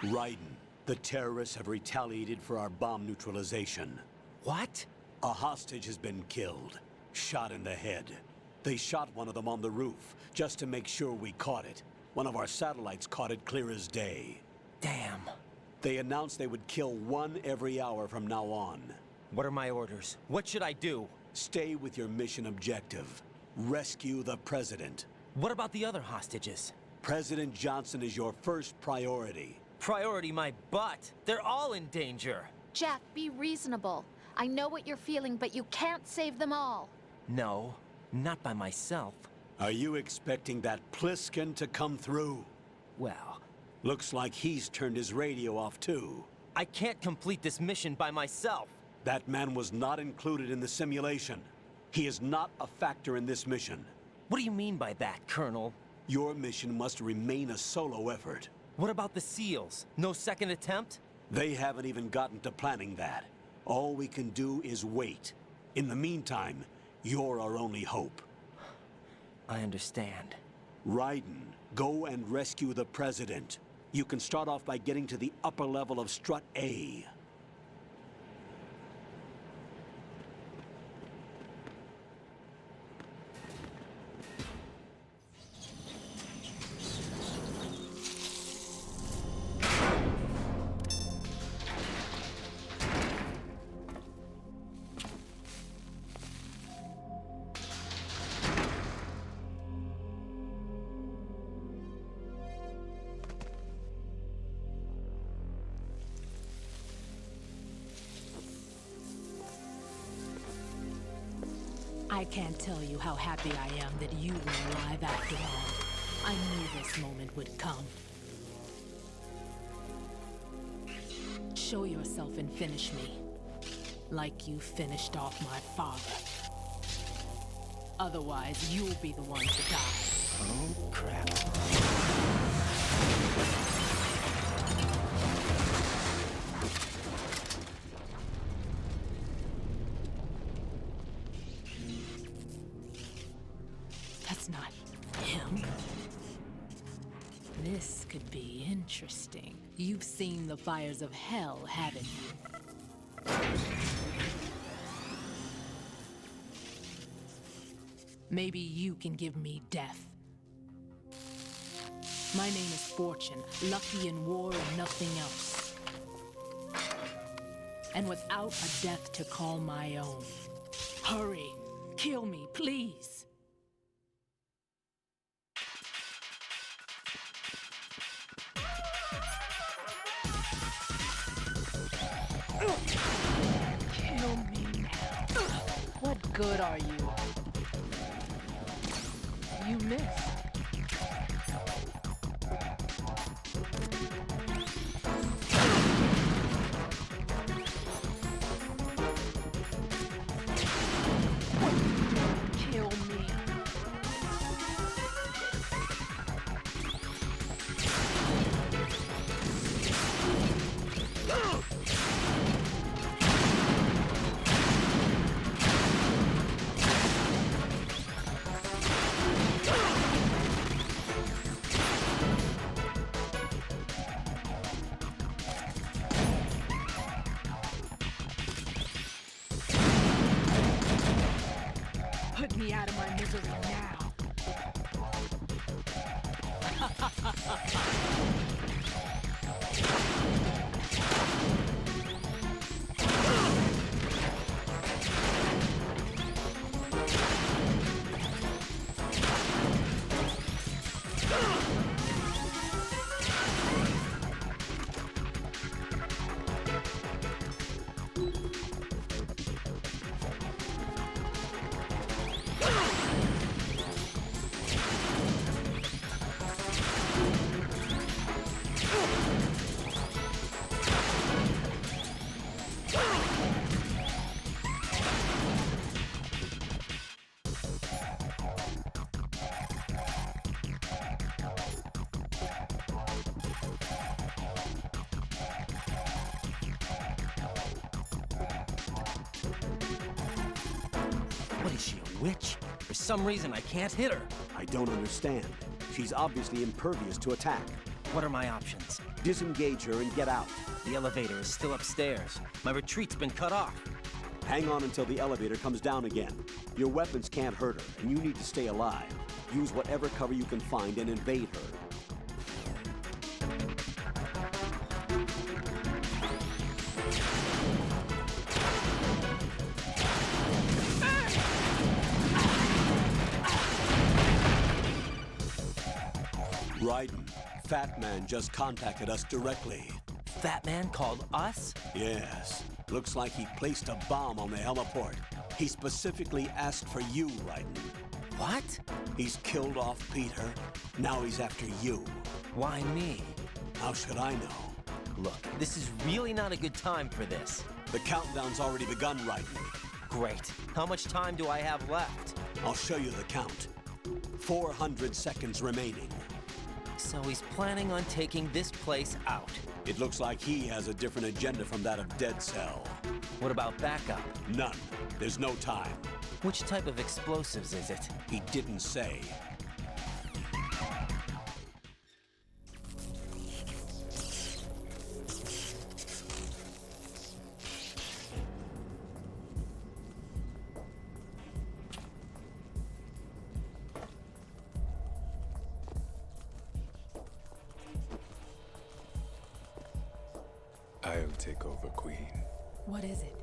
Raiden, the terrorists have retaliated for our bomb neutralization. What? A hostage has been killed, shot in the head. They shot one of them on the roof, just to make sure we caught it. One of our satellites caught it clear as day. Damn. They announced they would kill one every hour from now on. What are my orders? What should I do? Stay with your mission objective. Rescue the President. What about the other hostages? President Johnson is your first priority. Priority my butt. They're all in danger. Jeff, be reasonable. I know what you're feeling, but you can't save them all. No, not by myself. Are you expecting that Pliskin to come through? Well, looks like he's turned his radio off too. I can't complete this mission by myself. That man was not included in the simulation. He is not a factor in this mission. What do you mean by that, Colonel? Your mission must remain a solo effort. What about the SEALs? No second attempt? They haven't even gotten to planning that. All we can do is wait. In the meantime, you're our only hope. I understand. Raiden, go and rescue the President. You can start off by getting to the upper level of Strut A. I can't tell you how happy I am that you were alive after all. I knew this moment would come. Show yourself and finish me. Like you finished off my father. Otherwise, you'll be the one to die. Oh, crap. That's not him. This could be interesting. You've seen the fires of hell, haven't you? Maybe you can give me death. My name is Fortune, lucky in war and nothing else. And without a death to call my own. Hurry, kill me, please. Kill me now. What good are you? You missed. Kill me. Is she a witch? For some reason, I can't hit her. I don't understand. She's obviously impervious to attack. What are my options? Disengage her and get out. The elevator is still upstairs. My retreat's been cut off. Hang on until the elevator comes down again. Your weapons can't hurt her, and you need to stay alive. Use whatever cover you can find and invade her. Raiden, Fat Man just contacted us directly. Fat Man called us? Yes. Looks like he placed a bomb on the heliport. He specifically asked for you, Raiden. What? He's killed off Peter. Now he's after you. Why me? How should I know? Look, this is really not a good time for this. The countdown's already begun, Raiden. Great. How much time do I have left? I'll show you the count. 400 seconds remaining. So he's planning on taking this place out. It looks like he has a different agenda from that of Dead Cell. What about backup? None. There's no time. Which type of explosives is it? He didn't say. I'll take over, Queen. What is it?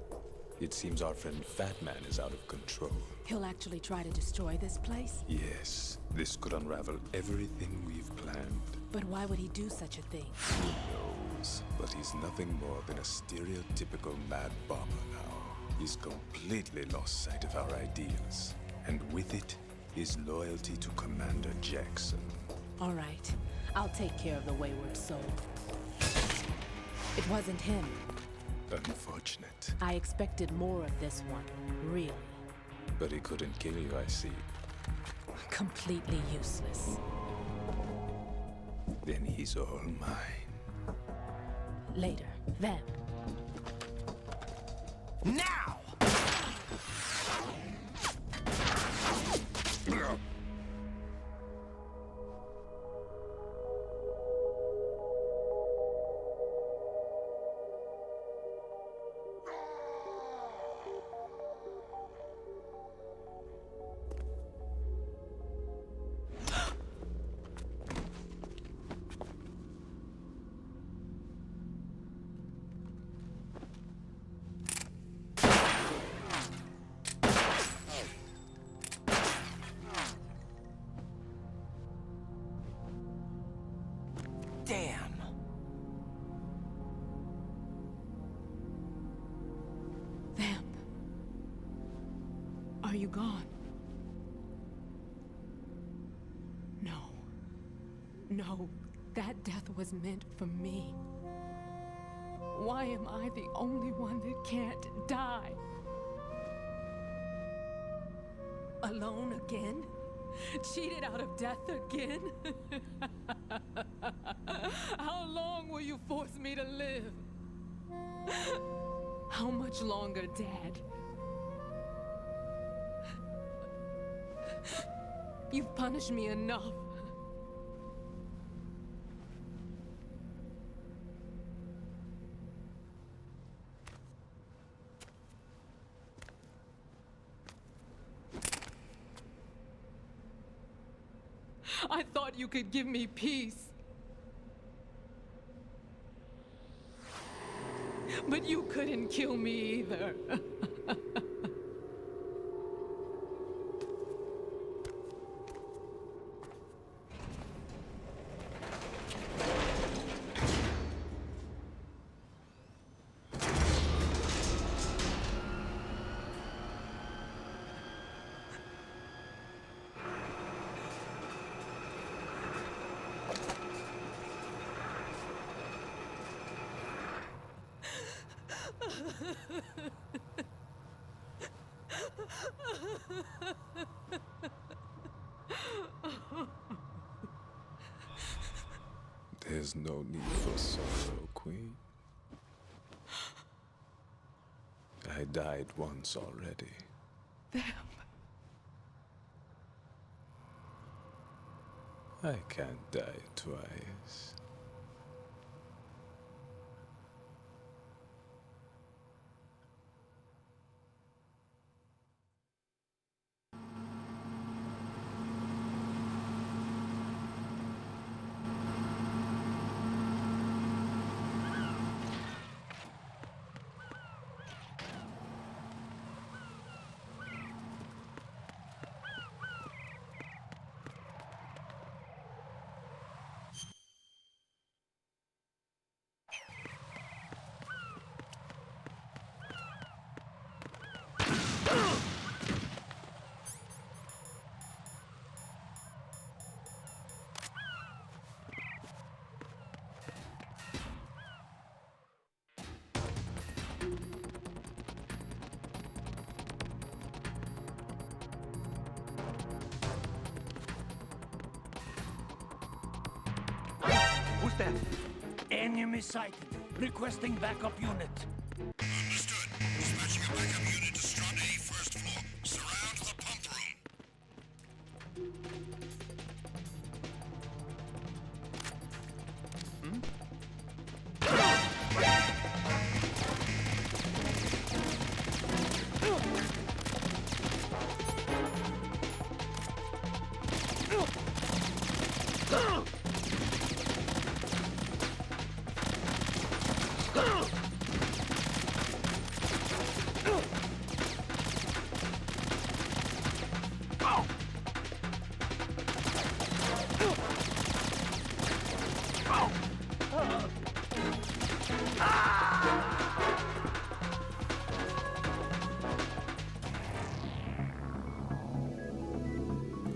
It seems our friend Fat Man is out of control. He'll actually try to destroy this place? Yes, this could unravel everything we've planned. But why would he do such a thing? Who knows? But he's nothing more than a stereotypical mad bomber now. He's completely lost sight of our ideals. And with it, his loyalty to Commander Jackson. All right. I'll take care of the wayward soul. It wasn't him. Unfortunate. I expected more of this one, really. But he couldn't kill you, I see. Completely useless. Then he's all mine. Later. Then. Now! Damn! Vamp. Are you gone? No. No. That death was meant for me. Why am I the only one that can't die? Alone again? Cheated out of death again? How long will you force me to live? How much longer, Dad? You've punished me enough. I thought you could give me peace. But you couldn't kill me either. There's no need for sorrow, Queen. I died once already. Vamp. I can't die twice. Who's that? Enemy sighted. Requesting backup unit. Understood. Dispatching a backup unit to Strand A, first floor. Surround the pump room.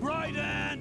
Raiden!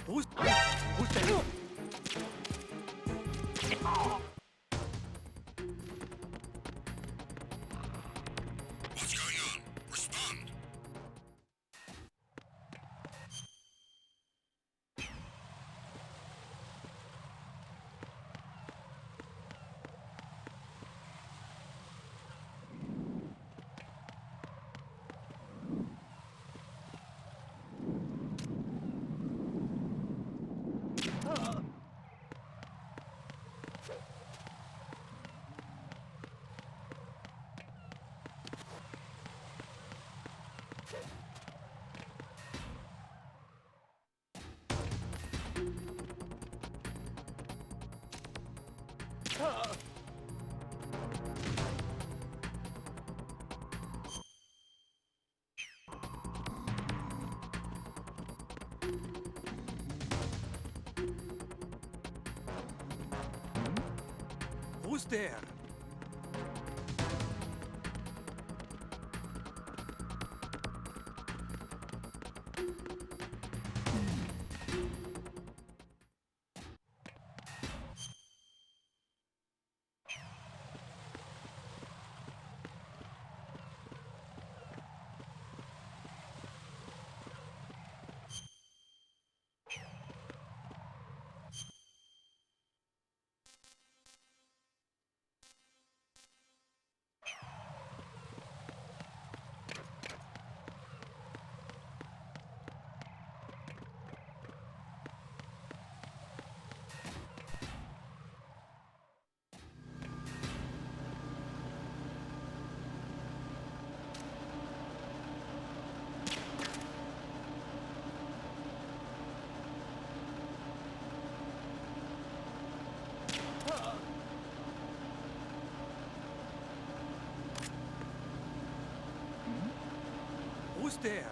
Who's that? What's going on? Respond. Who's there? almost there.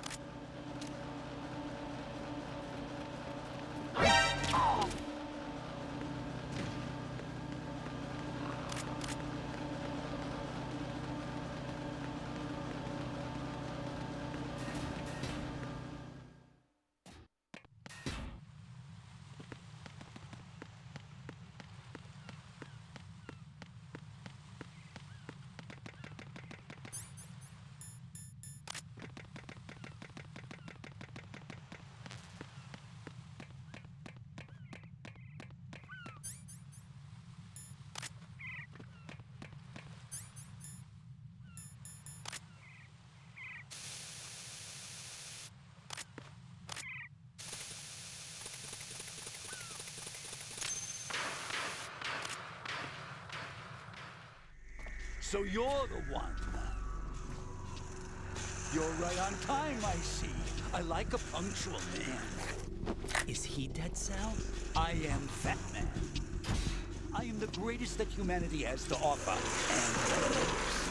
So you're the one. You're right on time, I see. I like a punctual man. Is he Dead Cell? I am Fat Man. I am the greatest that humanity has to offer, and the most.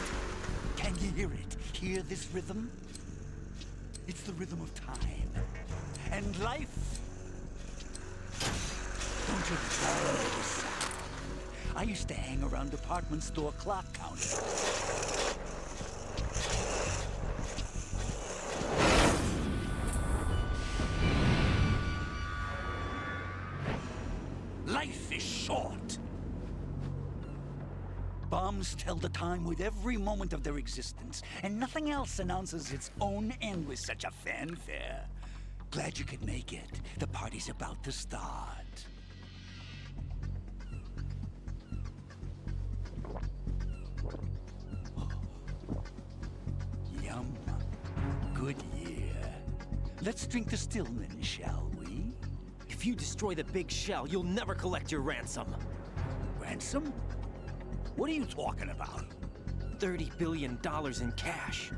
Can you hear it? Hear this rhythm? It's the rhythm of time. And life. Don't you love this sound? I used to hang around department store clock counters. Life is short. Bombs tell the time with every moment of their existence, and nothing else announces its own end with such a fanfare. Glad you could make it. The party's about to start. Yum. Good year. Let's drink to Stillman, shall we? If you destroy the big shell, you'll never collect your ransom. Ransom? What are you talking about? $30 billion in cash.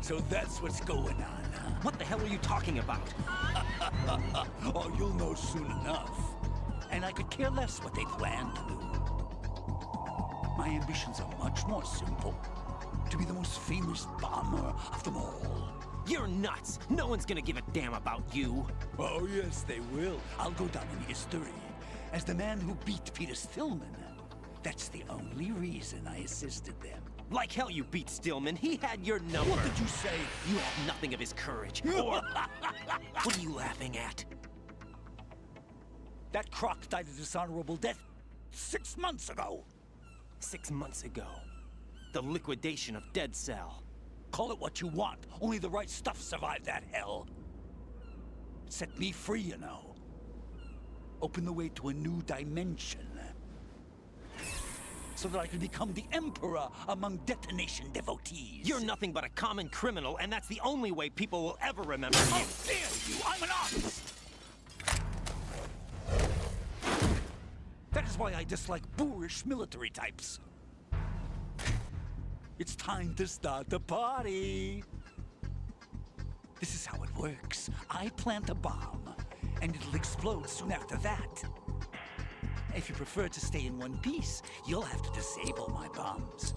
So that's what's going on, huh? What the hell are you talking about? Oh, you'll know soon enough. And I could care less what they plan to do. My ambitions are much more simple. To be the most famous bomber of them all. You're nuts! No one's gonna give a damn about you. Oh, yes, they will. I'll go down in history as the man who beat Peter Stillman. That's the only reason I assisted them. Like hell you beat Stillman. He had your number. What did you say? You have nothing of his courage. Or... What are you laughing at? That croc died a dishonorable death 6 months ago. 6 months ago. The liquidation of Dead Cell. Call it what you want. Only the right stuff survived that hell. It set me free, you know. Opened the way to a new dimension. So that I could become the Emperor among detonation devotees. You're nothing but a common criminal, and that's the only way people will ever remember you. How dare you! I'm an artist! That is why I dislike boorish military types. It's time to start the party. This is how it works. I plant a bomb, and it'll explode soon after that. If you prefer to stay in one piece, you'll have to disable my bombs.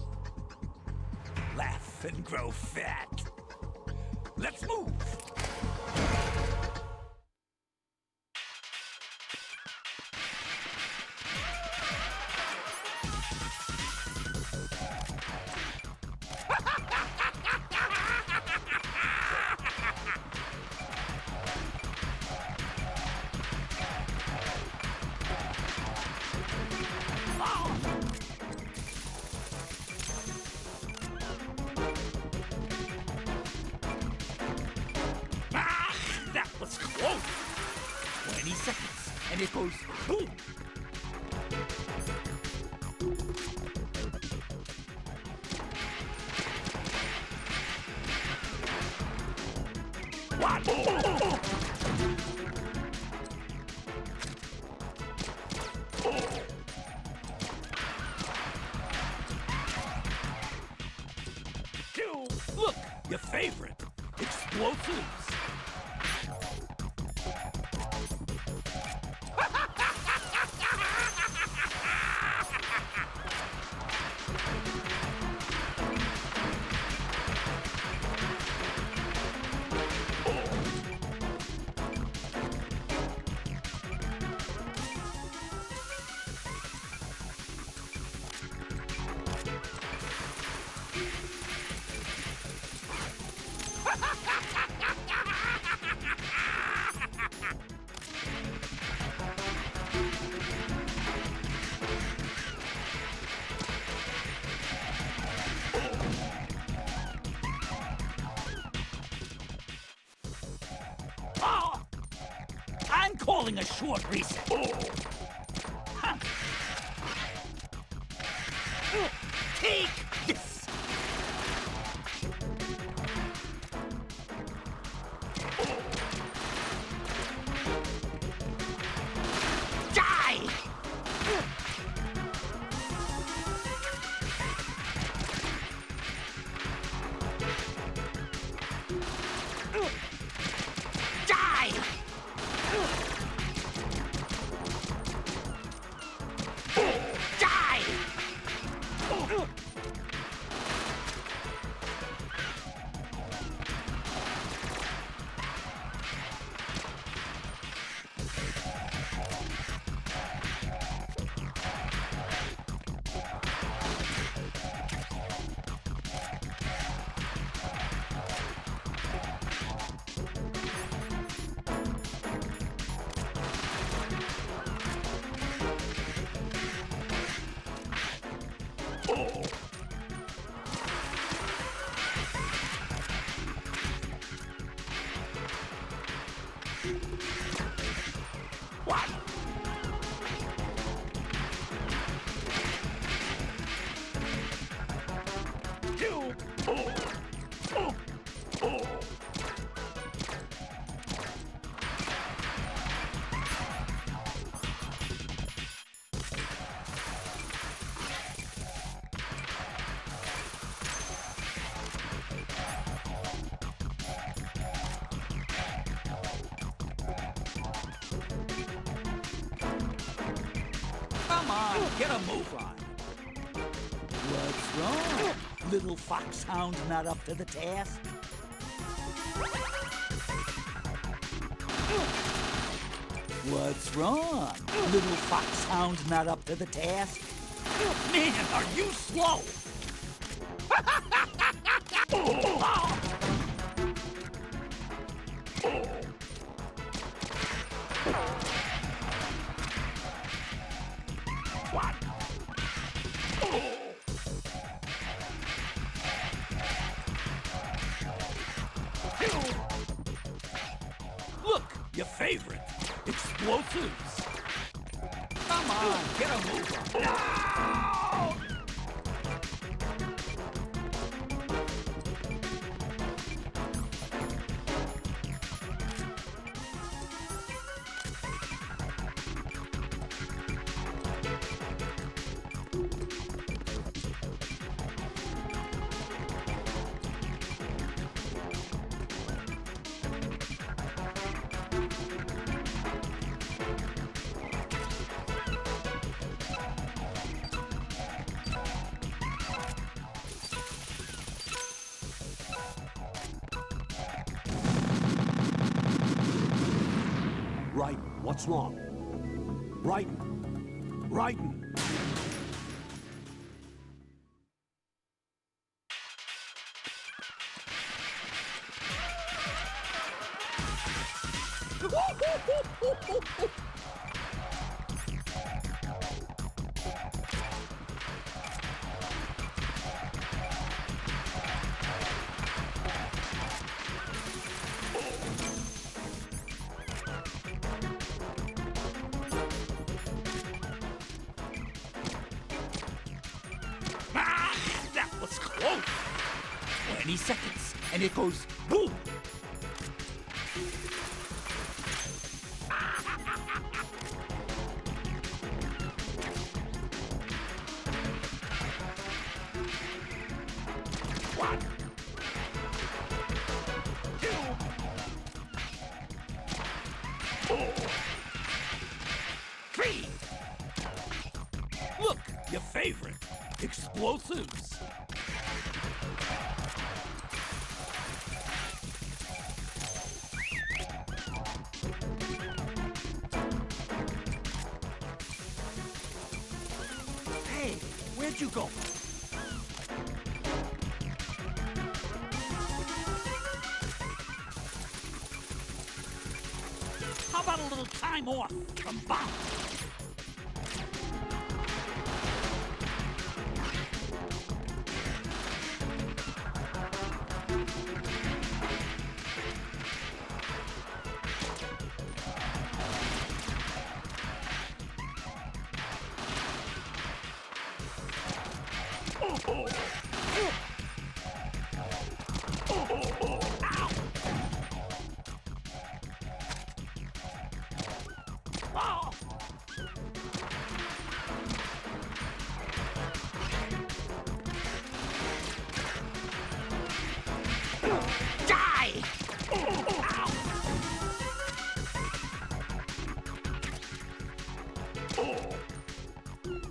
Laugh and grow fat. Let's move! That was close! 20 seconds, and it goes boom! What? Look, your favorite, explosives. I'm calling a short recess. Huh. Take this. Die! Die! Die! What? You. Come on, get a move on. What's wrong? Little foxhound not up to the task? What's wrong? Little foxhound not up to the task? Man, are you slow? What? Look, your favorite. Explosives. Come on, get a move on. No! Right, what's wrong? Raiden! Raiden! Ah, that was close. 20 seconds, and it goes boom. One, two, four, three. Look, your favorite. Explosives. Hey, where'd you go? How about a little time off from bombs?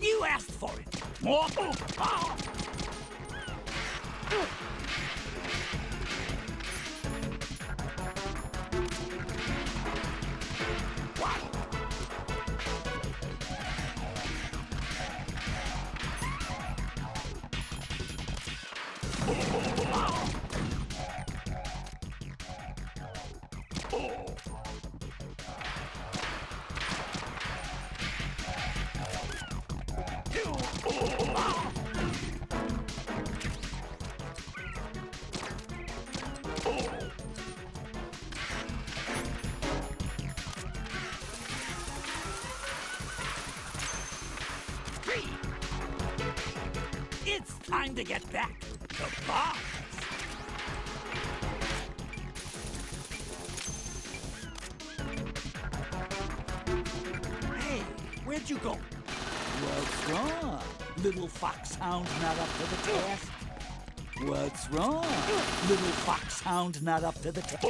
You asked for it. It's time to get back to bombs. Hey, where'd you go? What's wrong? Little foxhound not up to the task? What's wrong? Little foxhound not up to the task?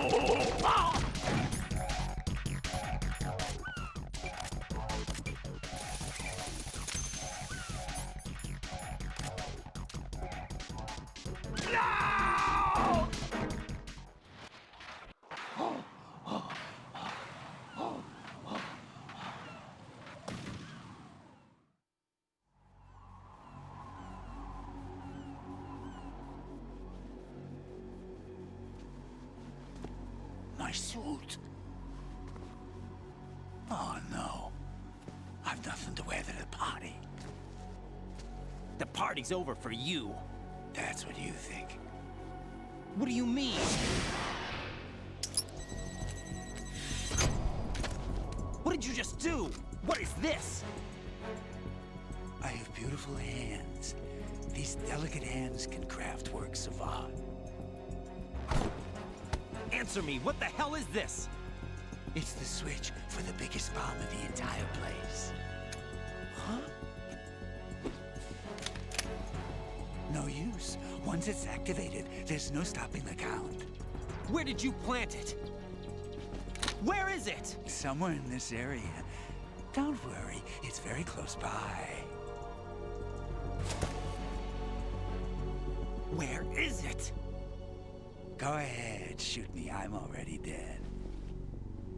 My suit. Oh no. I've nothing to wear to the party. The party's over for you. That's what you think. What do you mean? What did you just do? What is this? I have beautiful hands. These delicate hands can craft works of art. Answer me, what the hell is this? It's the switch for the biggest bomb in the entire place. Huh? No use. Once it's activated, there's no stopping the count. Where did you plant it? Where is it? Somewhere in this area. Don't worry, it's very close by. Where is it? Go ahead, shoot me. I'm already dead.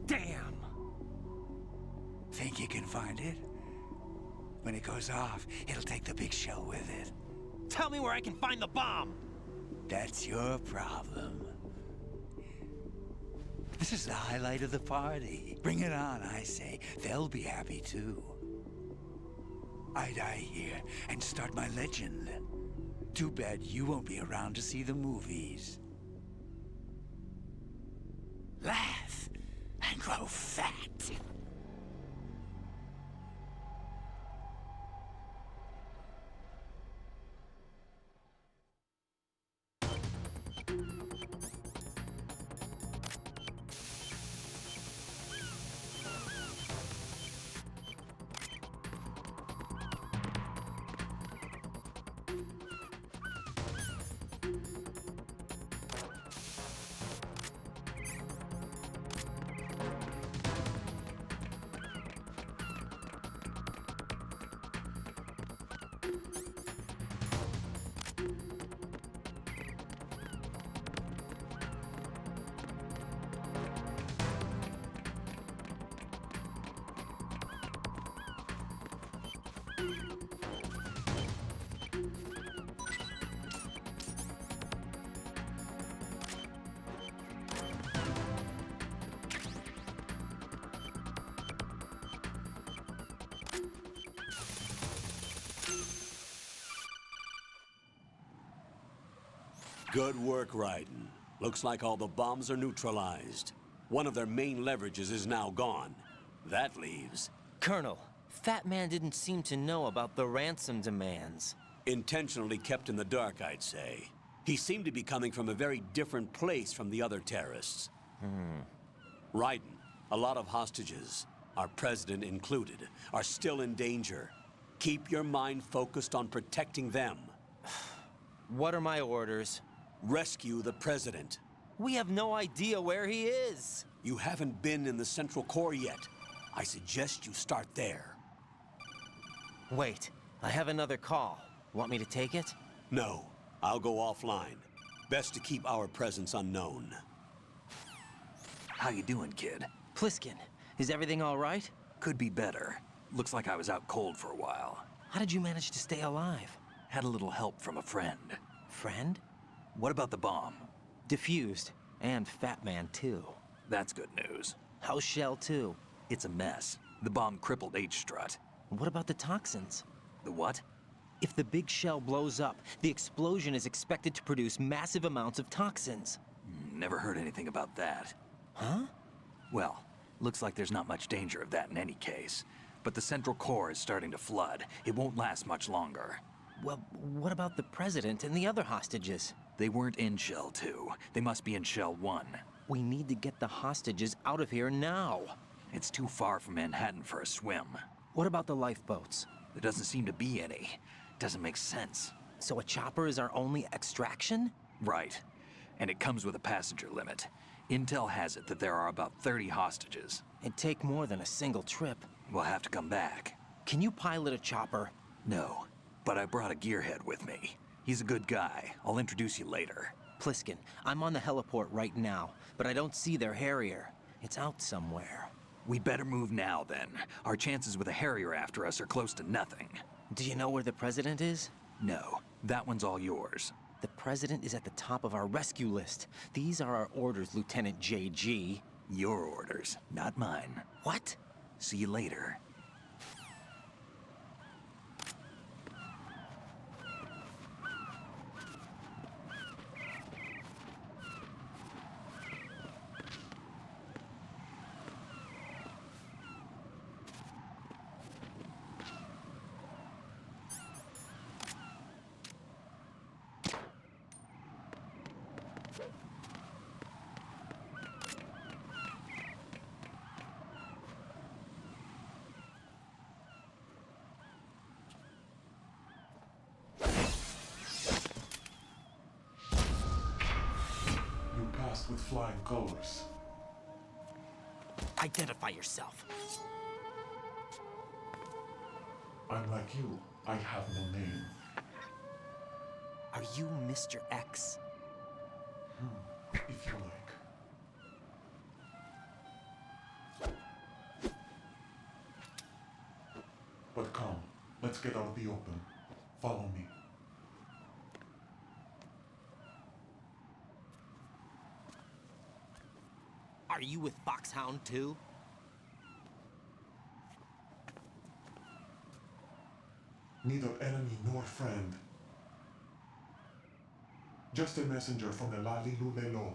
Damn! Think you can find it? When it goes off, it'll take the big show with it. Tell me where I can find the bomb! That's your problem. This is the highlight of the party. Bring it on, I say. They'll be happy too. I die here and start my legend. Too bad you won't be around to see the movies. Laugh and grow fat. Good work, Raiden. Looks like all the bombs are neutralized. One of their main leverages is now gone. That leaves... Colonel, Fat Man didn't seem to know about the ransom demands. Intentionally kept in the dark, I'd say. He seemed to be coming from a very different place from the other terrorists. Raiden, a lot of hostages, our president included, are still in danger. Keep your mind focused on protecting them. What are my orders? Rescue the president. We have no idea where he is. You haven't been in the Central Core yet. I suggest you start there. Wait, I have another call. Want me to take it? No, I'll go offline. Best to keep our presence unknown. How you doing, kid? Pliskin, is everything all right? Could be better. Looks like I was out cold for a while. How did you manage to stay alive? Had a little help from a friend. Friend? What about the bomb? Diffused. And Fat Man, too. That's good news. How's Shell, too? It's a mess. The bomb crippled H-Strut. What about the toxins? The what? If the big shell blows up, the explosion is expected to produce massive amounts of toxins. Never heard anything about that. Huh? Well, looks like there's not much danger of that in any case. But the Central Core is starting to flood. It won't last much longer. Well, what about the president and the other hostages? They weren't in Shell 2. They must be in Shell 1. We need to get the hostages out of here now. It's too far from Manhattan for a swim. What about the lifeboats? There doesn't seem to be any. Doesn't make sense. So a chopper is our only extraction? Right. And it comes with a passenger limit. Intel has it that there are about 30 hostages. It'd take more than a single trip. We'll have to come back. Can you pilot a chopper? No, but I brought a gearhead with me. He's a good guy. I'll introduce you later. Pliskin, I'm on the heliport right now, but I don't see their Harrier. It's out somewhere. We'd better move now, then. Our chances with a Harrier after us are close to nothing. Do you know where the president is? No, that one's all yours. The president is at the top of our rescue list. These are our orders, Lieutenant JG. Your orders, not mine. What? See you later. With flying colors. Identify yourself. I'm like you. I have no name. Are you Mr. X? If you like. But come, let's get out of the open. Follow me. Are you with Foxhound too? Neither enemy nor friend. Just a messenger from the Lali Lulelo.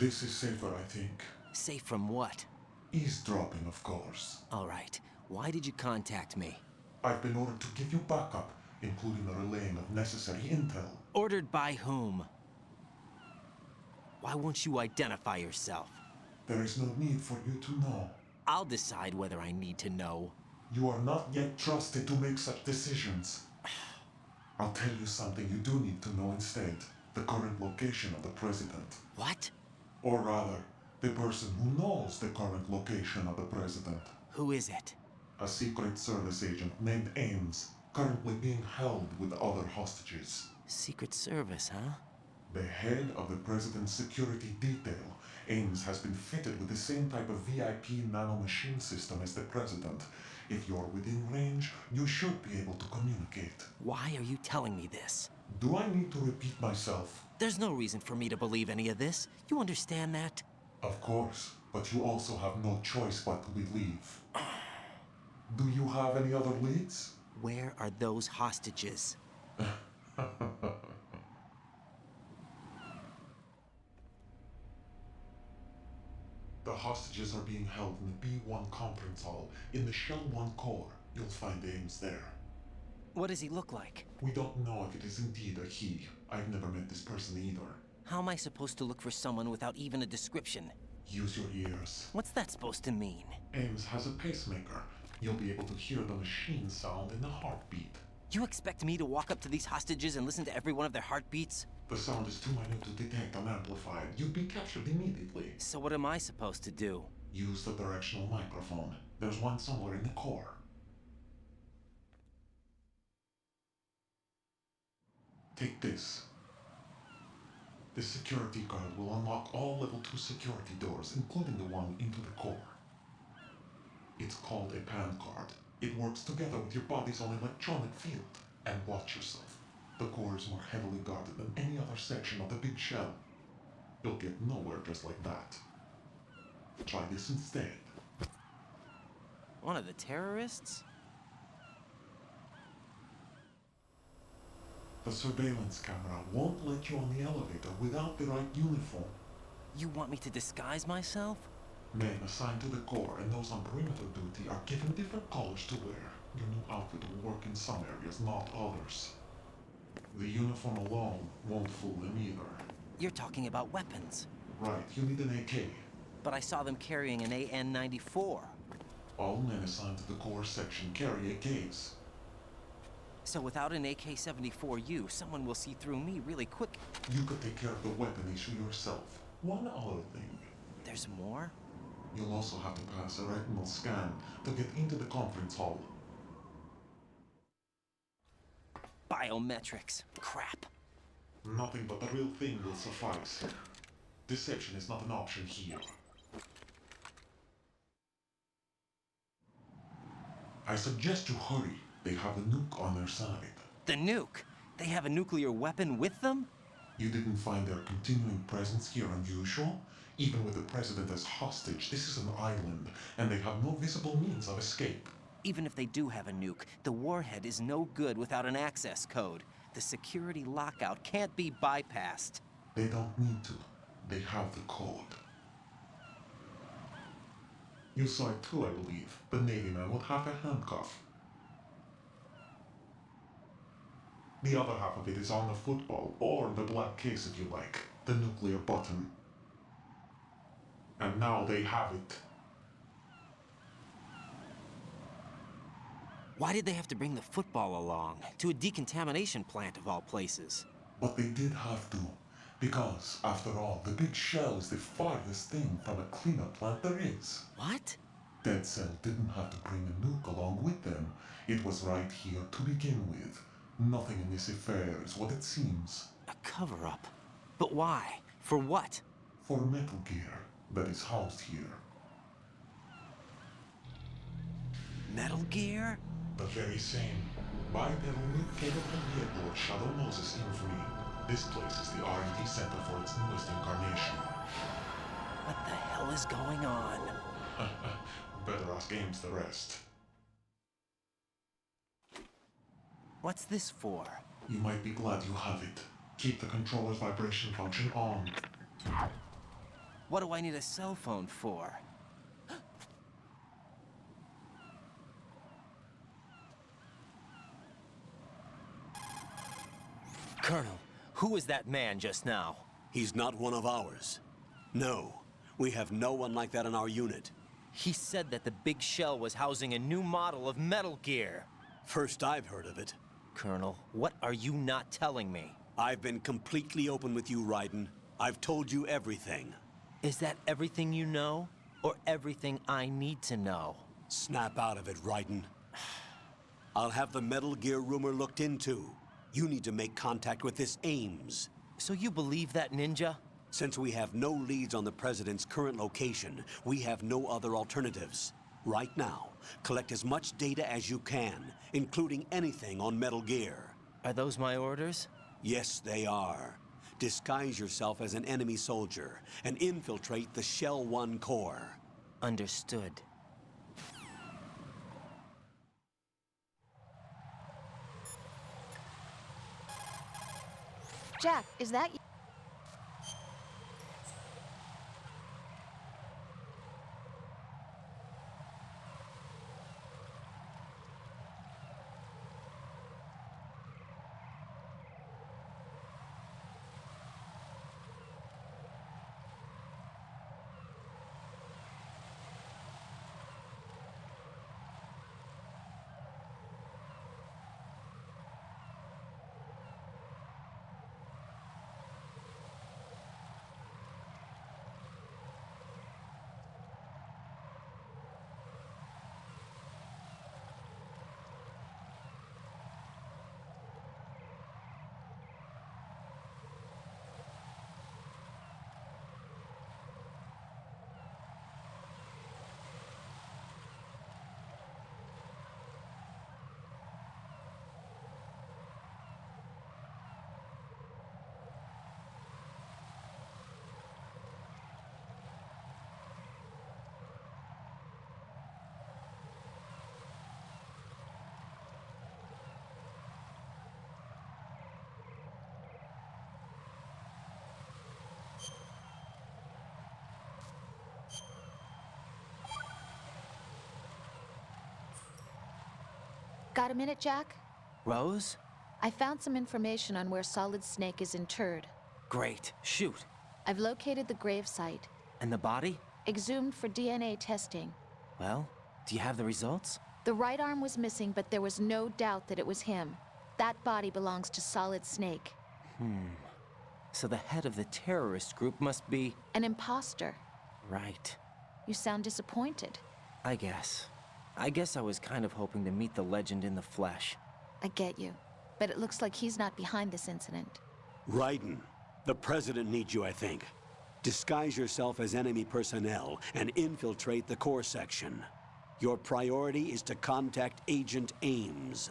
This is safer, I think. Safe from what? Eavesdropping, of course. All right. Why did you contact me? I've been ordered to give you backup, including the relaying of necessary intel. Ordered by whom? Why won't you identify yourself? There is no need for you to know. I'll decide whether I need to know. You are not yet trusted to make such decisions. I'll tell you something you do need to know instead. The current location of the president. What? Or rather, the person who knows the current location of the president. Who is it? A Secret Service agent named Ames, currently being held with other hostages. Secret Service, huh? The head of the president's security detail, Ames has been fitted with the same type of VIP nanomachine system as the president. If you're within range, you should be able to communicate. Why are you telling me this? Do I need to repeat myself? There's no reason for me to believe any of this. You understand that? Of course, but you also have no choice but to believe. Do you have any other leads? Where are those hostages? The hostages are being held in the B1 conference hall in the Shell 1 core. You'll find Ames there. What does he look like? We don't know if it is indeed a he. I've never met this person either. How am I supposed to look for someone without even a description? Use your ears. What's that supposed to mean? Ames has a pacemaker. You'll be able to hear the machine sound in the heartbeat. You expect me to walk up to these hostages and listen to every one of their heartbeats? The sound is too minute to detect and amplify. You'd be captured immediately. So what am I supposed to do? Use the directional microphone. There's one somewhere in the core. Take this. This security card will unlock all level 2 security doors, including the one into the core. It's called a PAN card. It works together with your body's own electronic field. And watch yourself. The core is more heavily guarded than any other section of the big shell. You'll get nowhere just like that. Try this instead. One of the terrorists? The surveillance camera won't let you on the elevator without the right uniform. You want me to disguise myself? Men assigned to the core and those on perimeter duty are given different colors to wear. Your new outfit will work in some areas, not others. The uniform alone won't fool them either. You're talking about weapons. Right, you need an AK. But I saw them carrying an AN-94. All men assigned to the core section carry AKs. So without an AK-74U, someone will see through me really quick. You could take care of the weapon issue yourself. One other thing. There's more? You'll also have to pass a retinal scan to get into the conference hall. Biometrics. Crap. Nothing but the real thing will suffice. Deception is not an option here. I suggest you hurry. They have a nuke on their side. The nuke? They have a nuclear weapon with them? You didn't find their continuing presence here unusual? Even with the president as hostage, this is an island, and they have no visible means of escape. Even if they do have a nuke, the warhead is no good without an access code. The security lockout can't be bypassed. They don't need to. They have the code. You saw it too, I believe. The Navy man with half a handcuff. The other half of it is on the football, or the black case if you like. The nuclear button. And now they have it. Why did they have to bring the football along? To a decontamination plant of all places. But they did have to. Because, after all, the big shell is the farthest thing from a cleanup plant there is. What? Dead Cell didn't have to bring a nuke along with them. It was right here to begin with. Nothing in this affair is what it seems. A cover-up? But why? For what? For Metal Gear that is housed here. Metal Gear? The very same. Bipedal nuke-capable vehicle of Shadow Moses infamy. This place is the R&D center for its newest incarnation. What the hell is going on? Better ask Ames the rest. What's this for? You might be glad you have it. Keep the controller's vibration function on. What do I need a cell phone for? Colonel, who was that man just now? He's not one of ours. No, we have no one like that in our unit. He said that the big shell was housing a new model of Metal Gear. First I've heard of it. Colonel, what are you not telling me? I've been completely open with you, Raiden. I've told you everything. Is that everything you know? Or everything I need to know? Snap out of it, Raiden. I'll have the Metal Gear rumor looked into. You need to make contact with this Ames. So you believe that ninja? Since we have no leads on the President's current location, we have no other alternatives. Right now, collect as much data as you can, including anything on Metal Gear. Are those my orders? Yes, they are. Disguise yourself as an enemy soldier and infiltrate the Shell 1 core. Understood. Jack, is that you? Got a minute, Jack? Rose? I found some information on where Solid Snake is interred. Great. Shoot. I've located the gravesite, And the body? exhumed for DNA testing. Well, do you have the results? The right arm was missing, but there was no doubt that it was him. That body belongs to Solid Snake. So the head of the terrorist group must be... An imposter. Right. You sound disappointed. I guess. I was kind of hoping to meet the legend in the flesh. I get you. But it looks like he's not behind this incident. Raiden, the president needs you, I think. Disguise yourself as enemy personnel and infiltrate the core section. Your priority is to contact Agent Ames.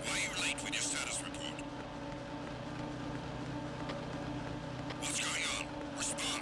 Why are you late with your status report? What's going on? Respond.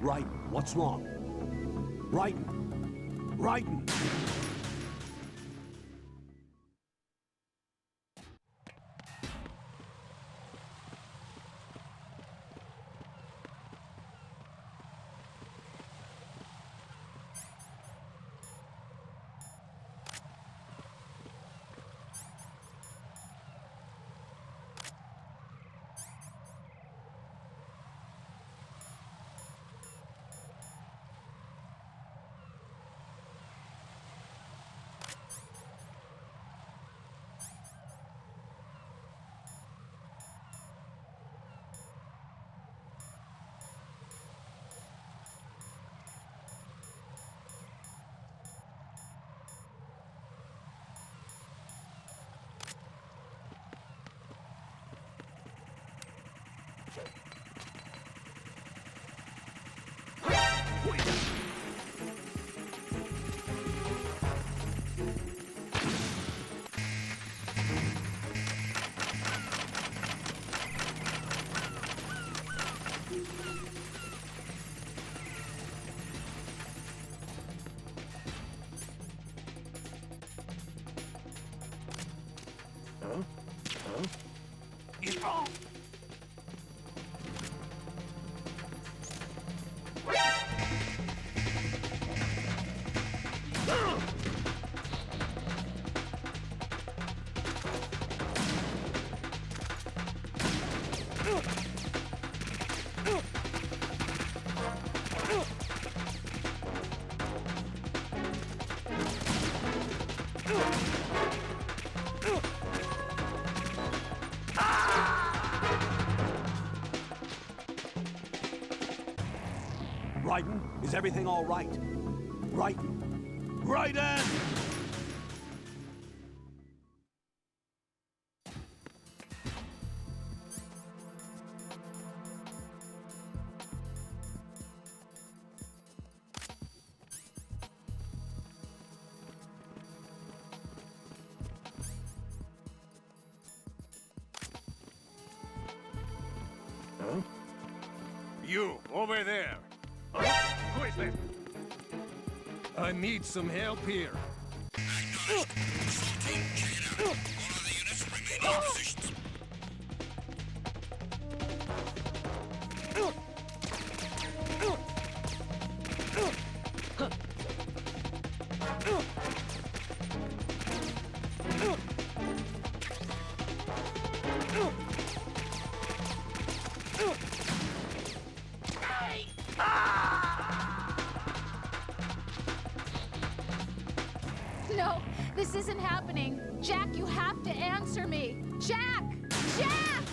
Raiden, what's wrong? Raiden! Raiden! Raiden, is everything all right? Raiden! Raiden! You, over there! Quickly! I need some help here. Acknowledged. Assault team, check it out. All other units remain in your positions. No, this isn't happening. Jack, you have to answer me. Jack! Jack!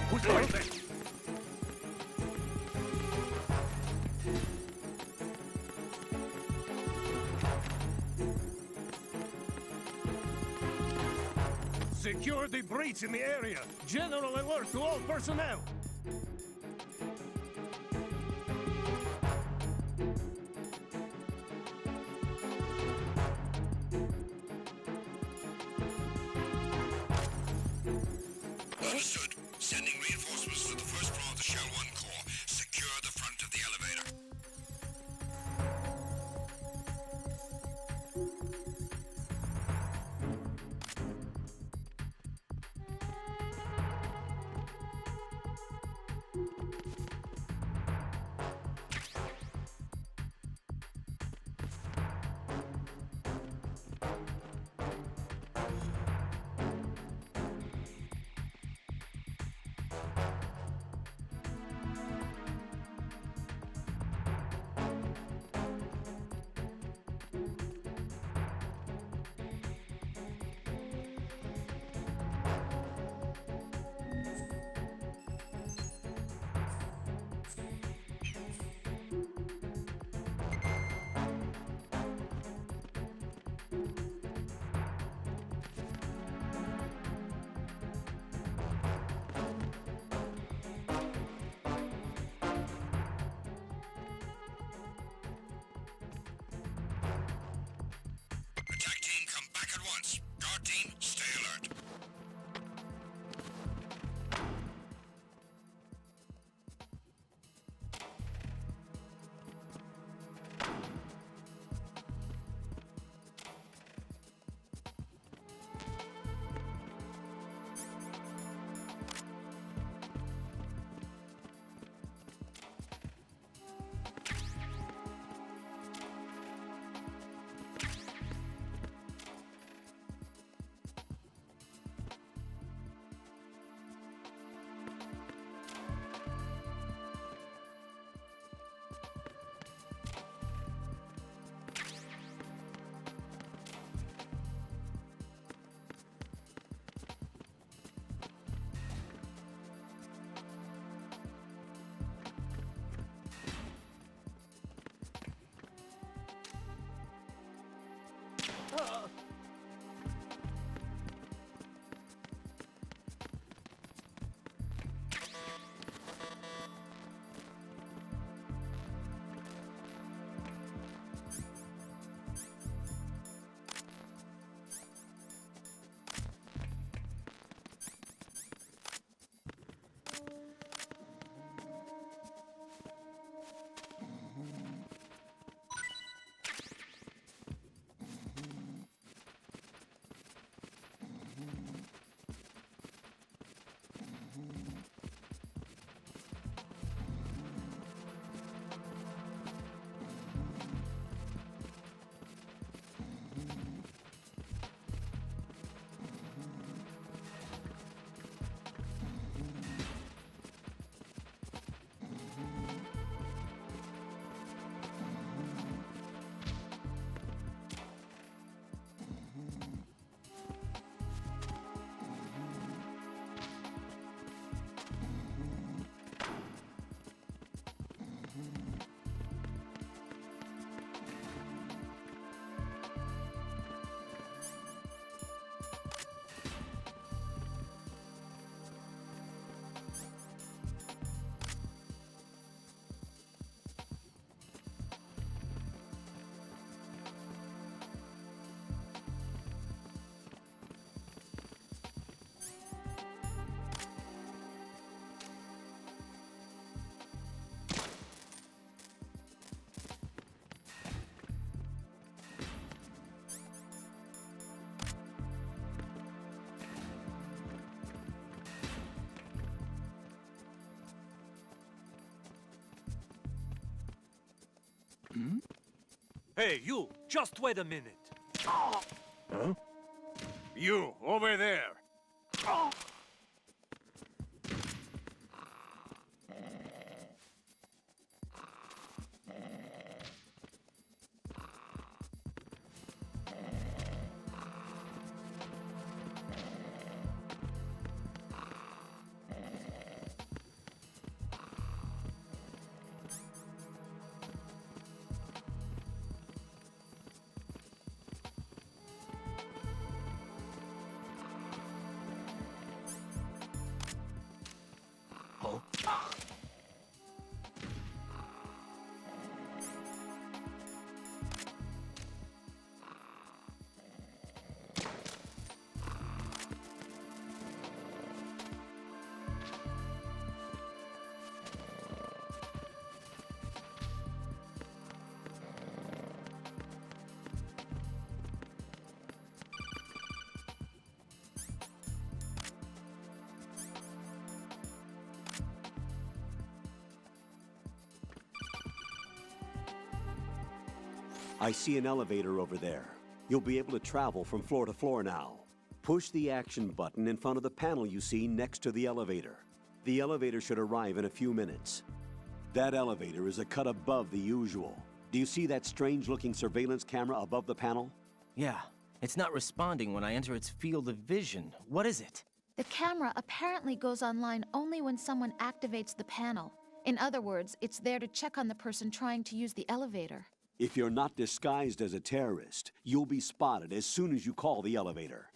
Who's right there? Secure the breach in the area. General alert to all personnel. Understood. Sending reinforcements to the first floor of the Shell 1 core. Secure the front of the elevator. Hey, you! Just wait a minute. Huh? You, over there! I see an elevator over there. You'll be able to travel from floor to floor now. Push the action button in front of the panel you see next to the elevator. The elevator should arrive in a few minutes. That elevator is a cut above the usual. Do you see that strange-looking surveillance camera above the panel? Yeah, it's not responding when I enter its field of vision. What is it? The camera apparently goes online only when someone activates the panel. In other words, it's there to check on the person trying to use the elevator. If you're not disguised as a terrorist, you'll be spotted as soon as you call the elevator.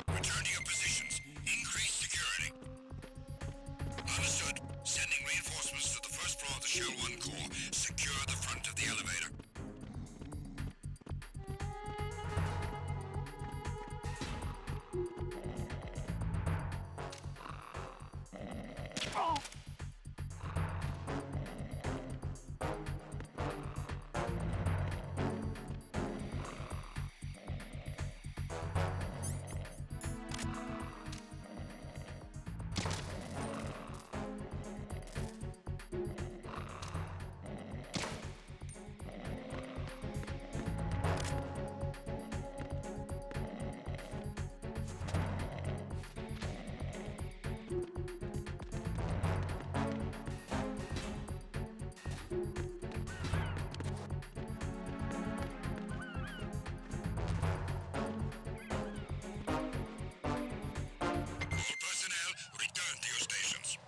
Return to your positions. Increase security. Understood. Sending reinforcements to the first floor of the Shell 1 core. Secure the front of the elevator. All personnel, return to your stations.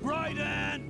Raiden!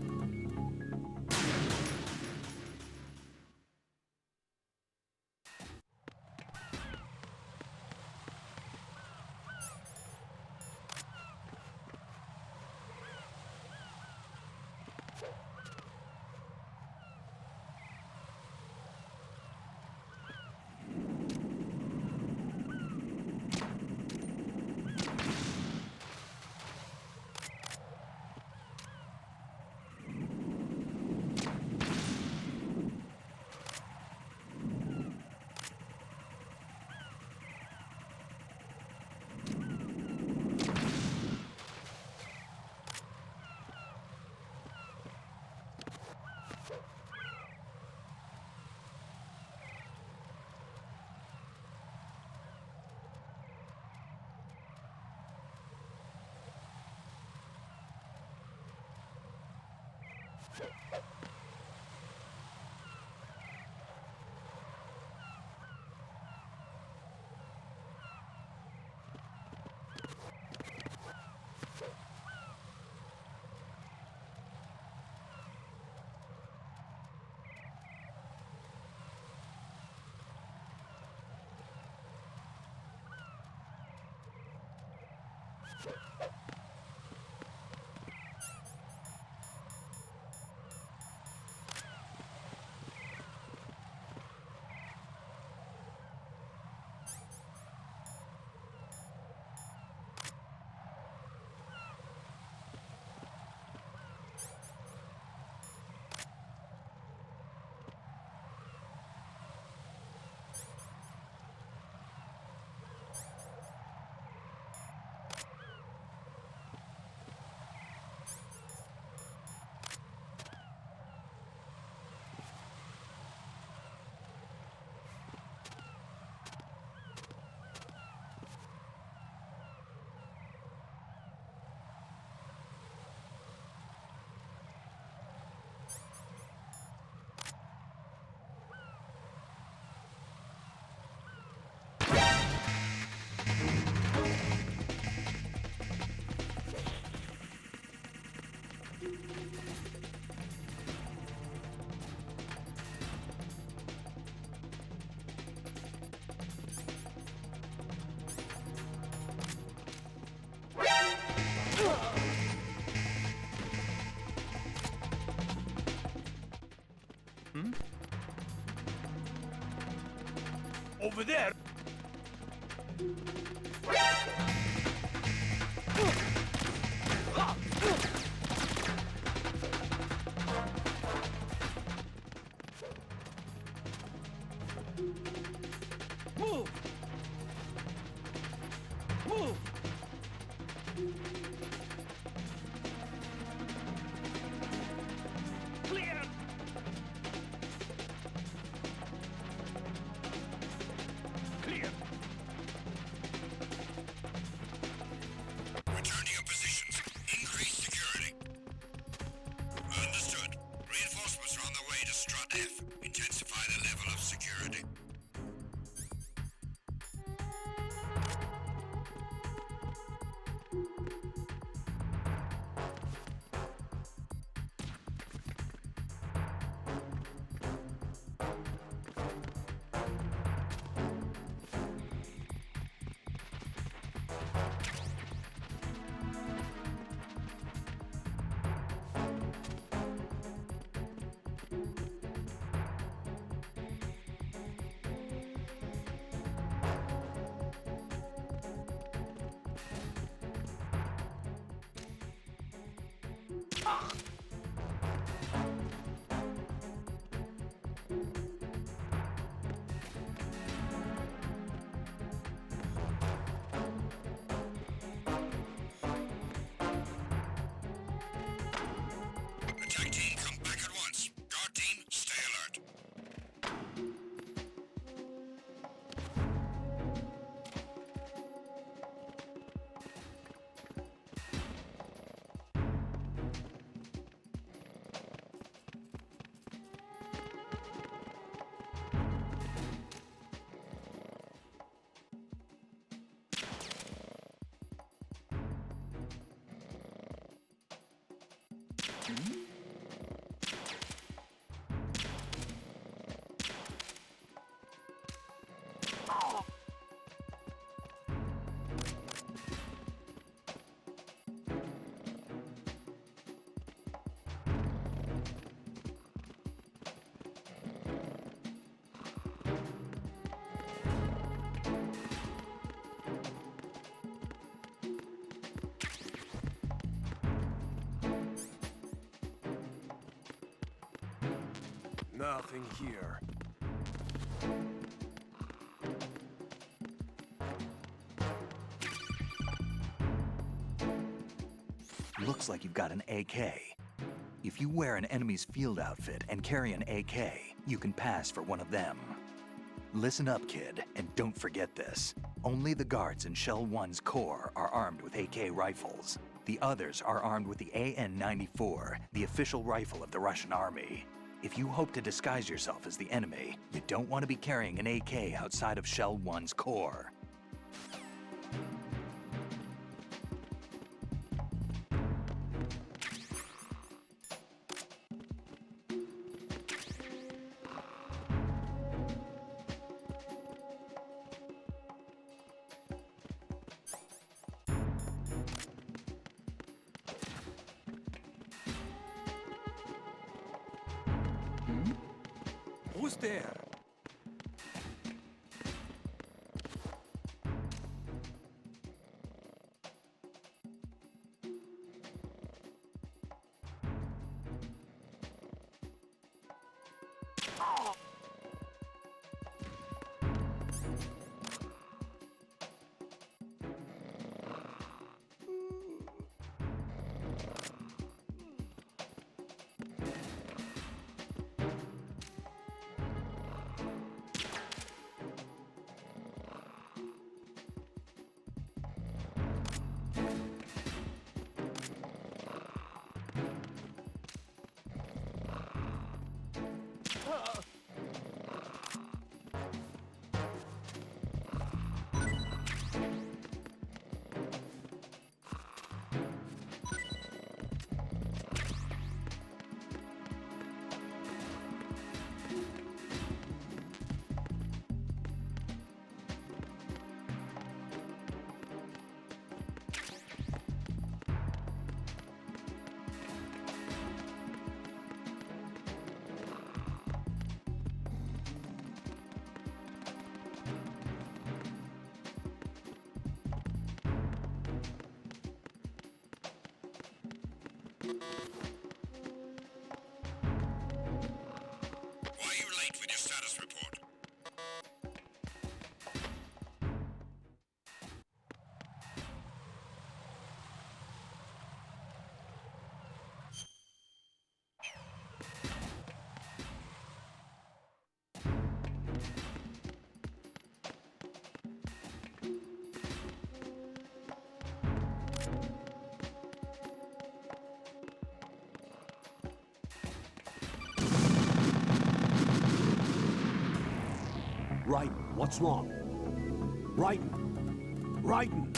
Over there! Move! Move! Clear! Clear! Return to your positions. Increase security. Understood. Reinforcements are on their way to Strut F. Intensify the level of security. Attack team, come back at once. Guard team, stay alert. Nothing here. Looks like you've got an AK. If you wear an enemy's field outfit and carry an AK, you can pass for one of them. Listen up, kid, and don't forget this. Only the guards in Shell 1's core are armed with AK rifles. The others are armed with the AN-94, the official rifle of the Russian army. If you hope to disguise yourself as the enemy, you don't want to be carrying an AK outside of Shell 1's core. Who's there? Why are you late with your status report? Raiden, what's wrong? Raiden! Raiden!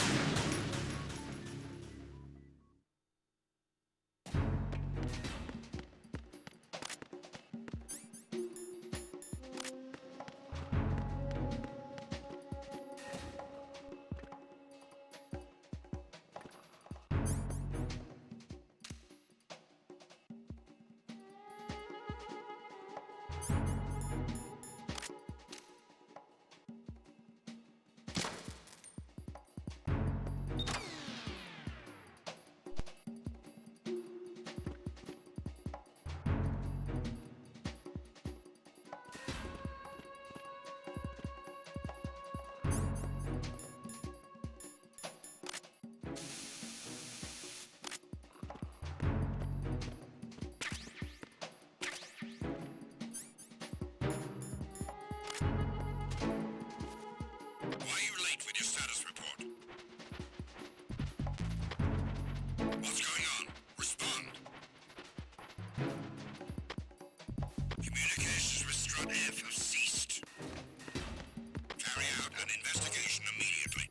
Why are you late with your status report? What's going on? Respond. Communications with Strut F have ceased. Carry out an investigation immediately.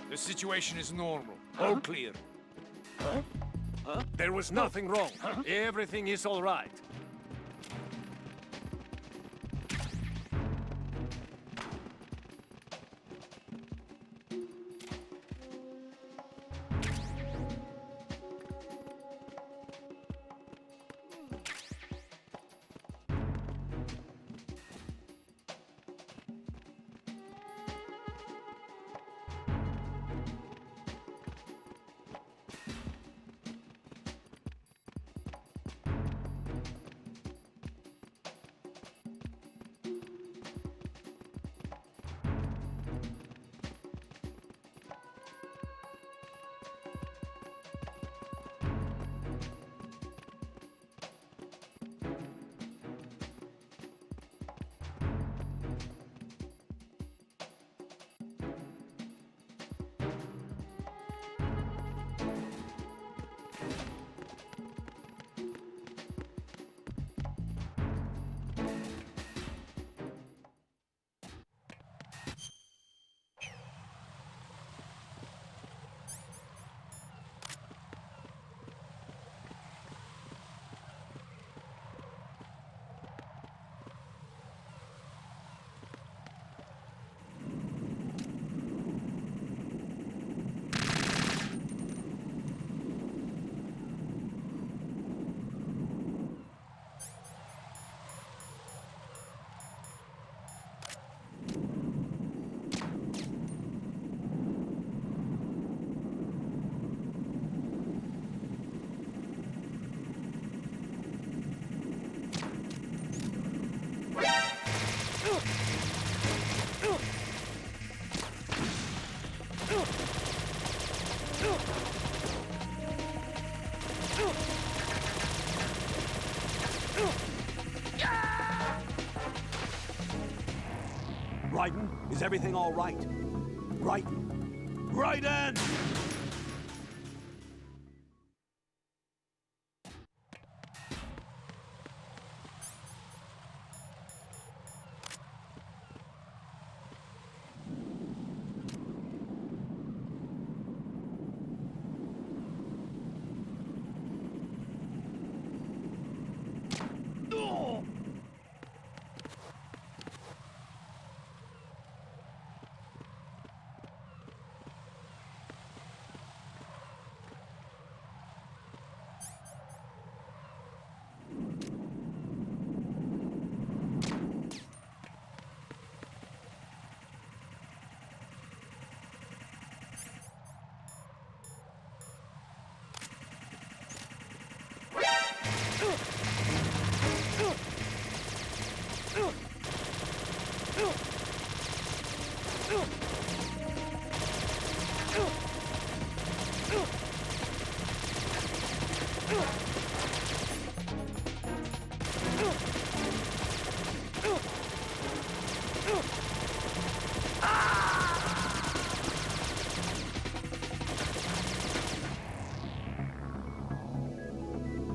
The situation is normal. All clear. There was nothing wrong. Everything is all right. everything all right? Raiden! Raiden!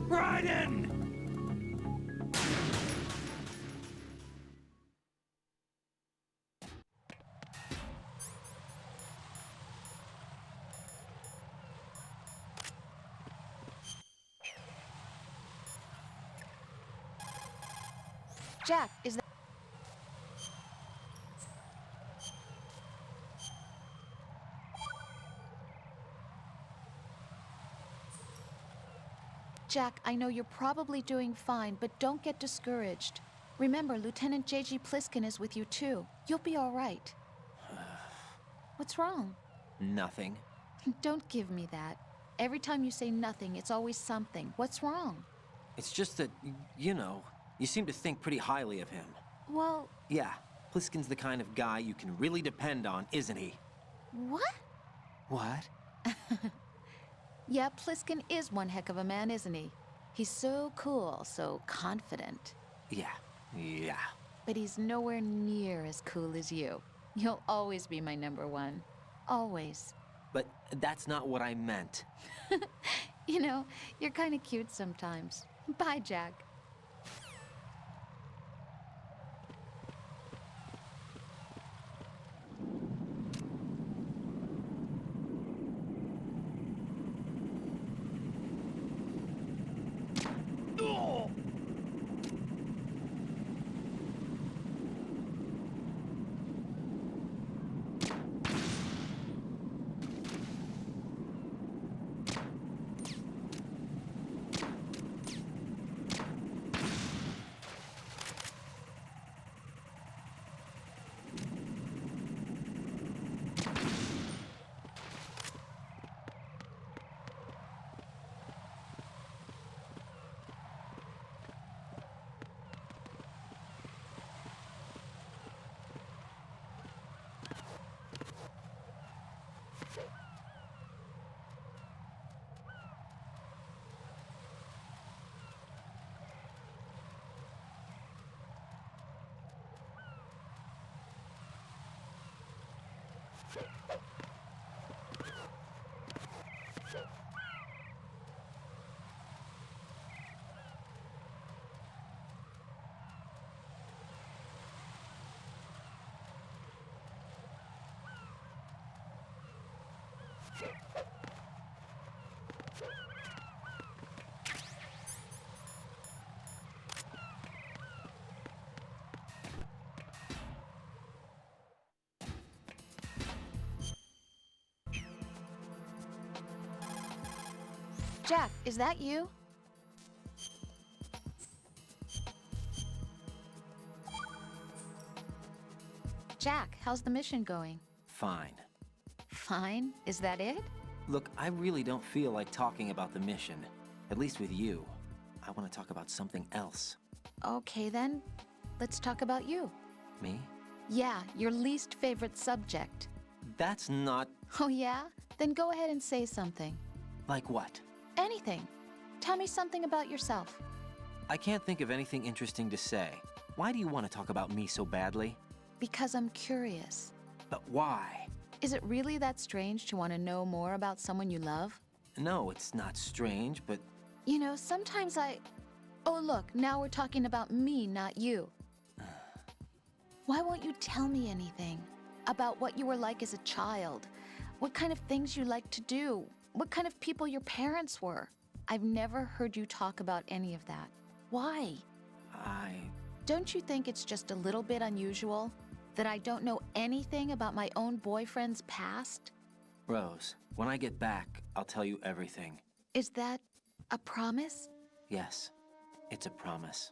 Raiden! Jack, is that... Jack, I know you're probably doing fine, but don't get discouraged. Remember, Lieutenant J.G. Pliskin is with you too. You'll be all right. What's wrong? Nothing. Don't give me that. Every time you say nothing, it's always something. What's wrong? It's just that, you know, you seem to think pretty highly of him. Well... Yeah, Pliskin's the kind of guy you can really depend on, isn't he? What? What? Yeah, Pliskin is one heck of a man, isn't he? He's so cool, so confident. Yeah. But he's nowhere near as cool as you. You'll always be my number one. Always. But that's not what I meant. You know, you're kind of cute sometimes. Bye, Jack. Jack, is that you? Jack, how's the mission going? Fine. Fine? Is that it? Look, I really don't feel like talking about the mission. At least with you. I want to talk about something else. Okay then, let's talk about you. Me? Yeah, your least favorite subject. That's not... Oh yeah? Then go ahead and say something. Like what? Anything. Tell me something about yourself. I can't think of anything interesting to say. Why do you want to talk about me so badly? Because I'm curious. But why? Is it really that strange to want to know more about someone you love? No, it's not strange, but You know, sometimes I... Oh, look, now we're talking about me, not you. Why won't you tell me anything? About what you were like as a child? What kind of things you liked to do? What kind of people your parents were? I've never heard you talk about any of that. Why? Don't you think it's just a little bit unusual that I don't know anything about my own boyfriend's past? Rose, when I get back, I'll tell you everything. Is that a promise? Yes, it's a promise.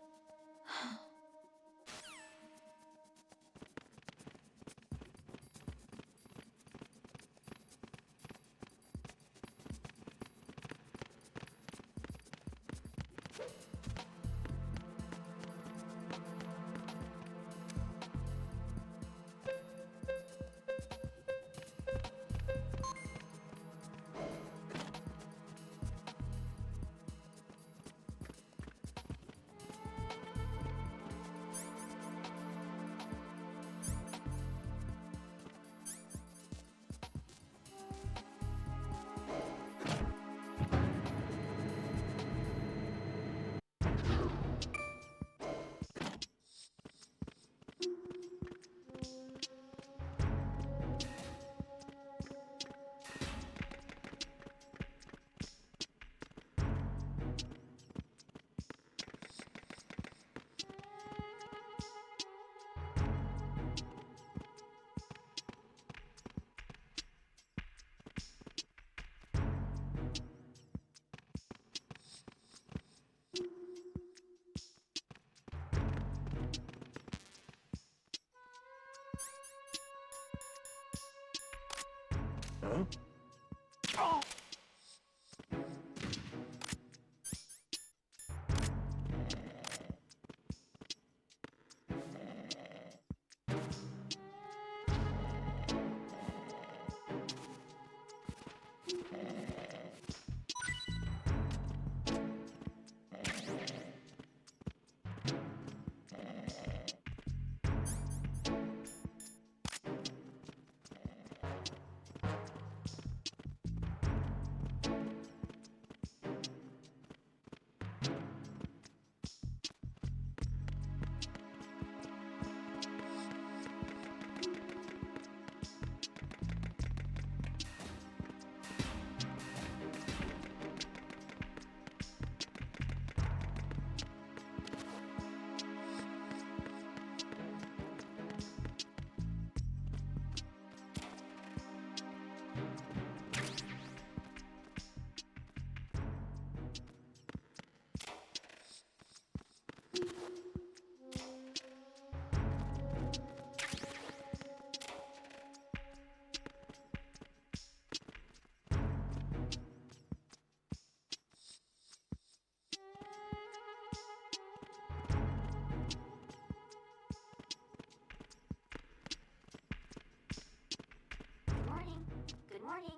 Morning.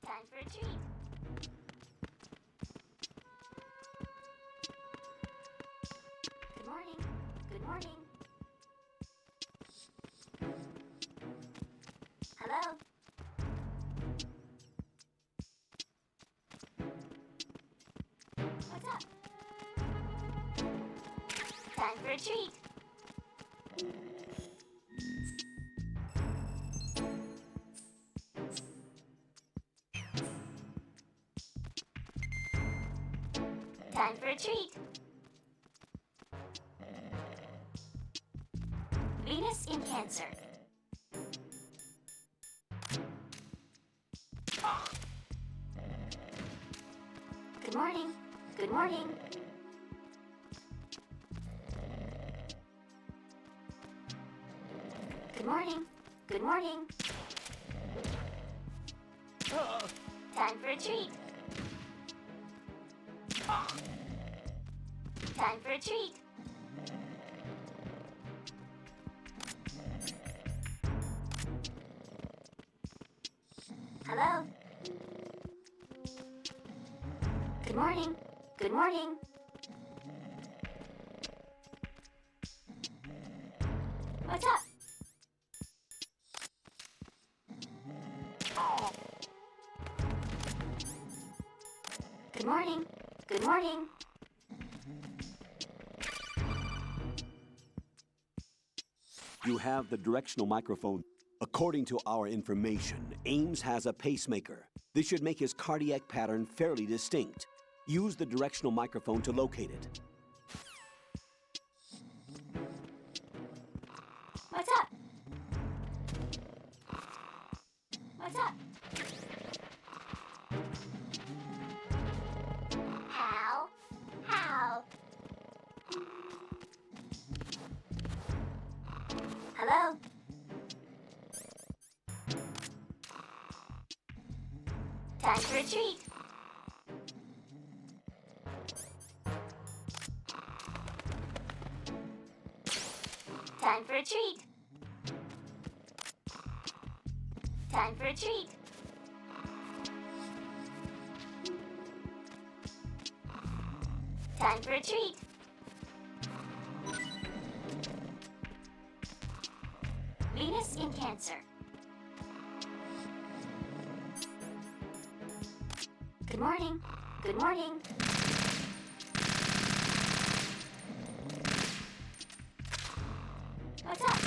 Time for a treat. Good morning. Good morning. Hello. What's up? Time for a treat. Time for a treat. Venus in Cancer. Good morning. Good morning. Good morning. Good morning. Time for a treat. Time for a treat. Hello. Good morning. Good morning. Good morning. Good morning. You have the directional microphone. According to our information, Ames has a pacemaker. This should make his cardiac pattern fairly distinct. Use the directional microphone to locate it. What's up? What's up? How? How? Hello? Time for a treat. Time for a treat. Time for a treat. Time for a treat. Venus in Cancer. Good morning. Good morning. What's up?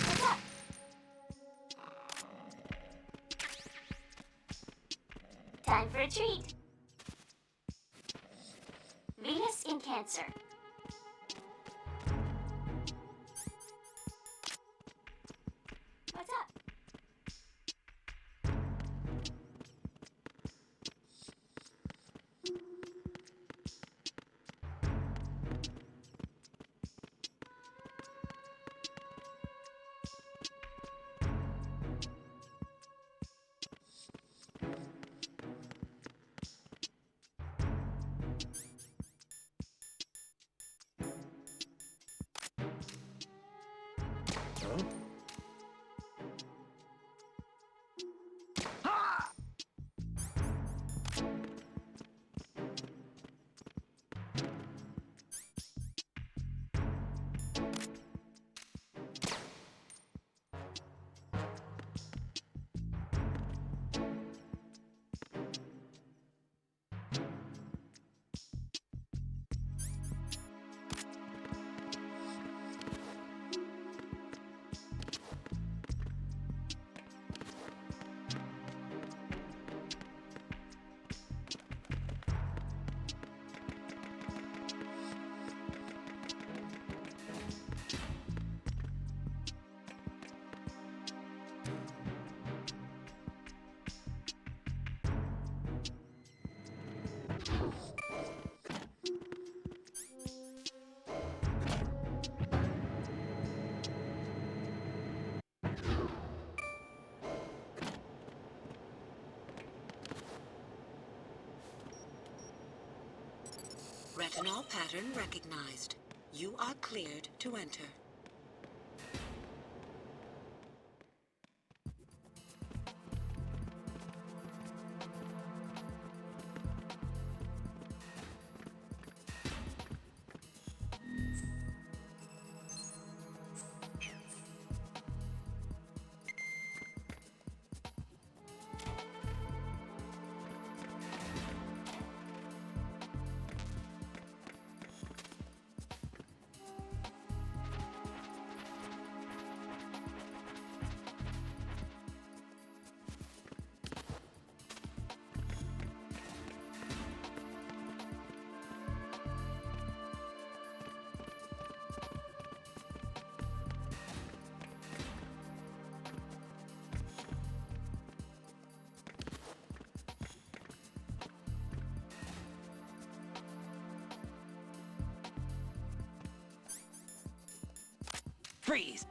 What's up? Time for a treat. Venus in Cancer. What's up? Retinol pattern recognized. You are cleared to enter. Freeze!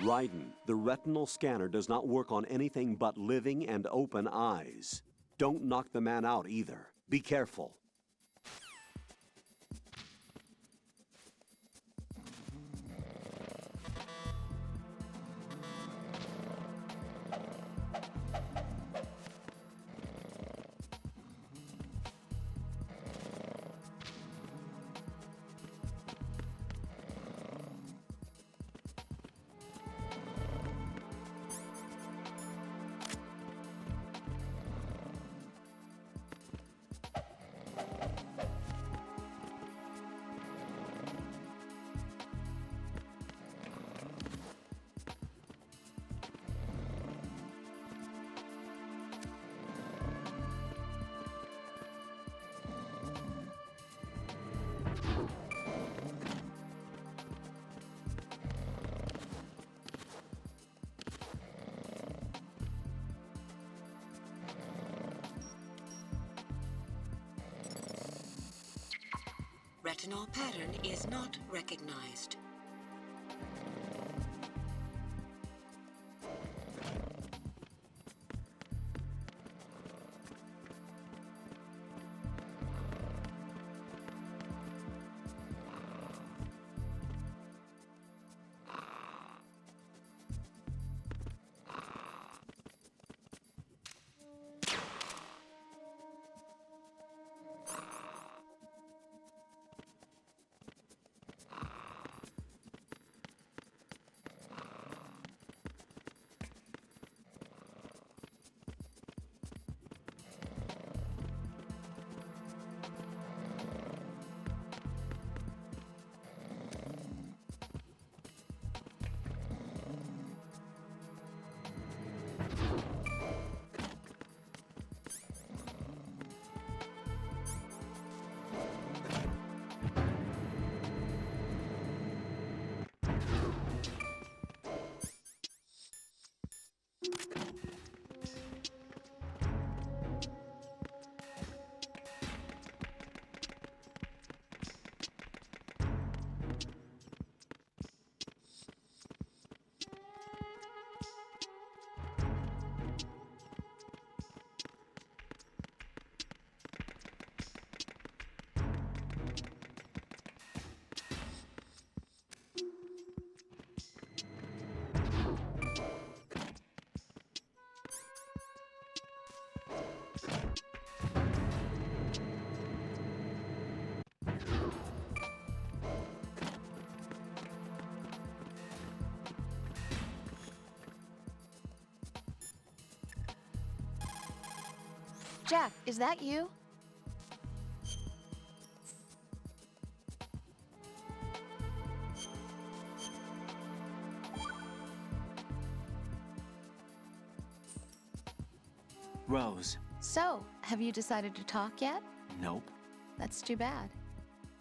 Raiden, the retinal scanner does not work on anything but living and open eyes. Don't knock the man out either. Be careful. Retinol pattern is not recognized. Jack, is that you? Rose. So, have you decided to talk yet? Nope. That's too bad.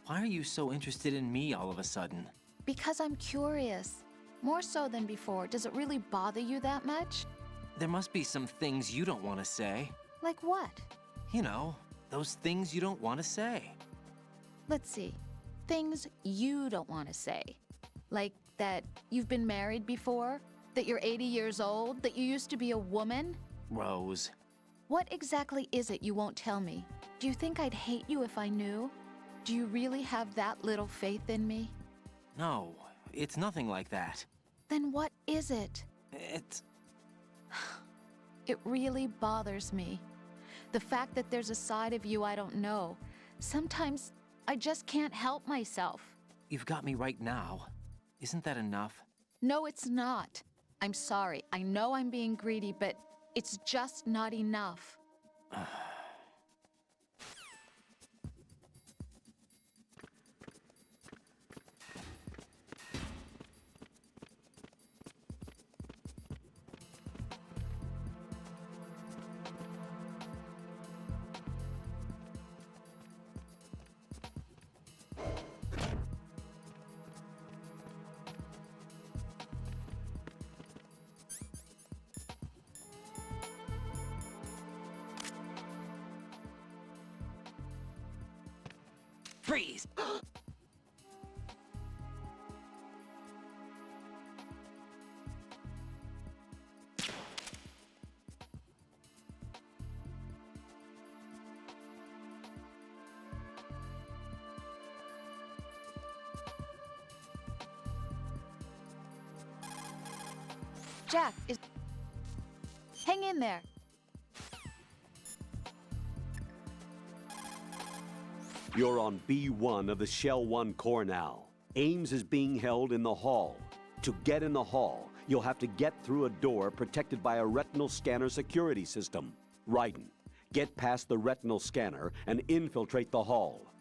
Why are you so interested in me all of a sudden? Because I'm curious. More so than before. Does it really bother you that much? There must be some things you don't want to say. Like what? You know, those things you don't want to say. Let's see. Things you don't want to say. Like that you've been married before? That you're 80 years old? That you used to be a woman? Rose. What exactly is it you won't tell me? Do you think I'd hate you if I knew? Do you really have that little faith in me? No, it's nothing like that. Then what is it? It's... It really bothers me. The fact that there's a side of you I don't know. Sometimes I just can't help myself. You've got me right now. Isn't that enough? No, it's not. I'm sorry. I know I'm being greedy, but it's just not enough. Freeze! Jack is... Hang in there. You're on B1 of the Shell 1 core now. Ames is being held in the hall. To get in the hall, you'll have to get through a door protected by a retinal scanner security system. Raiden, get past the retinal scanner and infiltrate the hall.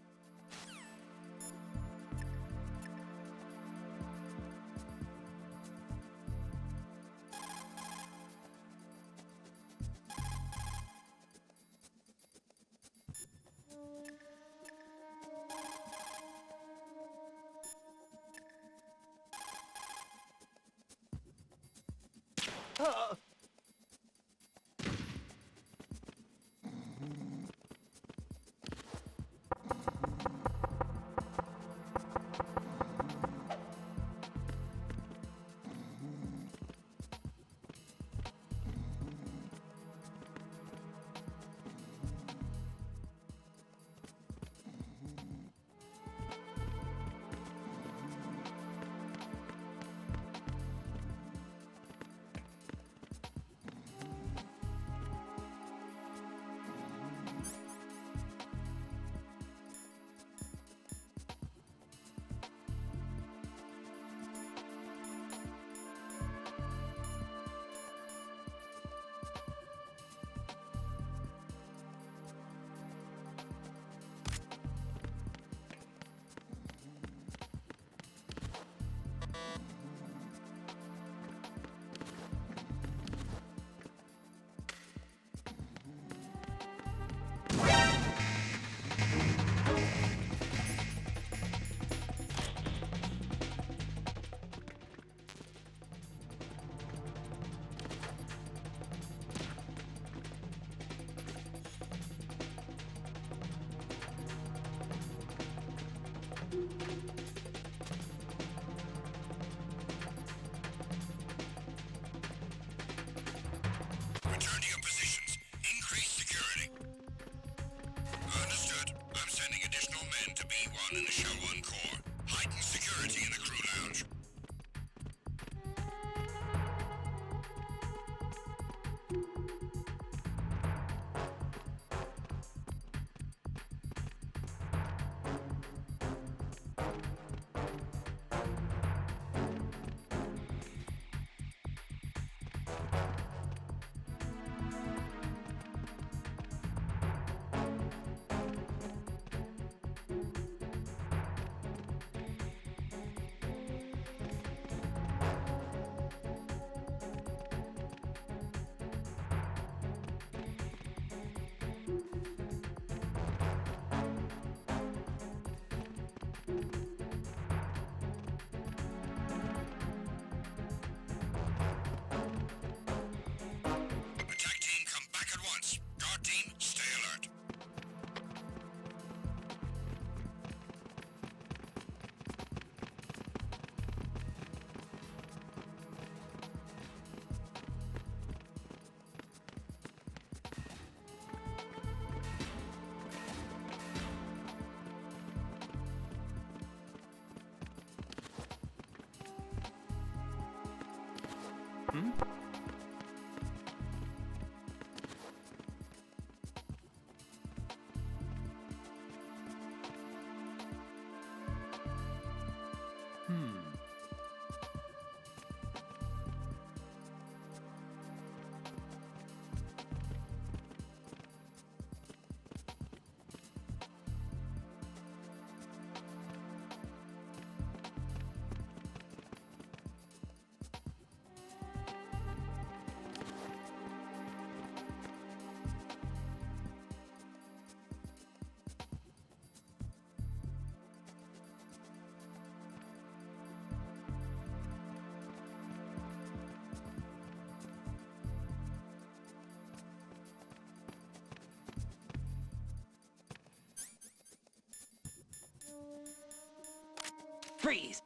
Freeze!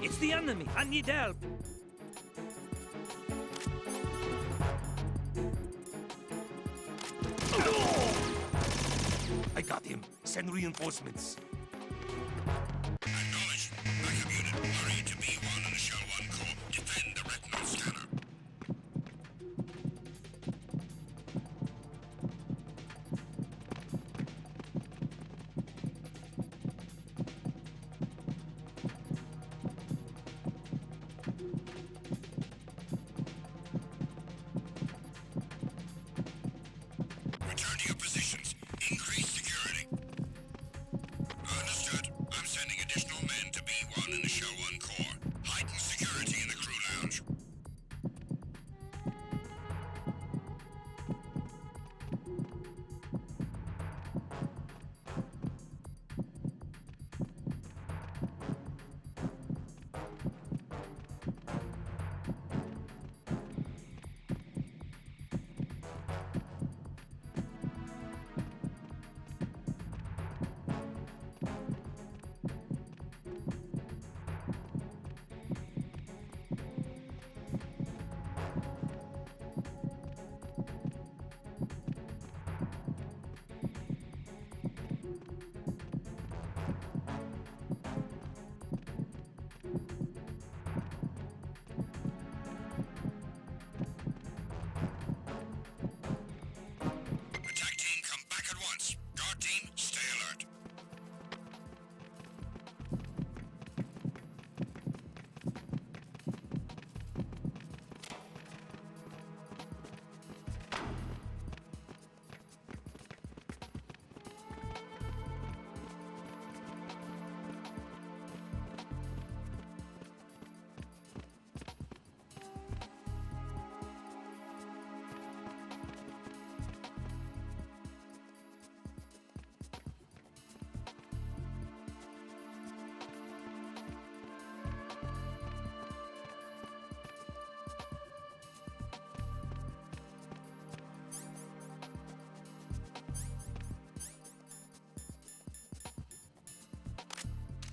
It's the enemy! I need help! I got him. Send reinforcements. Acknowledged. Backup unit. Hurry to B1 and Shell 1 Corps. Defend the retinal scanner. Return to your positions. Increase security. Understood. I'm sending additional men to B1 and the Shell 1 Corps. Heighten security in the crew lounge. Attack team, come back at once. Guard team, stay alert.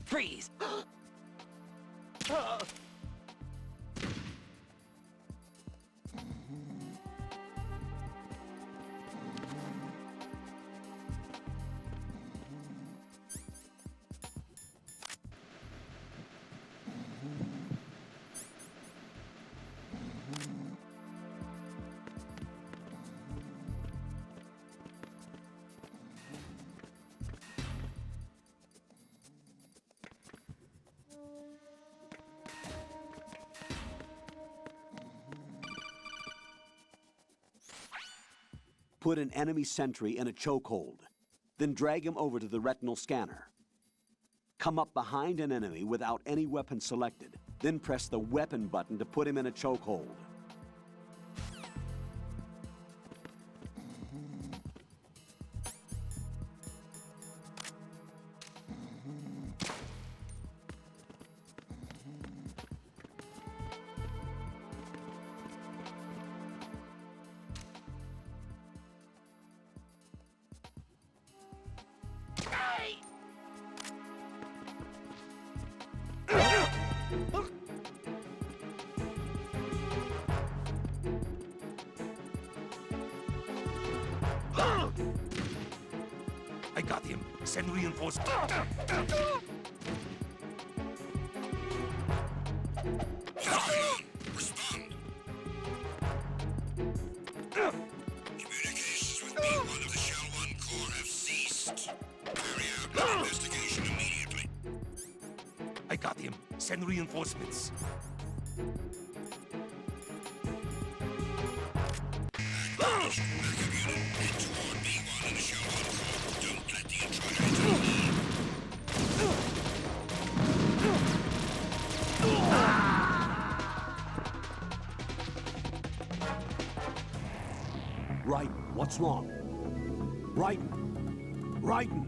Freeze! Put an enemy sentry in a chokehold. Then drag him over to the retinal scanner. Come up behind an enemy without any weapon selected. Then press the weapon button to put him in a chokehold. I got him. Send reinforcements. Respond. Communications with B1 of the Shell 1 Corps have ceased. Carry out an investigation immediately. I got him. Send reinforcements. Acknowledged. Backup unit. Head toward B1 and the Shell 1 Corps. Don't let the intruder into the lead. Raiden, what's wrong? Raiden! Raiden!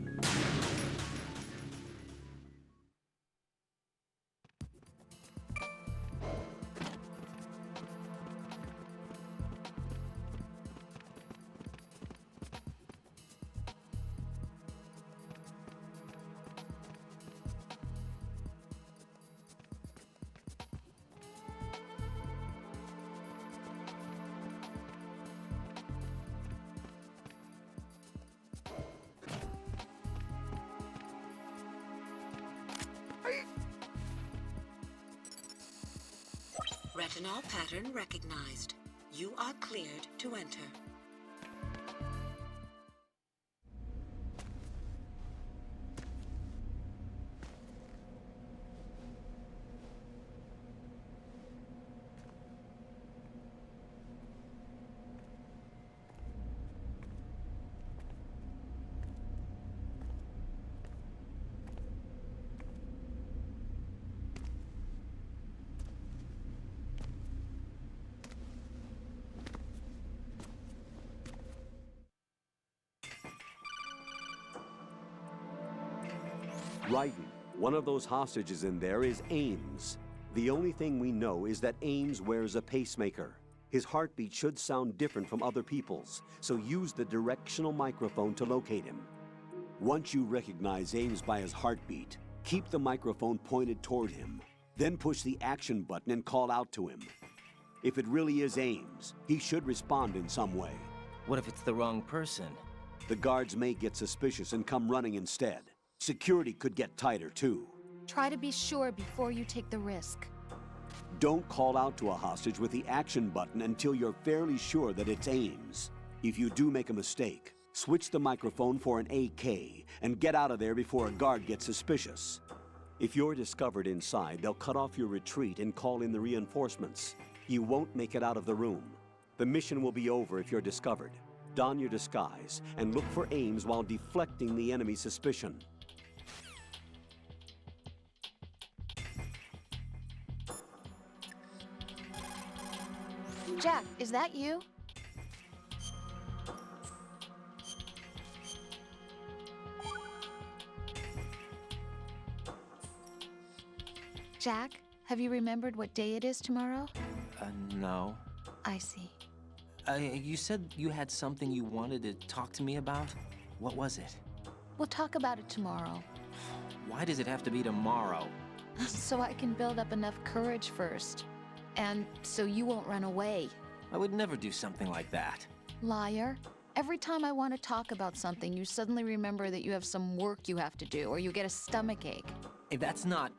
Retinol pattern recognized. You are cleared to enter. Raiden, one of those hostages in there is Ames. The only thing we know is that Ames wears a pacemaker. His heartbeat should sound different from other people's, so use the directional microphone to locate him. Once you recognize Ames by his heartbeat, keep the microphone pointed toward him. Then push the action button and call out to him. If it really is Ames, he should respond in some way. What if it's the wrong person? The guards may get suspicious and come running instead. Security could get tighter, too. Try to be sure before you take the risk. Don't call out to a hostage with the action button until you're fairly sure that it's Ames. If you do make a mistake, switch the microphone for an AK and get out of there before a guard gets suspicious. If you're discovered inside, they'll cut off your retreat and call in the reinforcements. You won't make it out of the room. The mission will be over if you're discovered. Don your disguise and look for Ames while deflecting the enemy's suspicion. Jack, is that you? Jack, have you remembered what day it is tomorrow? No. I see. You said you had something you wanted to talk to me about? What was it? We'll talk about it tomorrow. Why does it have to be tomorrow? So I can build up enough courage first. And so you won't run away. I would never do something like that. Liar. Every time I want to talk about something, you suddenly remember that you have some work you have to do, or you get a stomachache. Hey, that's not...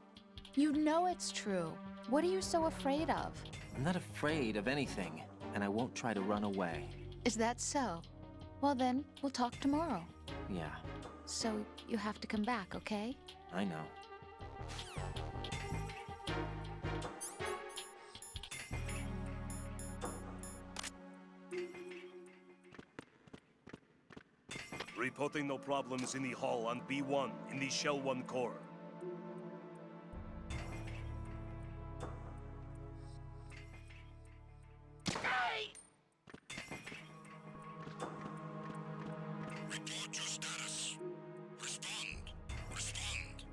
You know it's true. What are you so afraid of? I'm not afraid of anything, and I won't try to run away. Is that so? Well then, we'll talk tomorrow. Yeah, So you have to come back, okay? I know. Reporting no problems in the hall on B1 in the Shell 1 Corps. Report your status. Respond. Respond.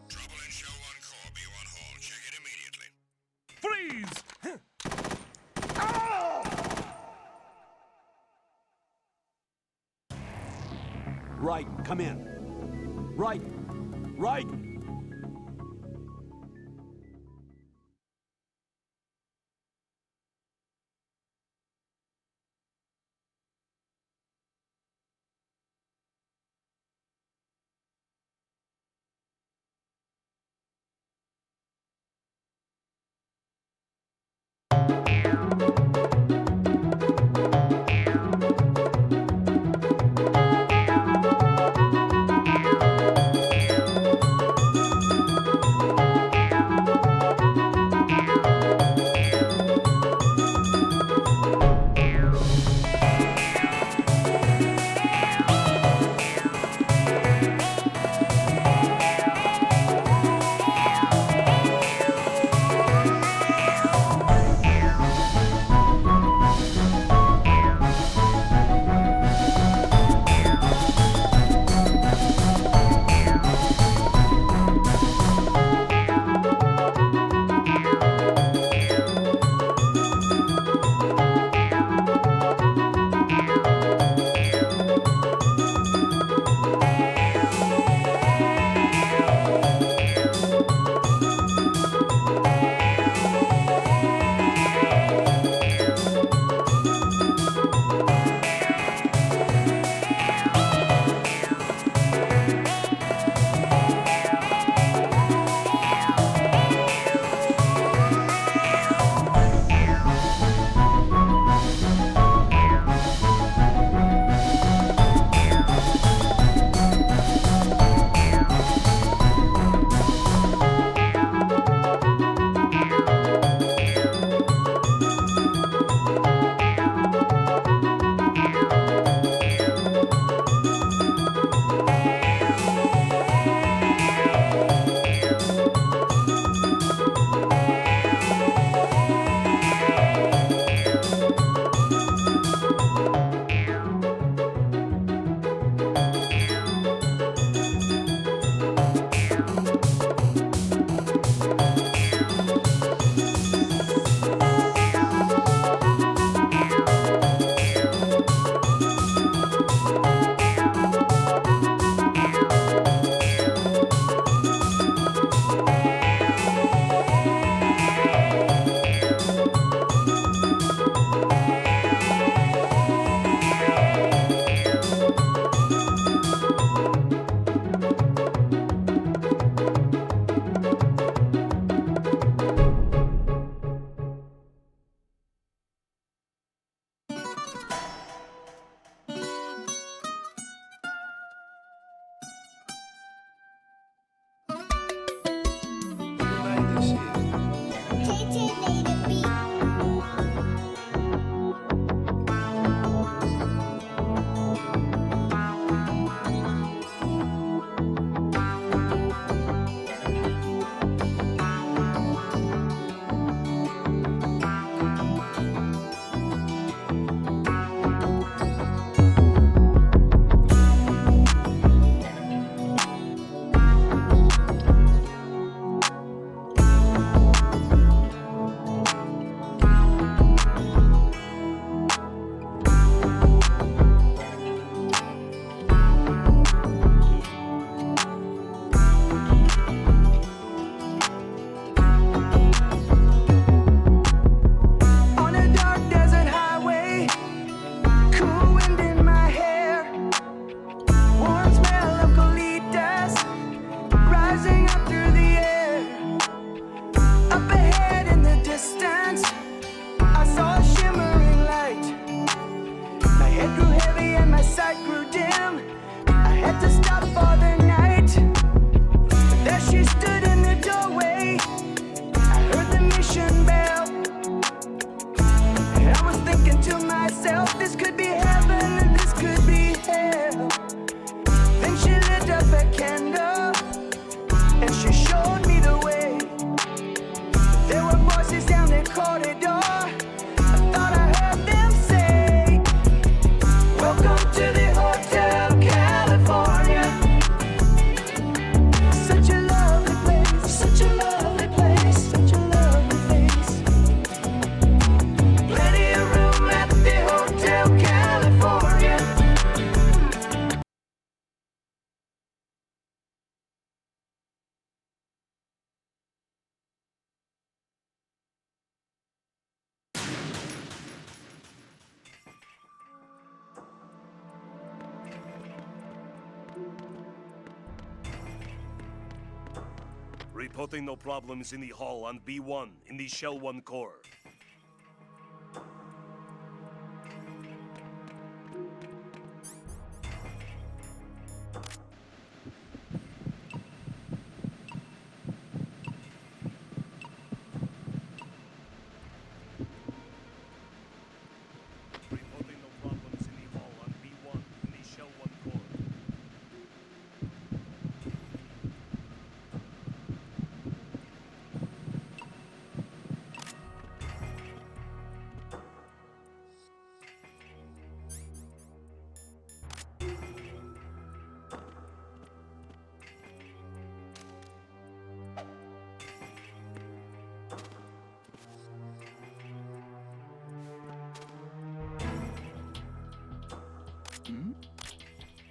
Trouble in Shell 1 Corps, B1 Hall. Check it immediately. Freeze! Raiden, come in. Raiden! Raiden! had to stop for the night. There she stood in the doorway. I heard the mission bell. I was thinking to myself, this could be heaven and this could be hell. Then she lit up a candle and she showed me the way. There were voices down the corridor. I thought I heard them say, welcome to the Hotel California. Such a lovely place, such a lovely place, such a lovely place. Plenty of room at the Hotel California. Reporting no problems in the hall on B1 in the Shell 1 core. Reporting no problems in the hall on B1 in the Shell 1 core.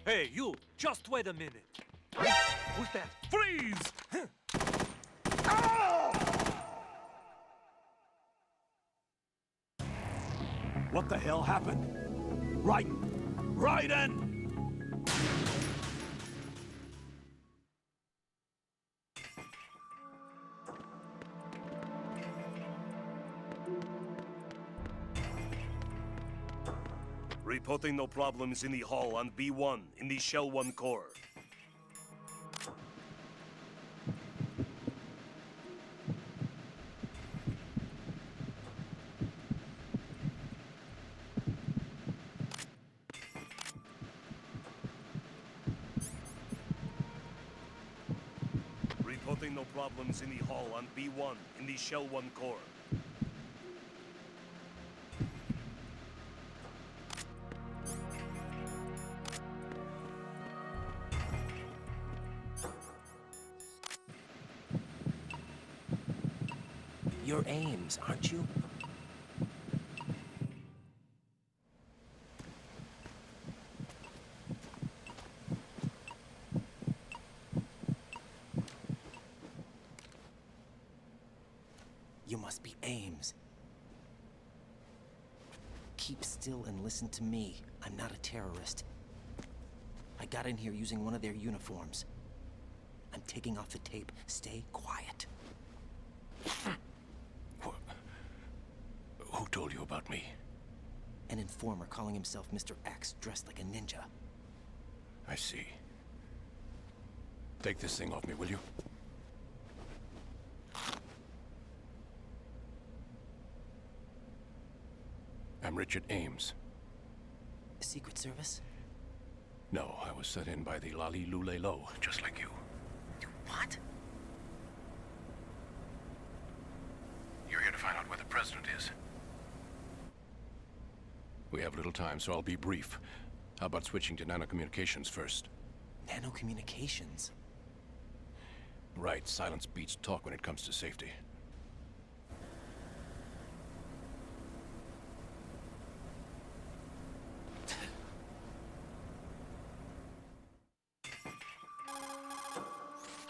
Hey, you! Just wait a minute. Who's that? Freeze! What the hell happened? Raiden! Raiden! Reporting no problems in the hall on B1 in the Shell 1 core. Reporting no problems in the hall on B1 in the Shell 1 core. You're Ames, aren't you? You must be Ames. Keep still and listen to me. I'm not a terrorist. I got in here using one of their uniforms. I'm taking off the tape. Stay quiet. Who told you about me? An informer calling himself Mr. X, dressed like a ninja. I see. Take this thing off me, will you? I'm Richard Ames. Secret Service? No, I was sent in by the Lali Lule Lo, just like you. What? You're here to find out where the president is. We have little time, so I'll be brief. How about switching to nanocommunications first? Nanocommunications? Right, silence beats talk when it comes to safety.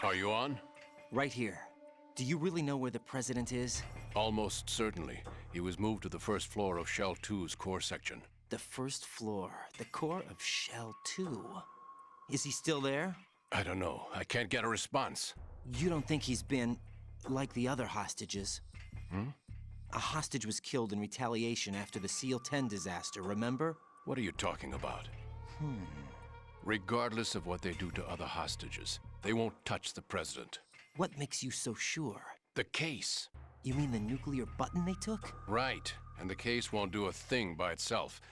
Are you on? Right here. Do you really know where the president is? Almost certainly. He was moved to the first floor of Shell 2's core section. The first floor. The core of Shell 2. Is he still there? I don't know. I can't get a response. You don't think he's been like the other hostages? A hostage was killed in retaliation after the SEAL-10 disaster, remember? What are you talking about? Regardless of what they do to other hostages, they won't touch the president. What makes you so sure? The case. You mean the nuclear button they took? Right, and the case won't do a thing by itself.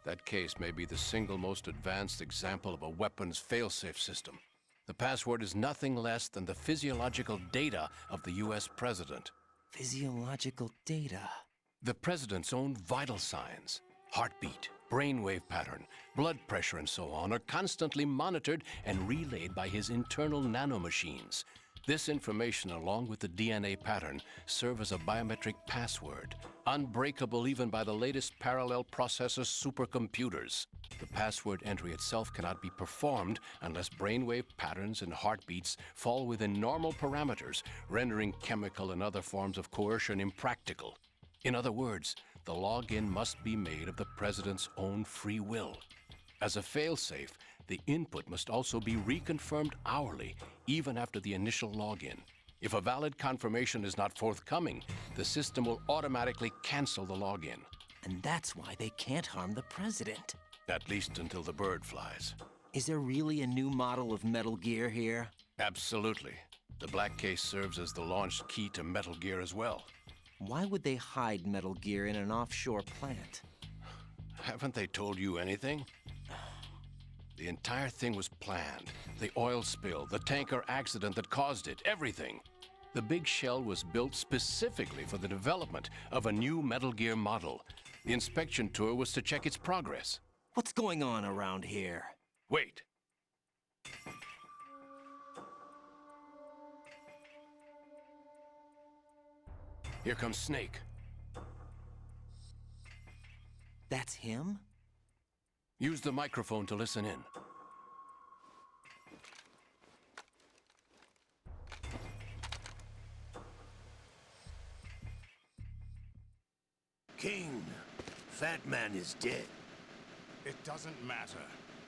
That case may be the single most advanced example of a weapons failsafe system. The password is nothing less than the physiological data of the US president. Physiological data? The president's own vital signs, heartbeat, brainwave pattern, blood pressure, and so on, are constantly monitored and relayed by his internal nanomachines. This information, along with the DNA pattern, serve as a biometric password, unbreakable even by the latest parallel processor supercomputers. The password entry itself cannot be performed unless brainwave patterns and heartbeats fall within normal parameters, rendering chemical and other forms of coercion impractical. In other words, the login must be made of the president's own free will. As a failsafe, the input must also be reconfirmed hourly, even after the initial login. If a valid confirmation is not forthcoming, the system will automatically cancel the login. And that's why they can't harm the president. At least until the bird flies. Is there really a new model of Metal Gear here? Absolutely. The black case serves as the launch key to Metal Gear as well. Why would they hide Metal Gear in an offshore plant? Haven't they told you anything? The entire thing was planned. The oil spill, the tanker accident that caused it, everything. The big shell was built specifically for the development of a new Metal Gear model. The inspection tour was to check its progress. What's going on around here? Wait. Here comes Snake. That's him? Use the microphone to listen in. King, Fat Man is dead. It doesn't matter.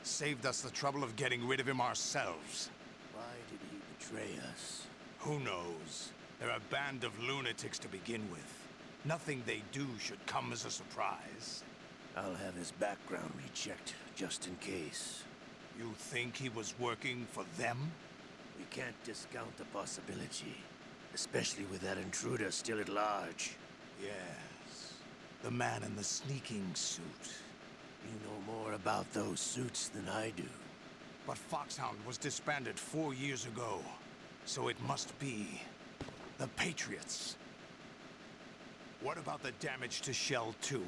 Saved us the trouble of getting rid of him ourselves. Why did he betray us? Who knows? They're a band of lunatics to begin with. Nothing they do should come as a surprise. I'll have his background rechecked, just in case. You think he was working for them? We can't discount the possibility. Especially with that intruder still at large. Yes. The man in the sneaking suit. You know more about those suits than I do. But Foxhound was disbanded 4 years ago. So it must be the Patriots. What about the damage to Shell 2?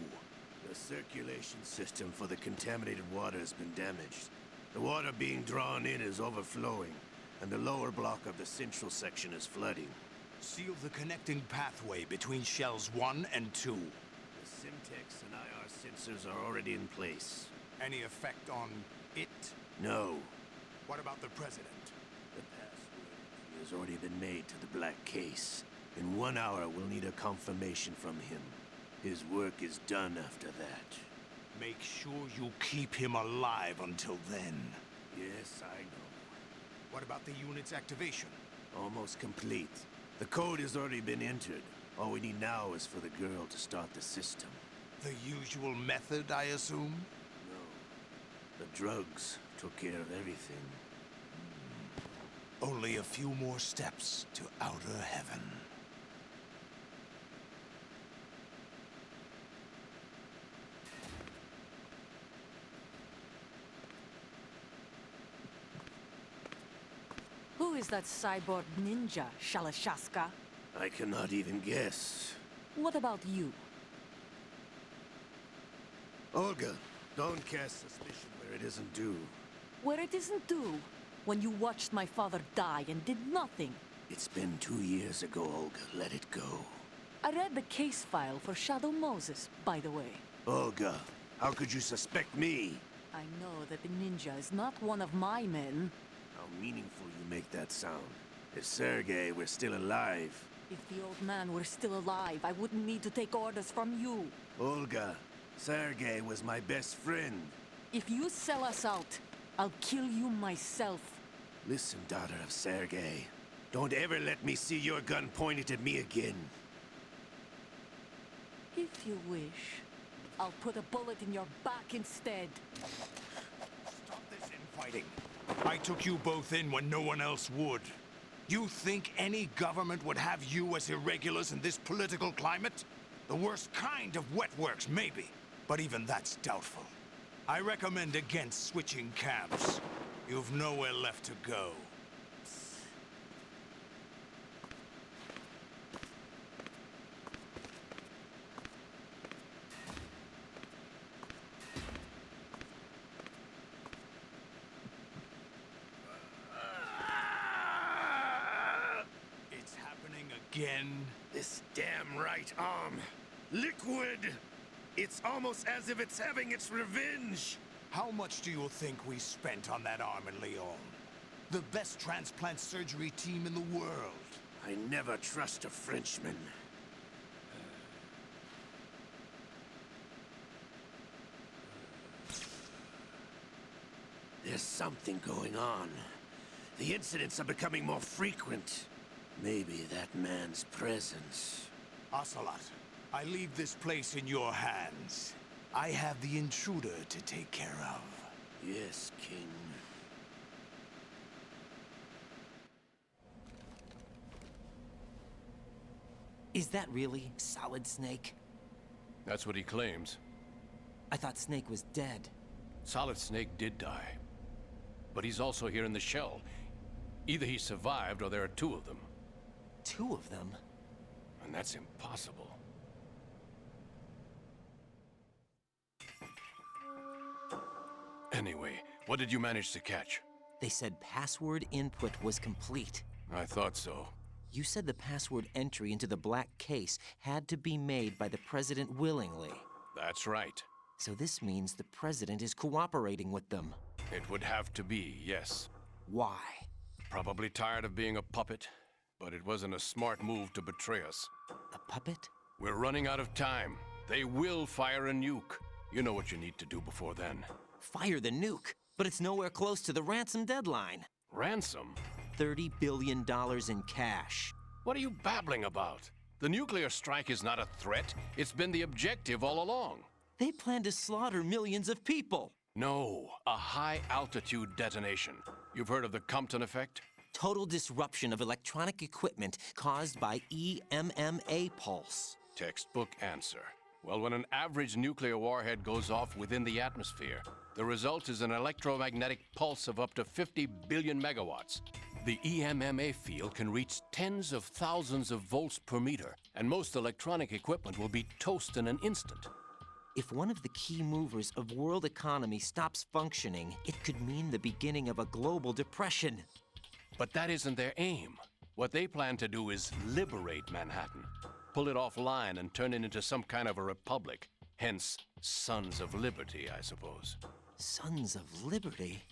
The circulation system for the contaminated water has been damaged. The water being drawn in is overflowing, and the lower block of the central section is flooding. Seal the connecting pathway between Shells 1 and 2. The Simtex and IR sensors are already in place. Any effect on it? No. What about the President? The password has already been made to the black case. In 1 hour, we'll need a confirmation from him. His work is done after that. Make sure you keep him alive until then. Yes, I know. What about the unit's activation? Almost complete. The code has already been entered. All we need now is for the girl to start the system. The usual method, I assume? No. The drugs took care of everything. Only a few more steps to outer heaven. Who is that cyborg ninja, Shalashaska? I cannot even guess. What about you? Olga, don't cast suspicion where it isn't due. Where it isn't due? When you watched my father die and did nothing. It's been 2 years ago, Olga. Let it go. I read the case file for Shadow Moses, by the way. Olga, how could you suspect me? I know that the ninja is not one of my men. How meaningful you make that sound. If Sergei were still alive... If the old man were still alive, I wouldn't need to take orders from you. Olga, Sergei was my best friend. If you sell us out, I'll kill you myself. Listen, daughter of Sergei. Don't ever let me see your gun pointed at me again. If you wish, I'll put a bullet in your back instead. Stop this fighting. I took you both in when no one else would. You think any government would have you as irregulars in this political climate? The worst kind of wet works, maybe. But even that's doubtful. I recommend against switching camps. You've nowhere left to go. It's happening again. This damn right arm. Liquid! It's almost as if it's having its revenge. How much do you think we spent on that arm in Lyon? The best transplant surgery team in the world. I never trust a Frenchman. There's something going on. The incidents are becoming more frequent. Maybe that man's presence. Ocelot, I leave this place in your hands. I have the intruder to take care of. Yes, King. Is that really Solid Snake? That's what he claims. I thought Snake was dead. Solid Snake did die. But he's also here in the shell. Either he survived or there are two of them. Two of them? And that's impossible. Anyway, what did you manage to catch? They said password input was complete. I thought so. You said the password entry into the black case had to be made by the president willingly. That's right. So this means the president is cooperating with them. It would have to be, yes. Why? Probably tired of being a puppet, but it wasn't a smart move to betray us. A puppet? We're running out of time. They will fire a nuke. You know what you need to do before then. Fire the nuke, but it's nowhere close to the ransom deadline. Ransom? $30 billion in cash. What are you babbling about? The nuclear strike is not a threat. It's been the objective all along. They plan to slaughter millions of people. No, a high-altitude detonation. You've heard of the Compton effect? Total disruption of electronic equipment caused by EMMA pulse. Textbook answer. Well, when an average nuclear warhead goes off within the atmosphere, the result is an electromagnetic pulse of up to 50 billion megawatts. The EMMA field can reach tens of thousands of volts per meter, and most electronic equipment will be toast in an instant. If one of the key movers of world economy stops functioning, it could mean the beginning of a global depression. But that isn't their aim. What they plan to do is liberate Manhattan. Pull it offline and turn it into some kind of a republic. Hence, Sons of Liberty, I suppose. Sons of Liberty?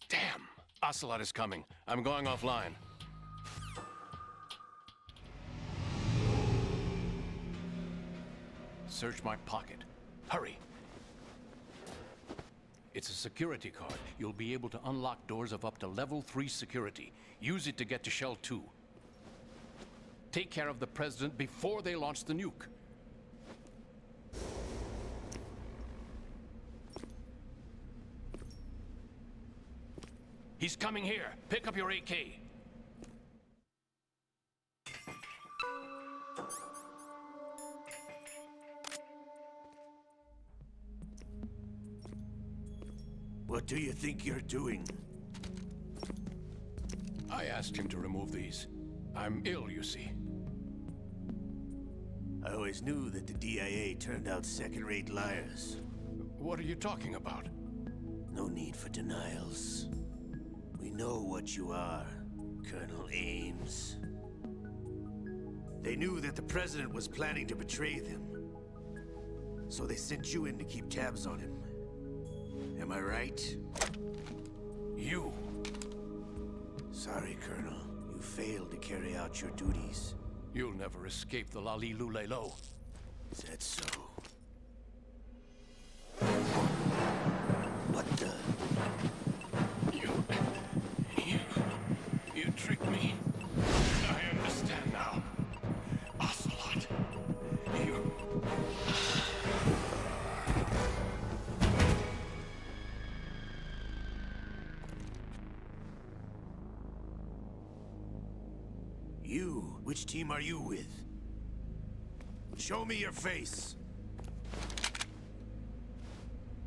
Damn! Ocelot is coming. I'm going offline. Search my pocket. Hurry! It's a security card. You'll be able to unlock doors of up to level 3 security. Use it to get to Shell 2. Take care of the president before they launch the nuke. He's coming here. Pick up your AK. What do you think you're doing? I asked him to remove these. I'm ill, you see. I always knew that the DIA turned out second-rate liars. What are you talking about? No need for denials. We know what you are, Colonel Ames. They knew that the president was planning to betray them. So they sent you in to keep tabs on him. Am I right? You. Sorry, Colonel. You failed to carry out your duties. You'll never escape the Lali-Lu-Le-Lo. Is that so? What the? You tricked me. I understand now. Ocelot. You... Which team are you with? Show me your face.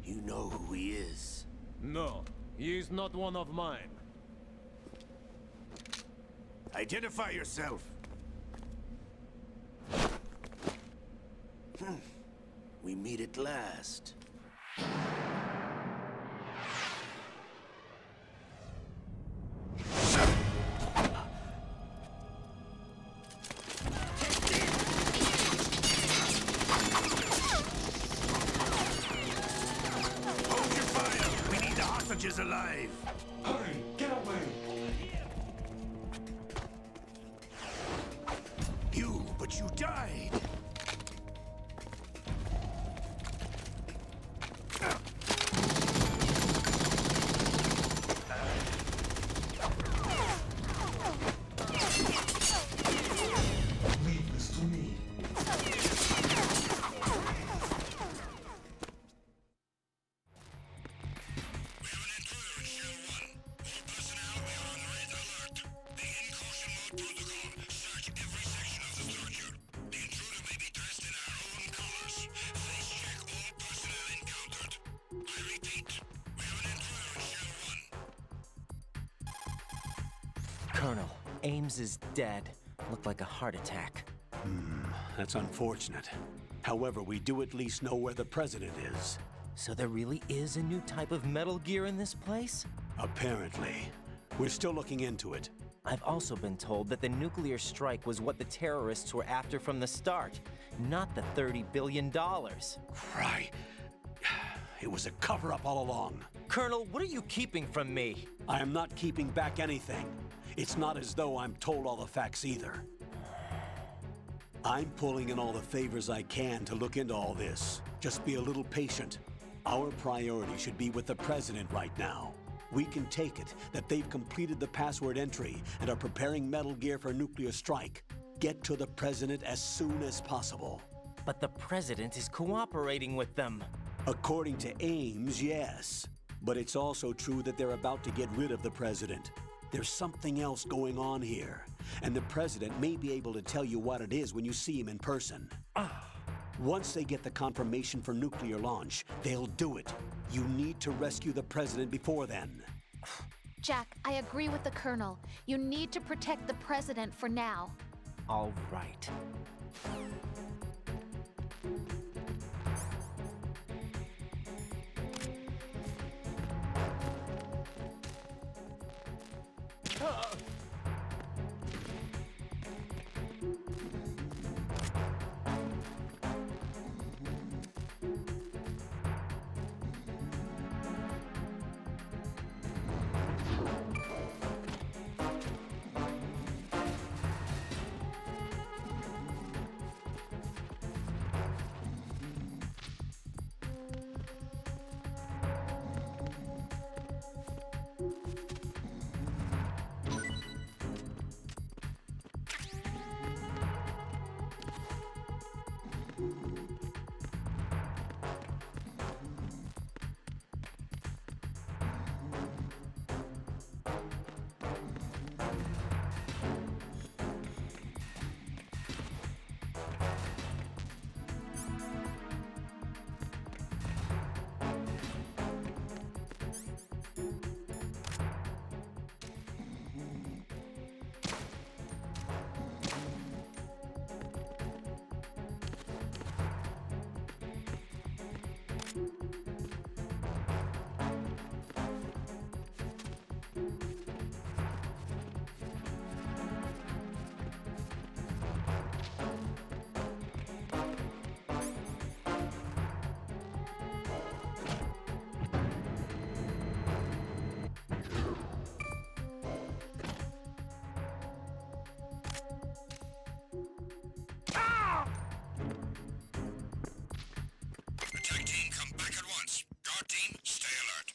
You know who he is. No, he is not one of mine. Identify yourself. We meet at last. Hold your fire! We need the hostages alive! Hurry, get away! But you died! Leave this to me. Colonel, Ames is dead. Looked like a heart attack. That's unfortunate. However, we do at least know where the president is. So there really is a new type of Metal Gear in this place? Apparently. We're still looking into it. I've also been told that the nuclear strike was what the terrorists were after from the start, not the $30 billion. Right. It was a cover-up all along. Colonel, what are you keeping from me? I am not keeping back anything. It's not as though I'm told all the facts either. I'm pulling in all the favors I can to look into all this. Just be a little patient. Our priority should be with the president right now. We can take it that they've completed the password entry and are preparing Metal Gear for nuclear strike. Get to the president as soon as possible. But the president is cooperating with them. According to Ames, yes. But it's also true that they're about to get rid of the president. There's something else going on here, and the president may be able to tell you what it is when you see him in person. Once they get the confirmation for nuclear launch, they'll do it. You need to rescue the president before then. Jack, I agree with the Colonel. You need to protect the president for now. All right. Attack team, come back at once. Guard team, stay alert.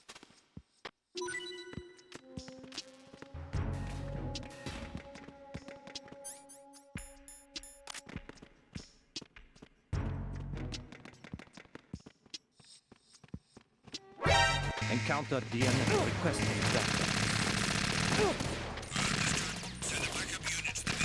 Encounter DNS requesting vector. Send the backup units to the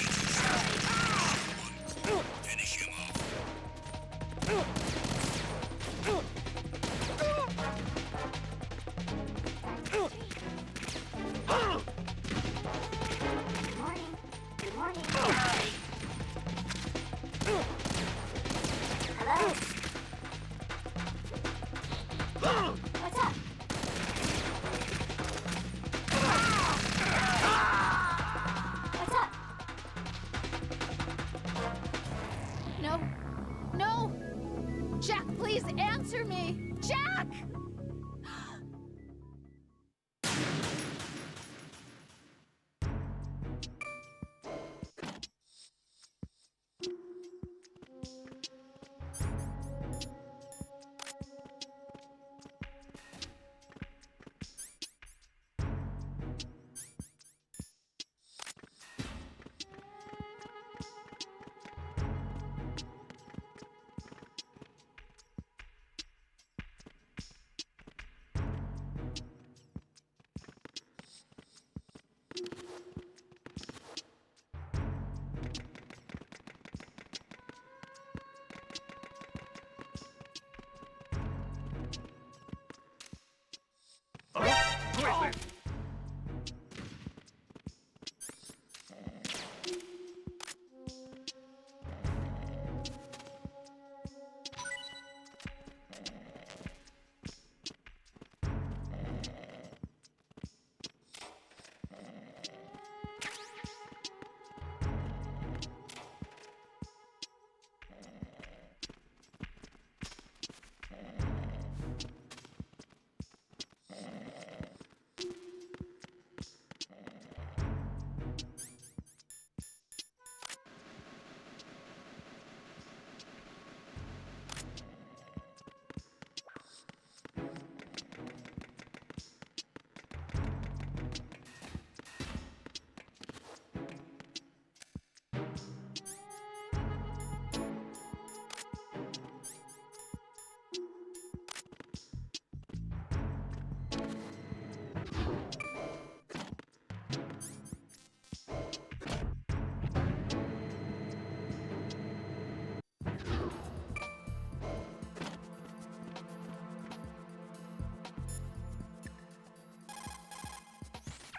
Please answer me! Jack!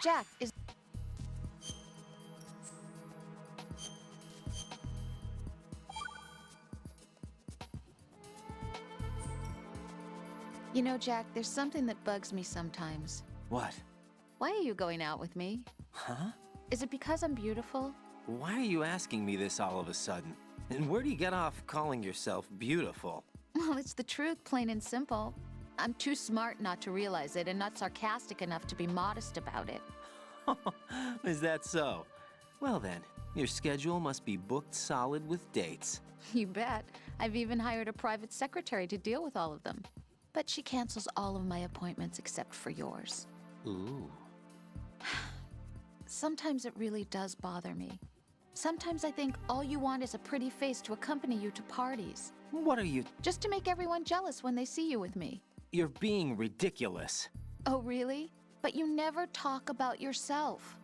Jack, is... You know, Jack, there's something that bugs me sometimes. What? Why are you going out with me? Huh? Is it because I'm beautiful? Why are you asking me this all of a sudden? And where do you get off calling yourself beautiful? Well, it's the truth, plain and simple. I'm too smart not to realize it and not sarcastic enough to be modest about it. Is that so? Well then, your schedule must be booked solid with dates. You bet. I've even hired a private secretary to deal with all of them. But she cancels all of my appointments except for yours. Ooh. Sometimes it really does bother me. Sometimes I think all you want is a pretty face to accompany you to parties. What are you... Just to make everyone jealous when they see you with me. You're being ridiculous. Oh, really? But you never talk about yourself.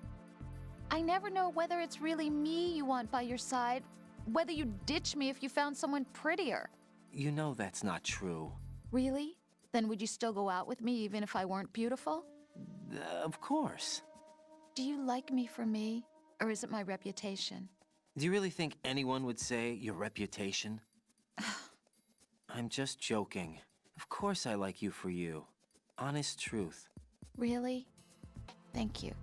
I never know whether it's really me you want by your side, whether you'd ditch me if you found someone prettier. You know that's not true. Really? Then would you still go out with me even if I weren't beautiful? Of course. Do you like me for me, or is it my reputation? Do you really think anyone would say your reputation? I'm just joking. Of course I like you for you. Honest truth. Really? Thank you.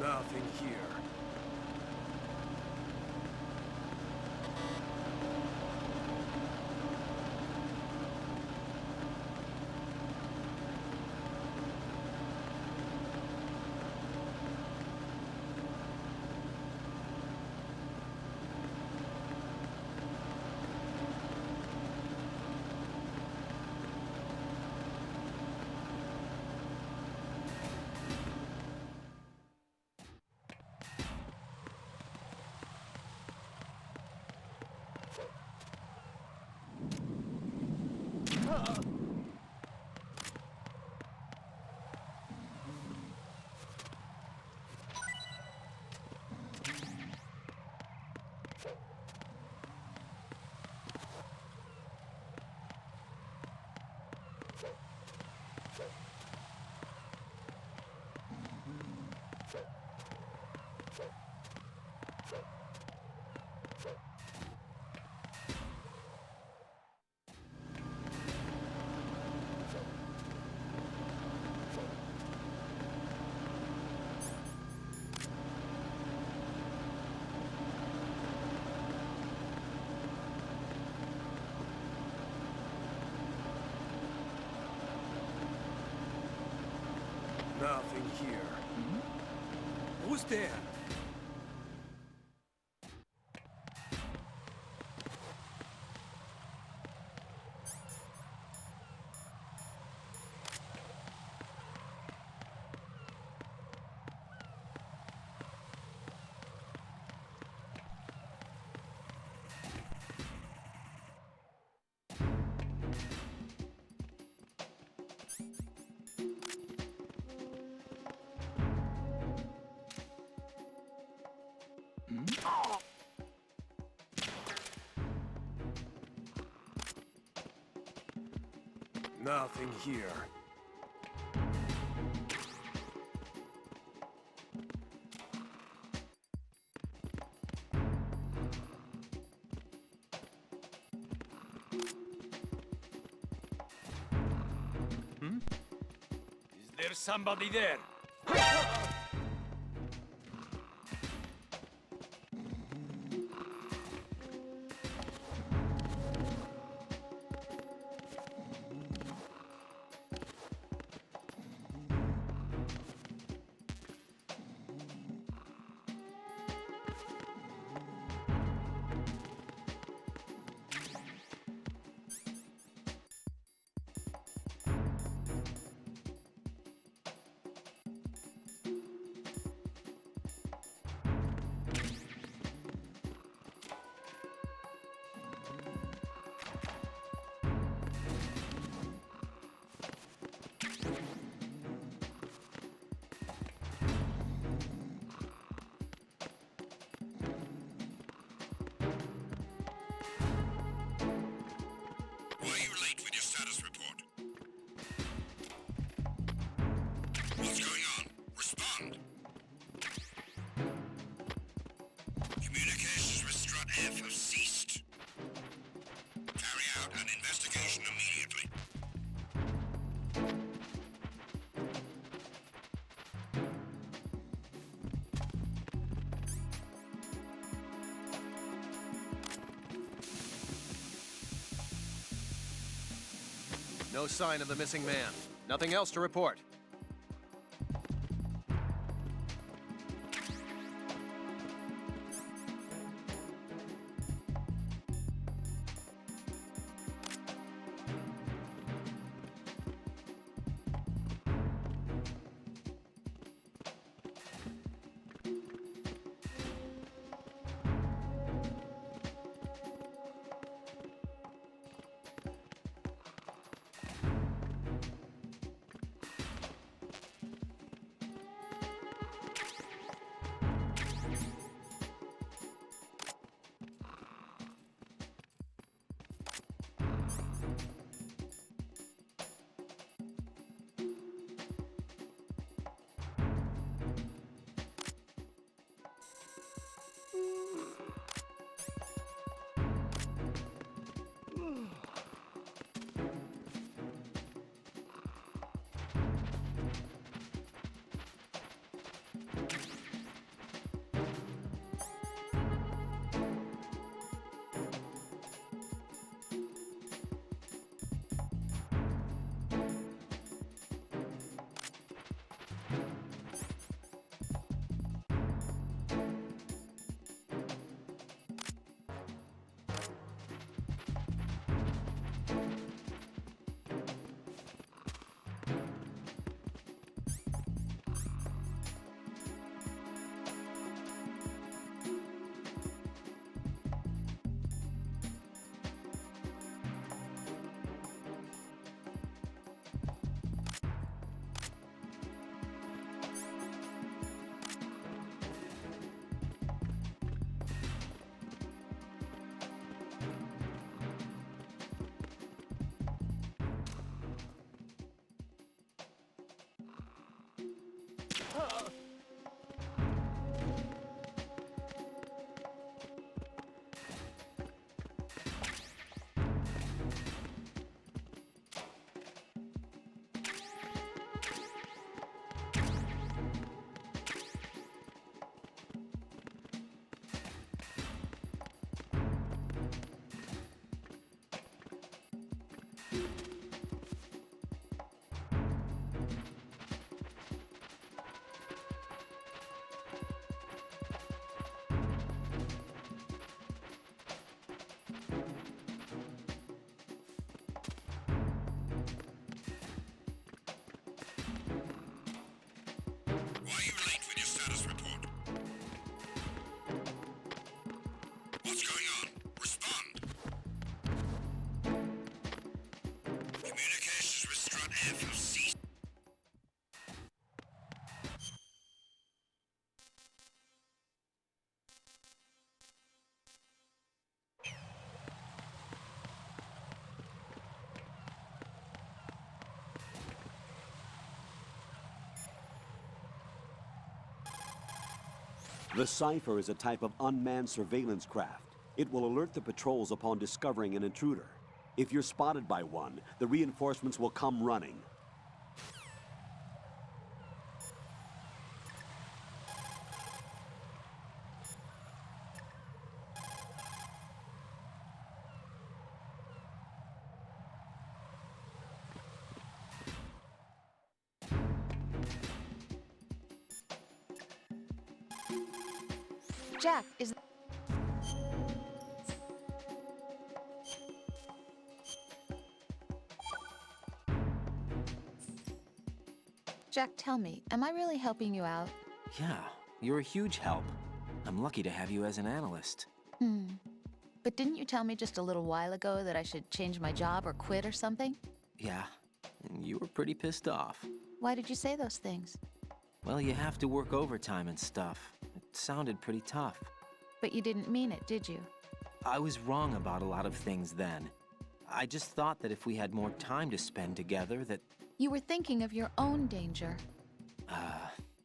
Nothing here. Nothing here. Who's there? Nothing here. Is there somebody there? Why are you late with your status report? What's going on? Respond! Communications with Strut F have ceased. Carry out an investigation immediately. No sign of the missing man. Nothing else to report. The Cypher is a type of unmanned surveillance craft. It will alert the patrols upon discovering an intruder. If you're spotted by one, the reinforcements will come running. Jack, is... Jack, tell me, am I really helping you out? Yeah, you're a huge help. I'm lucky to have you as an analyst. But didn't you tell me just a little while ago that I should change my job or quit or something? Yeah, and you were pretty pissed off. Why did you say those things? Well, you have to work overtime and stuff. It sounded pretty tough. But you didn't mean it, did you? I was wrong about a lot of things then. I just thought that if we had more time to spend together, that... You were thinking of your own danger.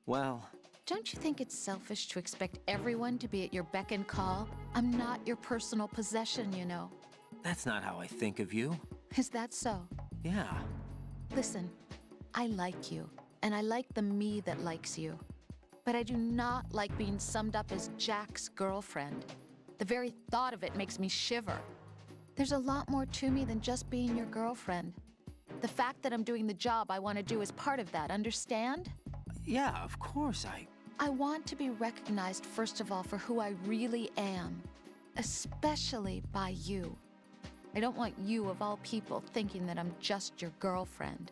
Well... Don't you think it's selfish to expect everyone to be at your beck and call? I'm not your personal possession, you know. That's not how I think of you. Is that so? Yeah. Listen, I like you, and I like the me that likes you. But I do not like being summed up as Jack's girlfriend. The very thought of it makes me shiver. There's a lot more to me than just being your girlfriend. The fact that I'm doing the job I want to do is part of that, understand? Yeah, of course, I want to be recognized, first of all, for who I really am, especially by you. I don't want you, of all people, thinking that I'm just your girlfriend.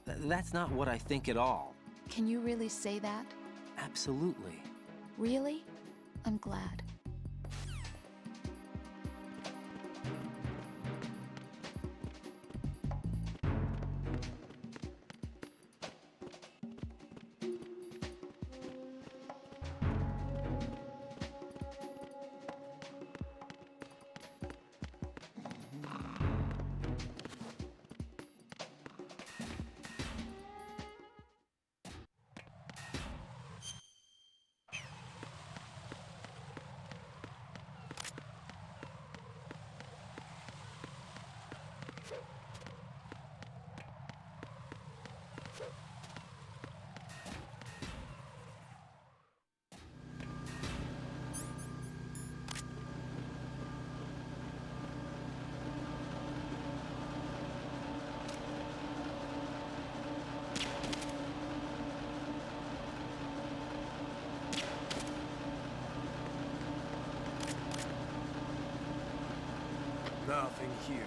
That's not what I think at all. Can you really say that? Absolutely. Really? I'm glad. Nothing here.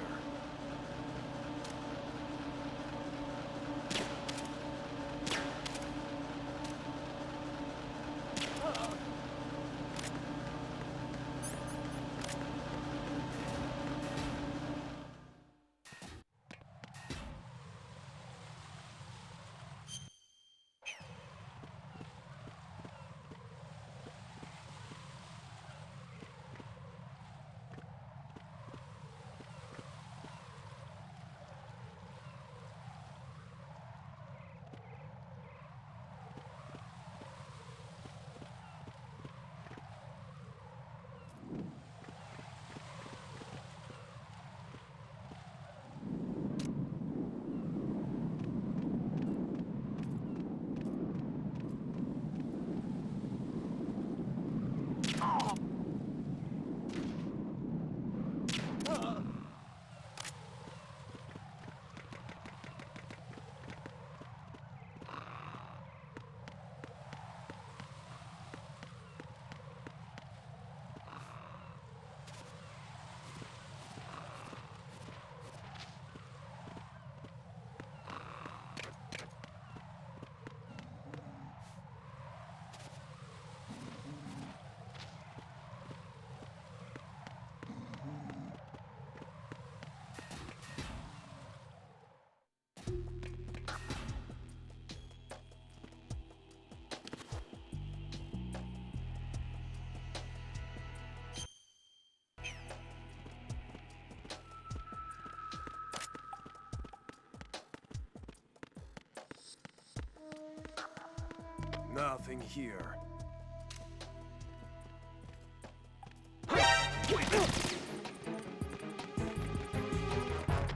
Nothing here.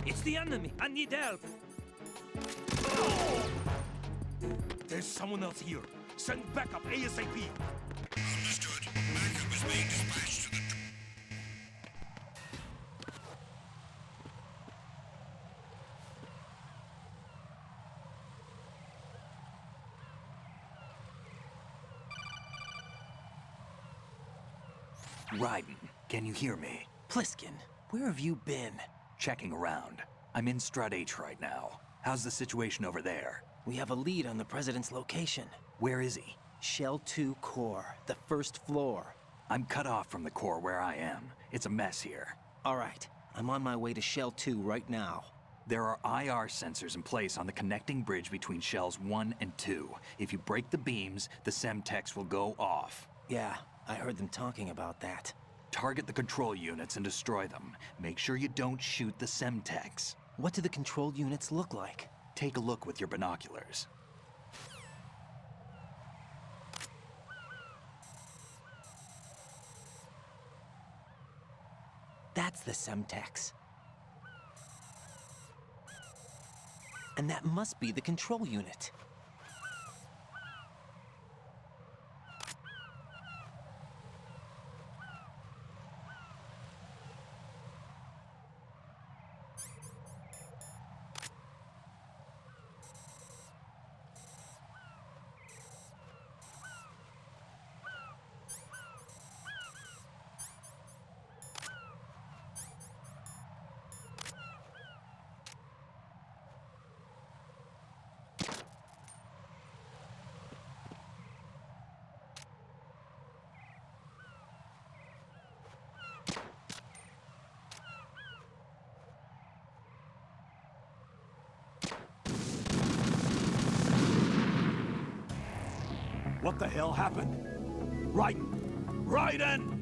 It's the enemy. I need help. There's someone else here. Send backup ASAP. Understood. Backup is being dispatched to the... Raiden, can you hear me? Pliskin, where have you been? Checking around. I'm in Strut H right now. How's the situation over there? We have a lead on the President's location. Where is he? Shell 2 core, the first floor. I'm cut off from the core where I am. It's a mess here. All right, I'm on my way to Shell 2 right now. There are IR sensors in place on the connecting bridge between Shells 1 and 2. If you break the beams, the Semtex will go off. Yeah, I heard them talking about that. Target the control units and destroy them. Make sure you don't shoot the Semtex. What do the control units look like? Take a look with your binoculars. That's the Semtex. And that must be the control unit. What the hell happened? Raiden! Raiden!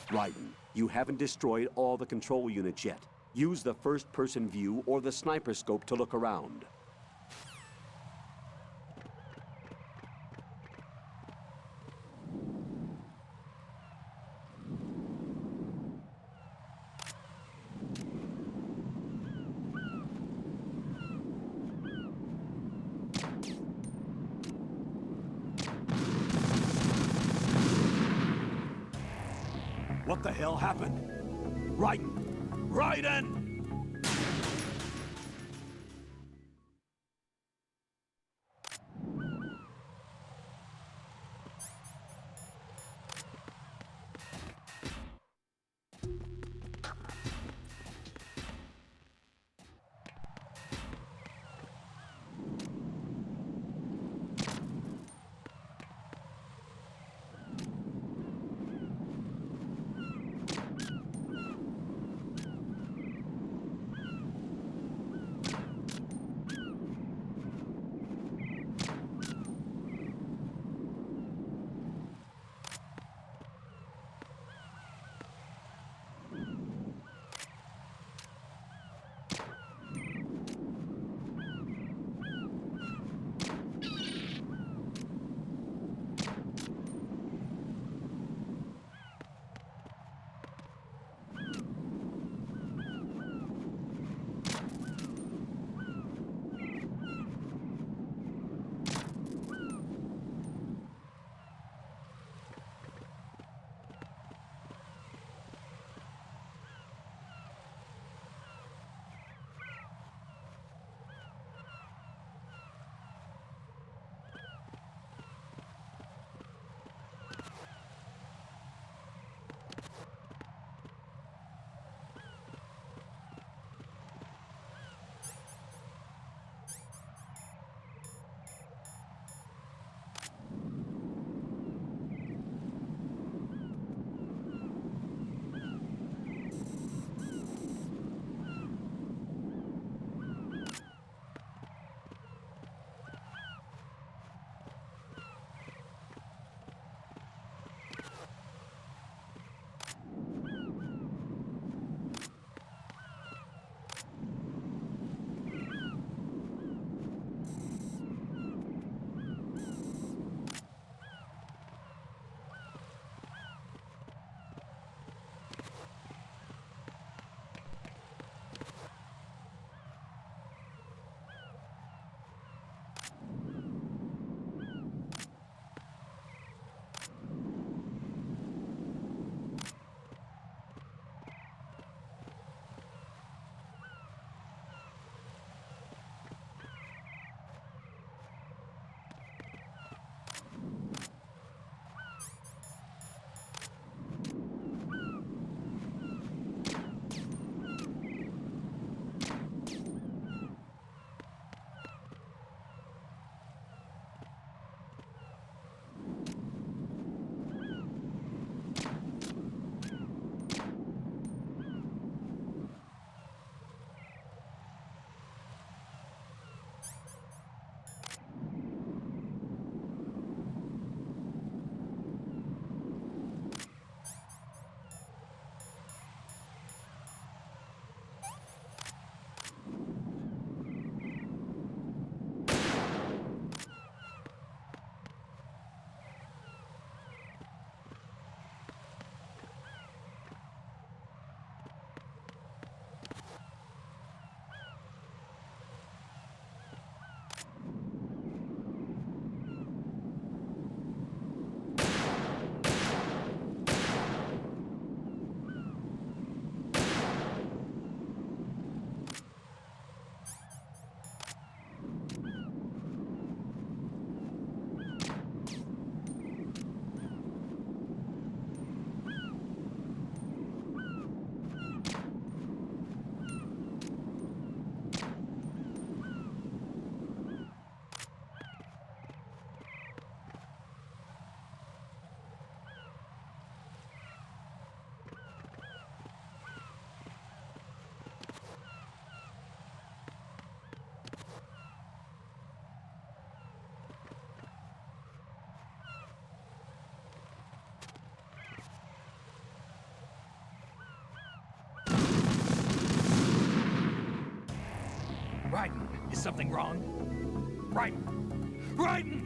Raiden, you haven't destroyed all the control units yet. Use the first-person view or the sniper scope to look around. What the hell happened? Raiden! Raiden! something wrong. Raiden! Raiden!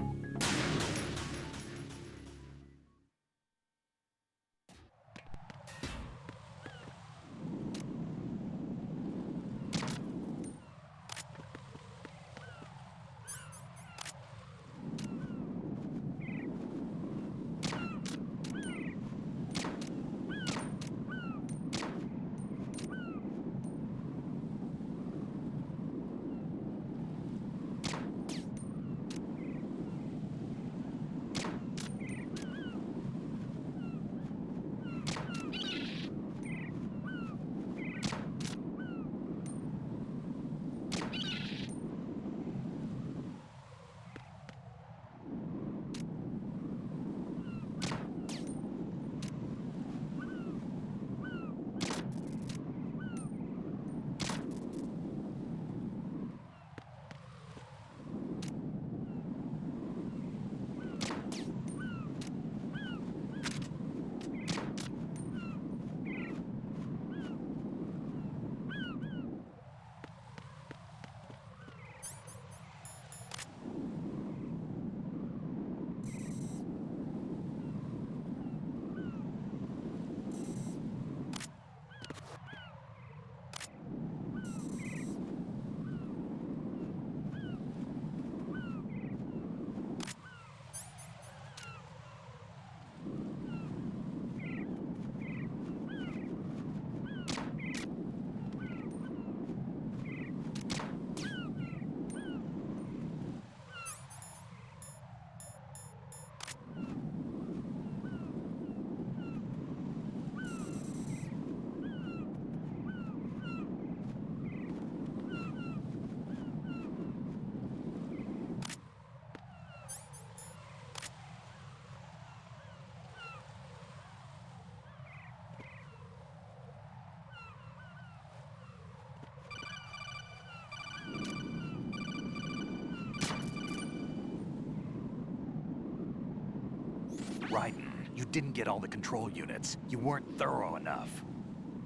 Raiden, you didn't get all the control units. You weren't thorough enough.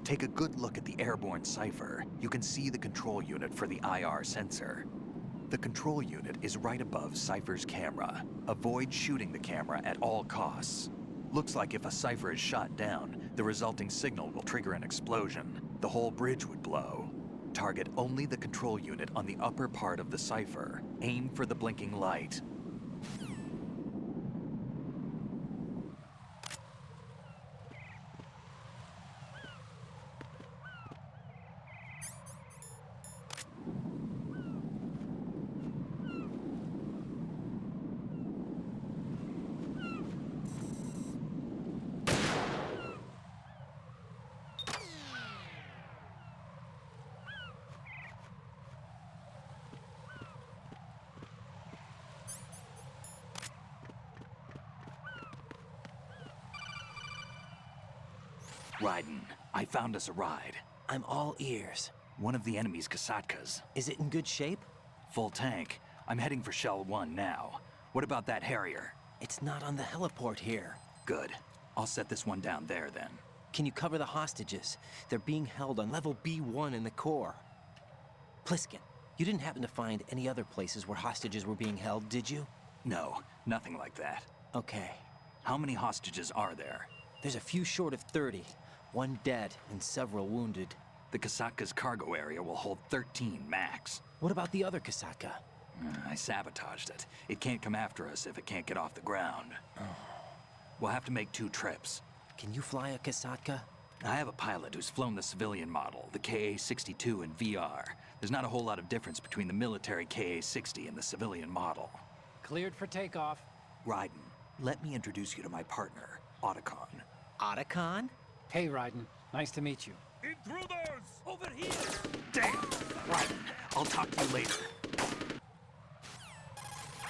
Take a good look at the airborne cipher. You can see the control unit for the IR sensor. The control unit is right above Cypher's camera. Avoid shooting the camera at all costs. Looks like if a Cypher is shot down, the resulting signal will trigger an explosion. The whole bridge would blow. Target only the control unit on the upper part of the Cypher. Aim for the blinking light. Raiden, I found us a ride. I'm all ears. One of the enemy's Kasatkas. Is it in good shape? Full tank. I'm heading for Shell 1 now. What about that Harrier? It's not on the heliport here. Good. I'll set this one down there then. Can you cover the hostages? They're being held on level B1 in the core. Pliskin, you didn't happen to find any other places where hostages were being held, did you? No, nothing like that. Okay. How many hostages are there? There's a few short of 30. One dead and several wounded. The Kasatka's cargo area will hold 13 max. What about the other Kasatka? I sabotaged it. It can't come after us if it can't get off the ground. We'll have to make 2 trips. Can you fly a Kasatka? I have a pilot who's flown the civilian model, the KA-62 in VR. There's not a whole lot of difference between the military KA-60 and the civilian model. Cleared for takeoff. Raiden, let me introduce you to my partner, Otacon. Otacon? Hey, Raiden. Nice to meet you. Intruders! Over here! Damn! Raiden, I'll talk to you later.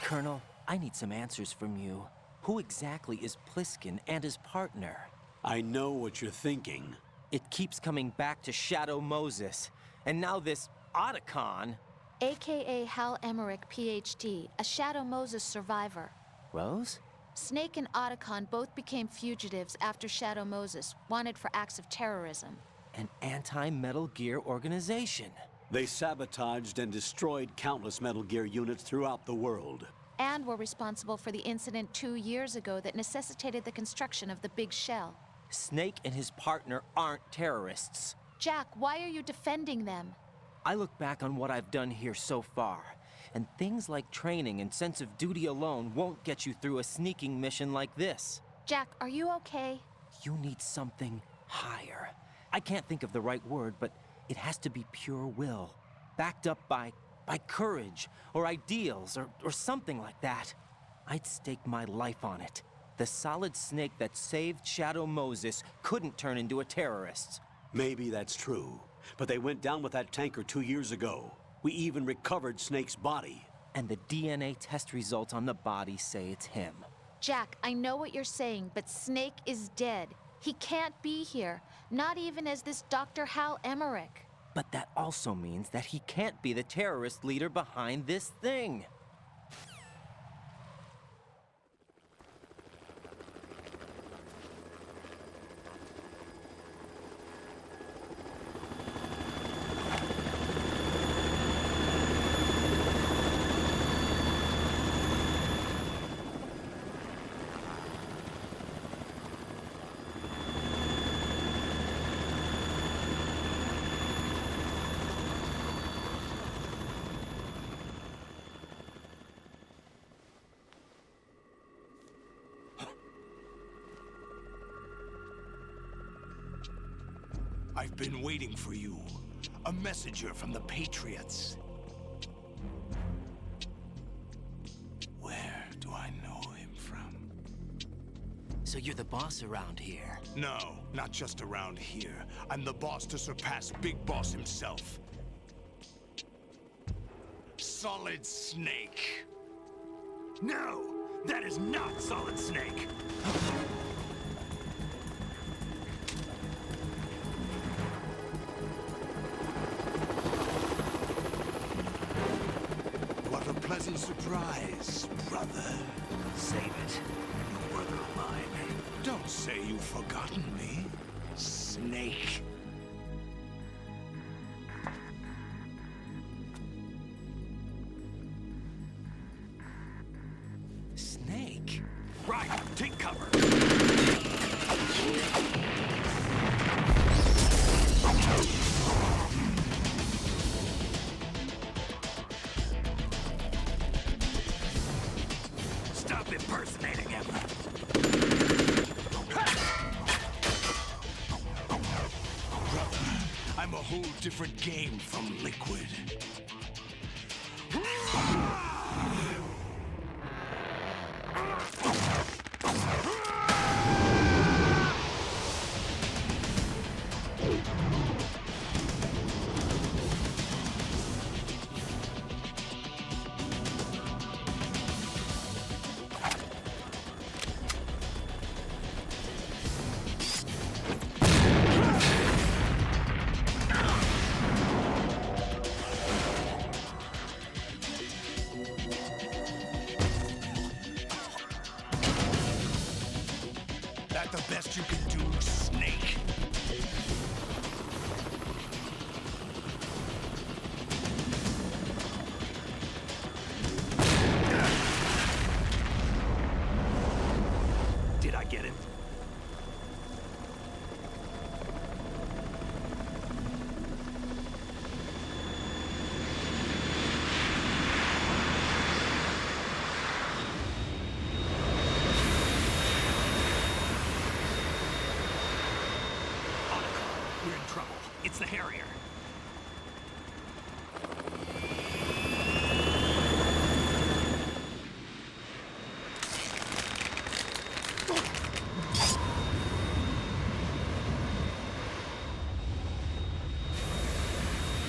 Colonel, I need some answers from you. Who exactly is Pliskin and his partner? I know what you're thinking. It keeps coming back to Shadow Moses. And now this Otacon. AKA Hal Emmerich, PhD, a Shadow Moses survivor. Rose? Snake and Otacon both became fugitives after Shadow Moses, wanted for acts of terrorism. An anti-Metal Gear organization. They sabotaged and destroyed countless Metal Gear units throughout the world. And were responsible for the incident 2 years ago that necessitated the construction of the big shell. Snake and his partner aren't terrorists. Jack, why are you defending them? I look back on what I've done here so far, and things like training and sense of duty alone won't get you through a sneaking mission like this. Jack, are you okay? You need something higher. I can't think of the right word, but it has to be pure will, backed up by courage, or ideals, or something like that. I'd stake my life on it. The solid snake that saved Shadow Moses couldn't turn into a terrorist. Maybe that's true, but they went down with that tanker 2 years ago. We even recovered Snake's body. And the DNA test results on the body say it's him. Jack, I know what you're saying, but Snake is dead. He can't be here, not even as this Dr. Hal Emmerich. But that also means that he can't be the terrorist leader behind this thing. I've been waiting for you. A messenger from the Patriots. Where do I know him from? So you're the boss around here? No, not just around here. I'm the boss to surpass Big Boss himself. Solid Snake. No! That is not Solid Snake! What a pleasant surprise, brother. Save it. You work of mine. Don't say you've forgotten me, Snake. Snake? Right, take cover. Stop impersonating him. Brother, I'm a whole different game from Liquid. That the best you can do, Snake? Did I get him? We're in trouble. It's the Harrier.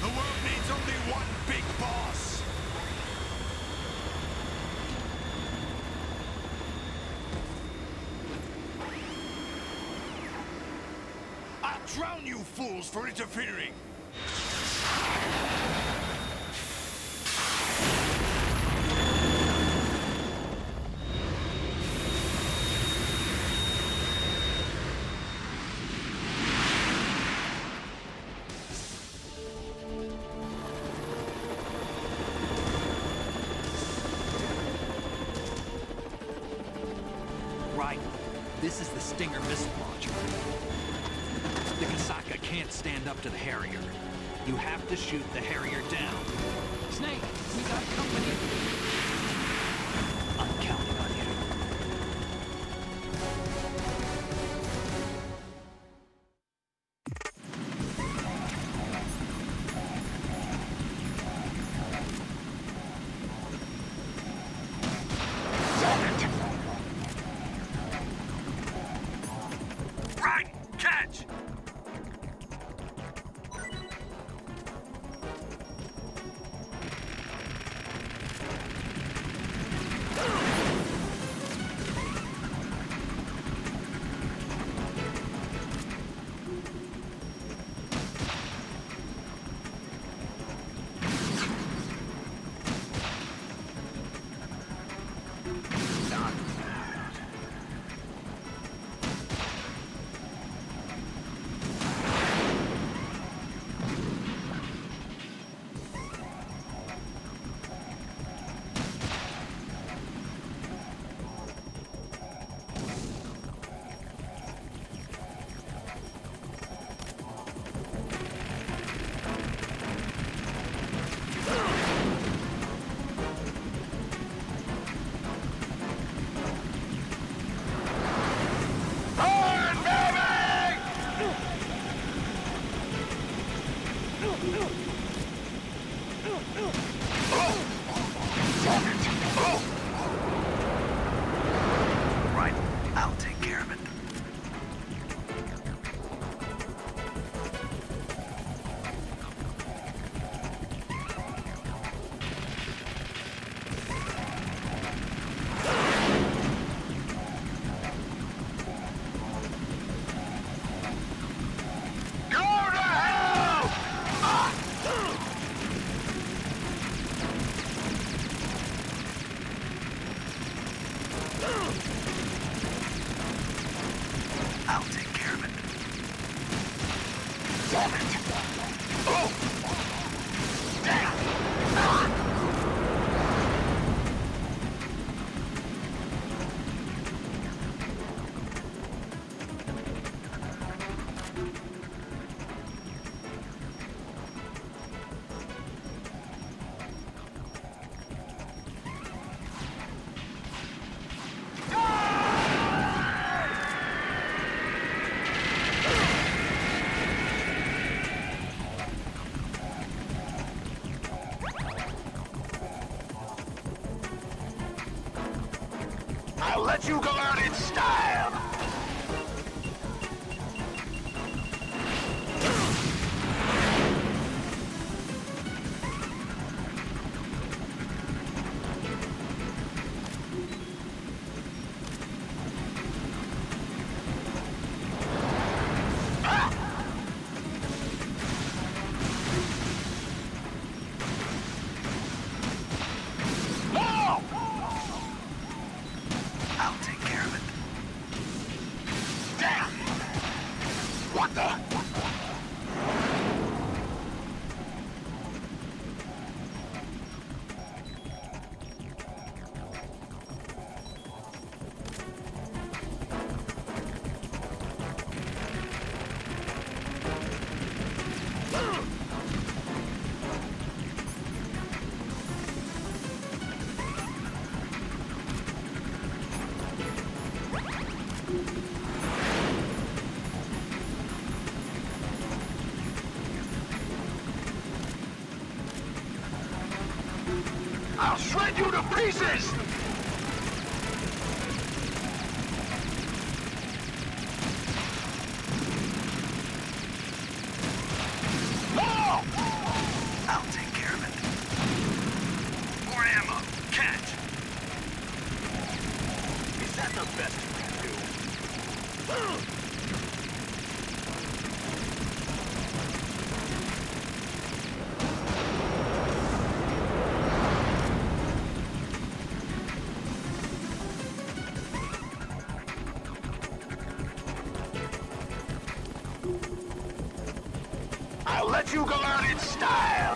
The world needs only one big boss. I'll drown you fools for interfering. Stinger missile launcher. The Kasaka can't stand up to the Harrier. You have to shoot the Harrier down. Snake, we got company. I'm counting on you. Right! Catch! Right, I'll take care of it. I'll take care of it. Damn it! Oh! Damn! I'll let you go out in style! I'll take care of it. Damn! What the? I'll shred you to pieces! No! I'll take care of it. More ammo. Catch! Is that the best you can do? I'll let you go out in style!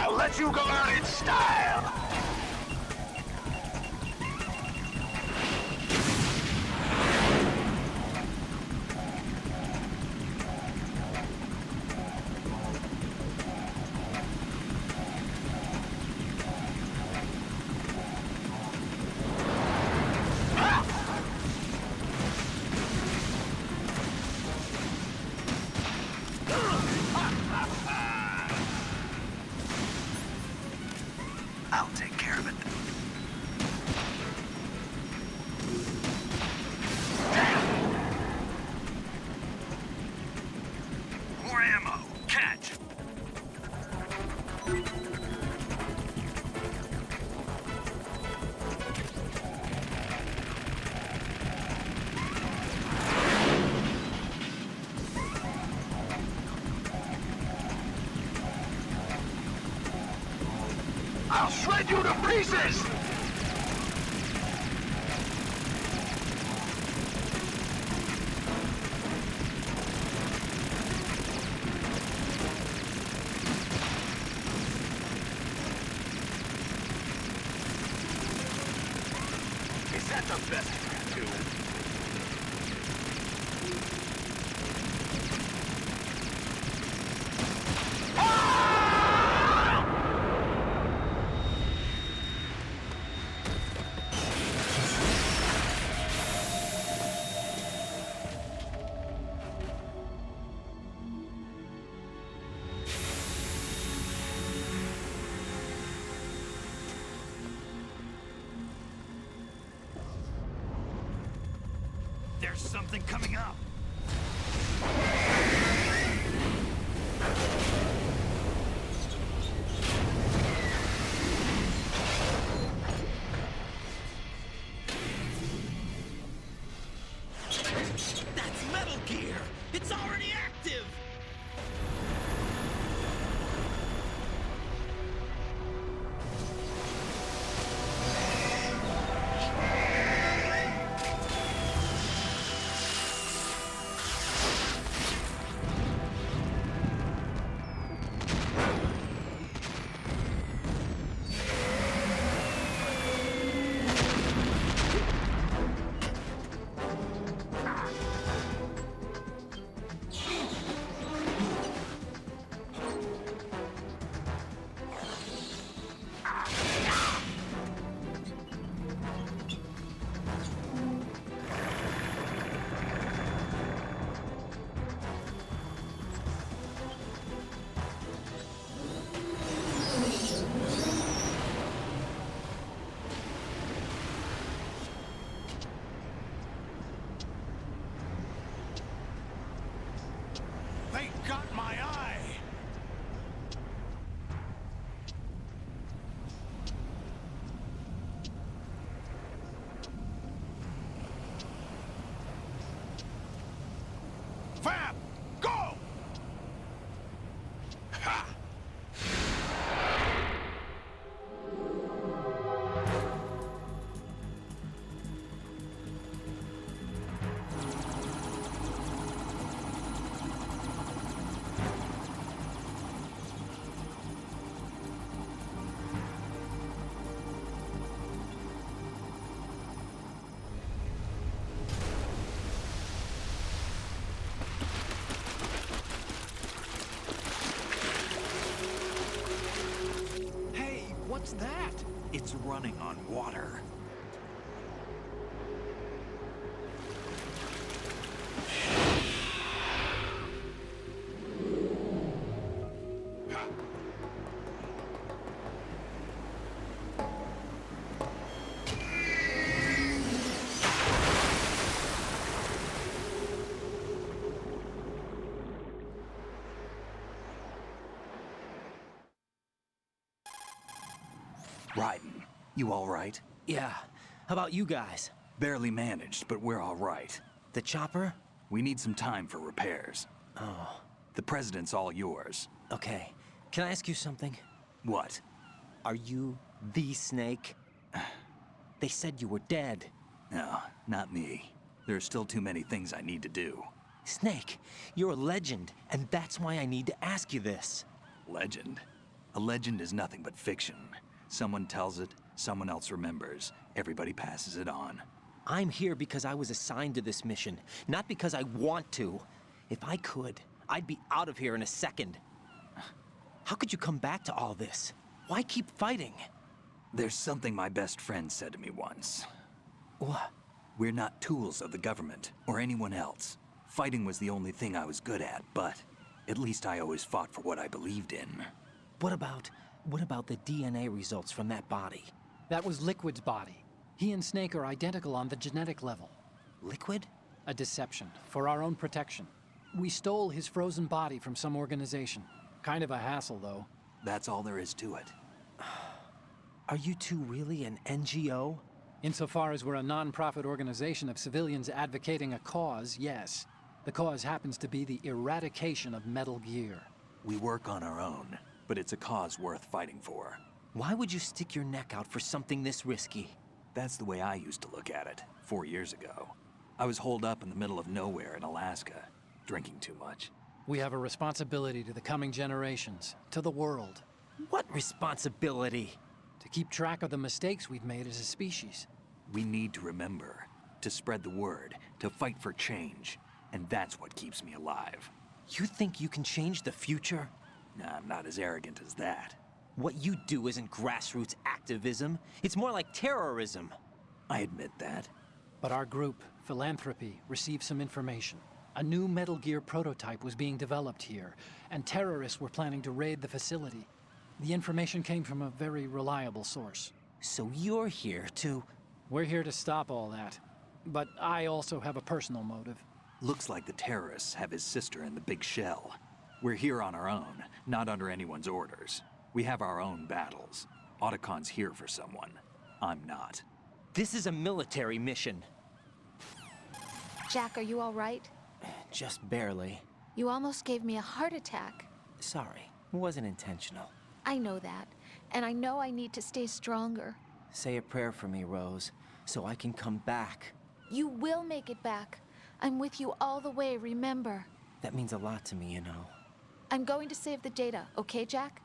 I'll let you go out in style! I'll take care of it. More ammo. Catch. I'll shred you to pieces! Is that the best you can do? There's something coming up. That's Metal Gear! It's already active! They got my eye! Fab! Go! Ha! Hey, what's that? It's running on water. Raiden, you all right? Yeah. How about you guys? Barely managed, but we're all right. The chopper? We need some time for repairs. Oh. The president's all yours. Okay. Can I ask you something? What? Are you the Snake? They said you were dead. No, not me. There are still too many things I need to do. Snake, you're a legend, and that's why I need to ask you this. Legend? A legend is nothing but fiction. Someone tells it, someone else remembers. Everybody passes it on. I'm here because I was assigned to this mission, not because I want to. If I could, I'd be out of here in a second. How could you come back to all this? Why keep fighting? There's something my best friend said to me once. What? We're not tools of the government or anyone else. Fighting was the only thing I was good at, but at least I always fought for what I believed in. What about the DNA results from that body? That was Liquid's body. He and Snake are identical on the genetic level. Liquid? A deception, for our own protection. We stole his frozen body from some organization. Kind of a hassle, though. That's all there is to it. Are you two really an NGO? Insofar as we're a non-profit organization of civilians advocating a cause, yes. The cause happens to be the eradication of Metal Gear. We work on our own, but it's a cause worth fighting for. Why would you stick your neck out for something this risky? That's the way I used to look at it, 4 years ago. I was holed up in the middle of nowhere in Alaska, drinking too much. We have a responsibility to the coming generations, to the world. What responsibility? To keep track of the mistakes we've made as a species. We need to remember, to spread the word, to fight for change. And that's what keeps me alive. You think you can change the future? Nah, I'm not as arrogant as that. What you do isn't grassroots activism. It's more like terrorism. I admit that. But our group, Philanthropy, received some information. A new Metal Gear prototype was being developed here, and terrorists were planning to raid the facility. The information came from a very reliable source. So you're here to... We're here to stop all that. But I also have a personal motive. Looks like the terrorists have his sister in the big shell. We're here on our own, not under anyone's orders. We have our own battles. Otacon's here for someone. I'm not. This is a military mission. Jack, are you all right? Just barely. You almost gave me a heart attack. Sorry, it wasn't intentional. I know that, and I know I need to stay stronger. Say a prayer for me, Rose, so I can come back. You will make it back. I'm with you all the way, remember? That means a lot to me, you know. I'm going to save the data, okay, Jack?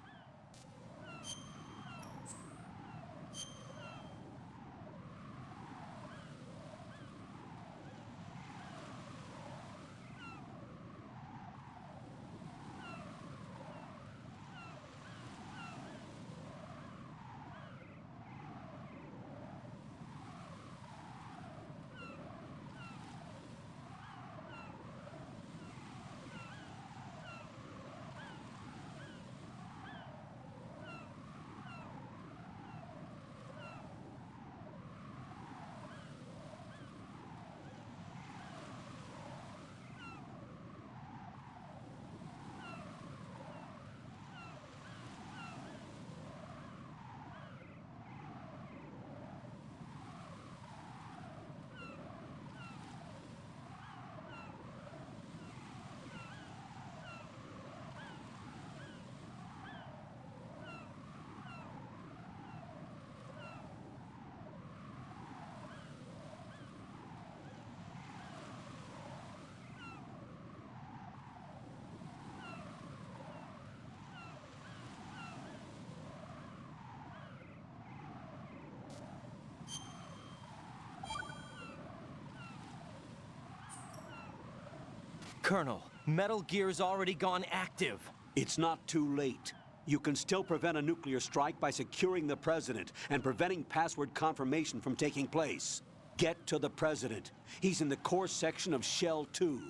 Colonel, Metal Gear's already gone active. It's not too late. You can still prevent a nuclear strike by securing the President and preventing password confirmation from taking place. Get to the President. He's in the core section of Shell 2.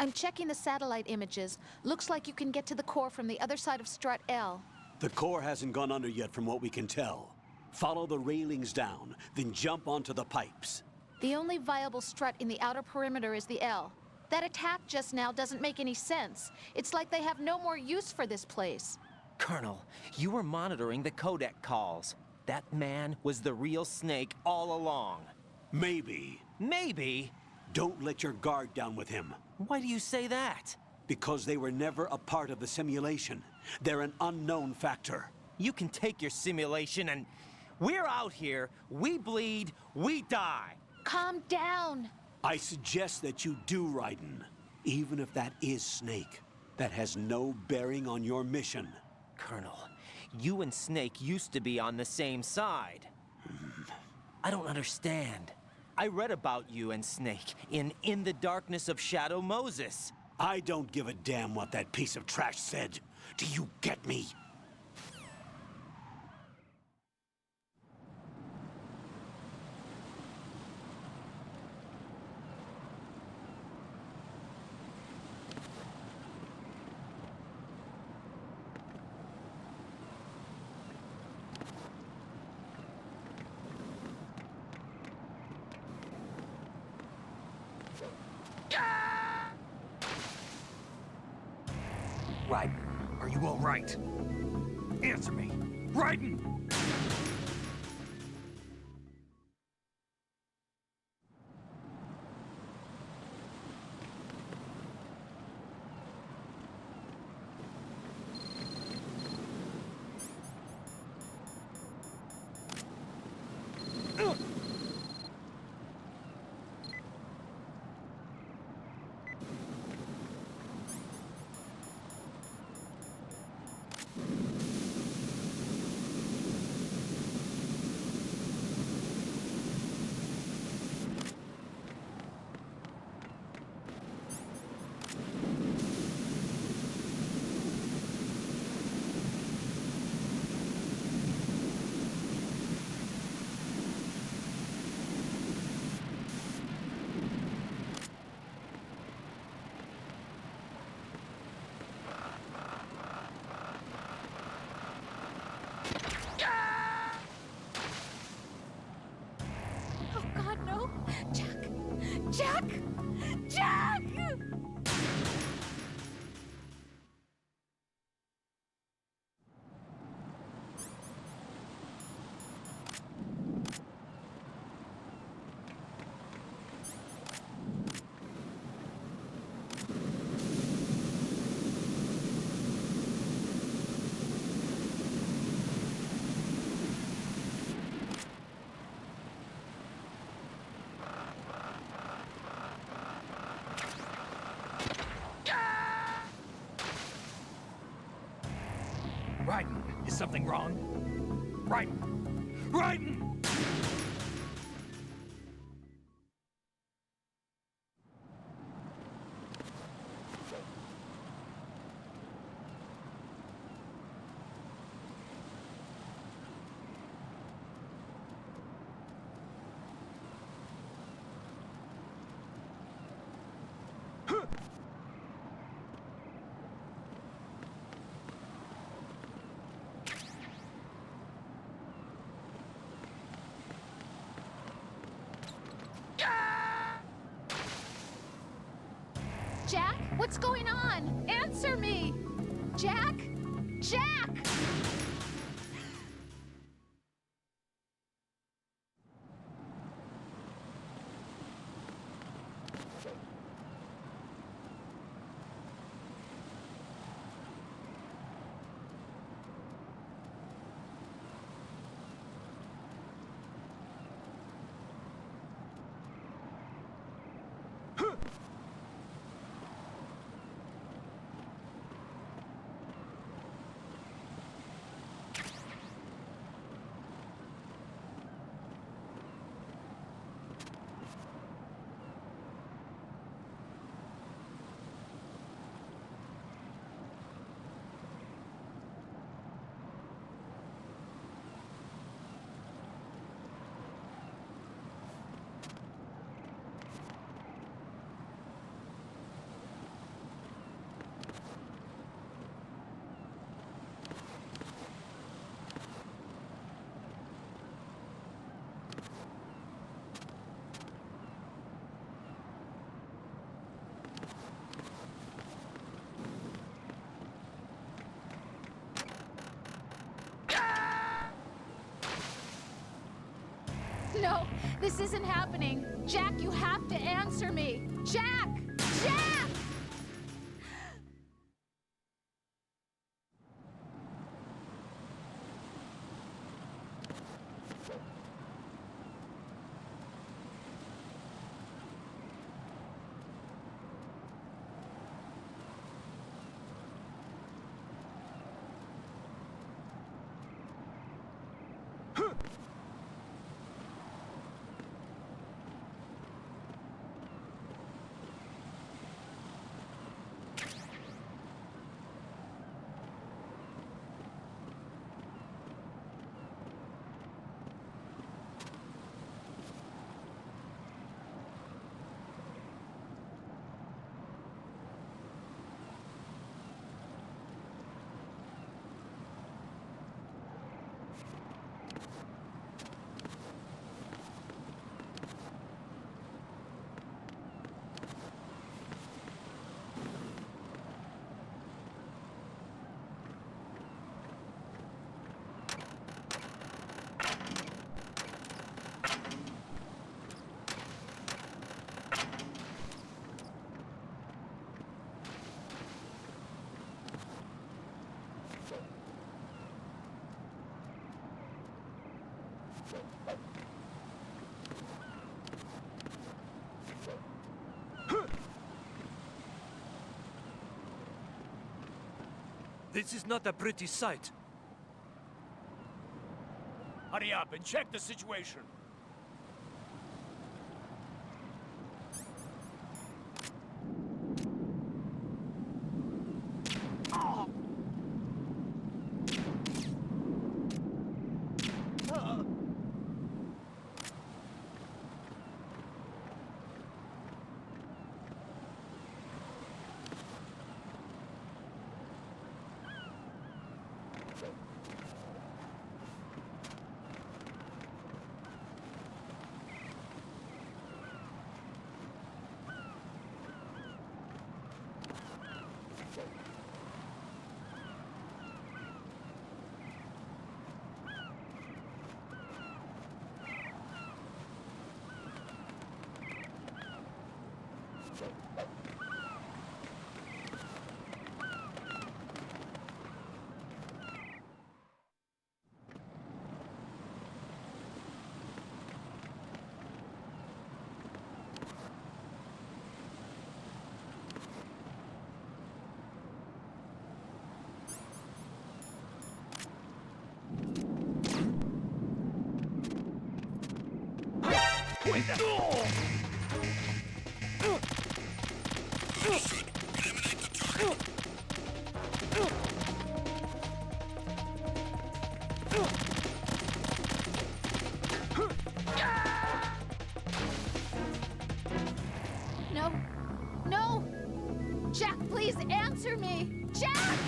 I'm checking the satellite images. Looks like you can get to the core from the other side of Strut L. The core hasn't gone under yet from what we can tell. Follow the railings down, then jump onto the pipes. The only viable strut in the outer perimeter is the L. That attack just now doesn't make any sense. It's like they have no more use for this place. Colonel, you were monitoring the codec calls. That man was the real Snake all along. Maybe. Maybe? Don't let your guard down with him. Why do you say that? Because they were never a part of the simulation. They're an unknown factor. You can take your simulation and... We're out here, we bleed, we die. Calm down. I suggest that you do, Raiden. Even if that is Snake. That has no bearing on your mission. Colonel, You and Snake used to be on the same side. I don't understand. I read about you and Snake in the Darkness of Shadow Moses. I don't give a damn what that piece of trash said. Do you get me? Raiden, are you all right? Answer me. Raiden! Oh God, no! Jack! Jack! Jack! Raiden, is something wrong? Raiden! Raiden! Jack, what's going on? Answer me! Jack! Jack! No, this isn't happening. Jack, you have to answer me. Jack! Jack! This is not a pretty sight. Hurry up and check the situation. No. No! Jack, please answer me! Jack!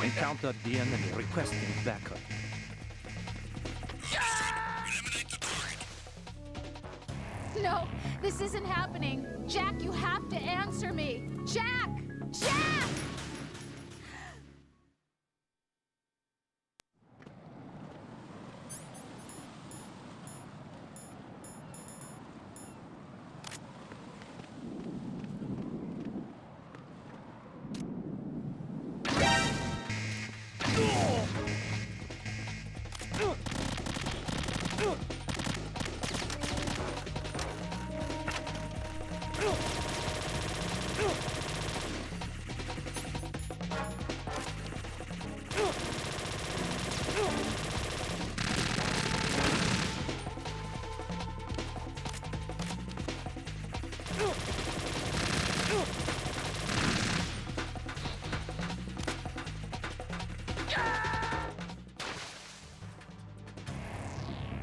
Encountered the enemy requesting backup. No, this isn't happening. Jack, you have to answer me. Jack! Jack!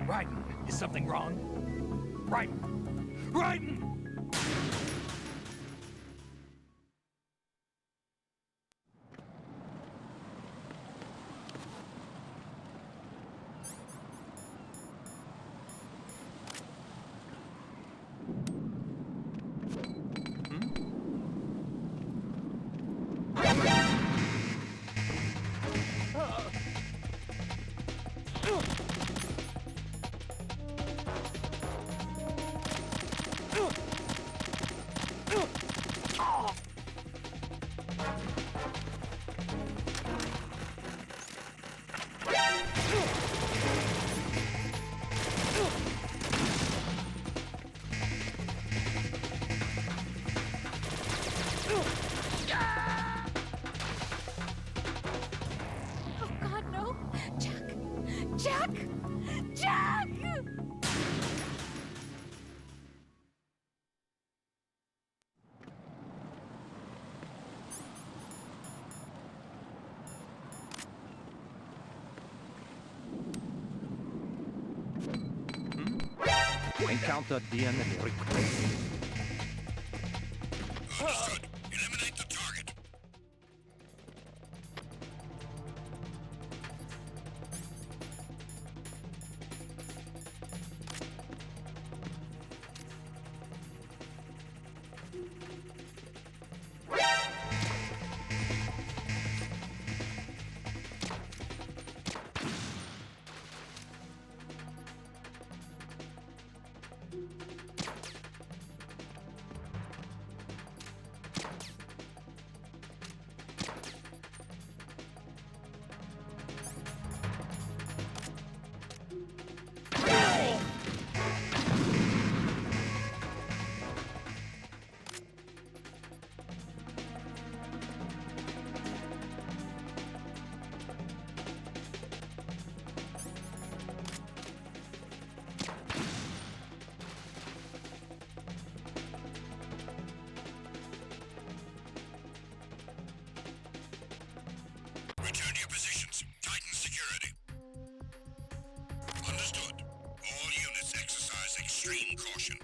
Raiden, is something wrong? Raiden! Raiden! Oh God, no! Jack! Jack! Jack! encounter DNA report. Understood. Eliminate the target. Return to your positions. Titan security. Understood. All units exercise extreme caution.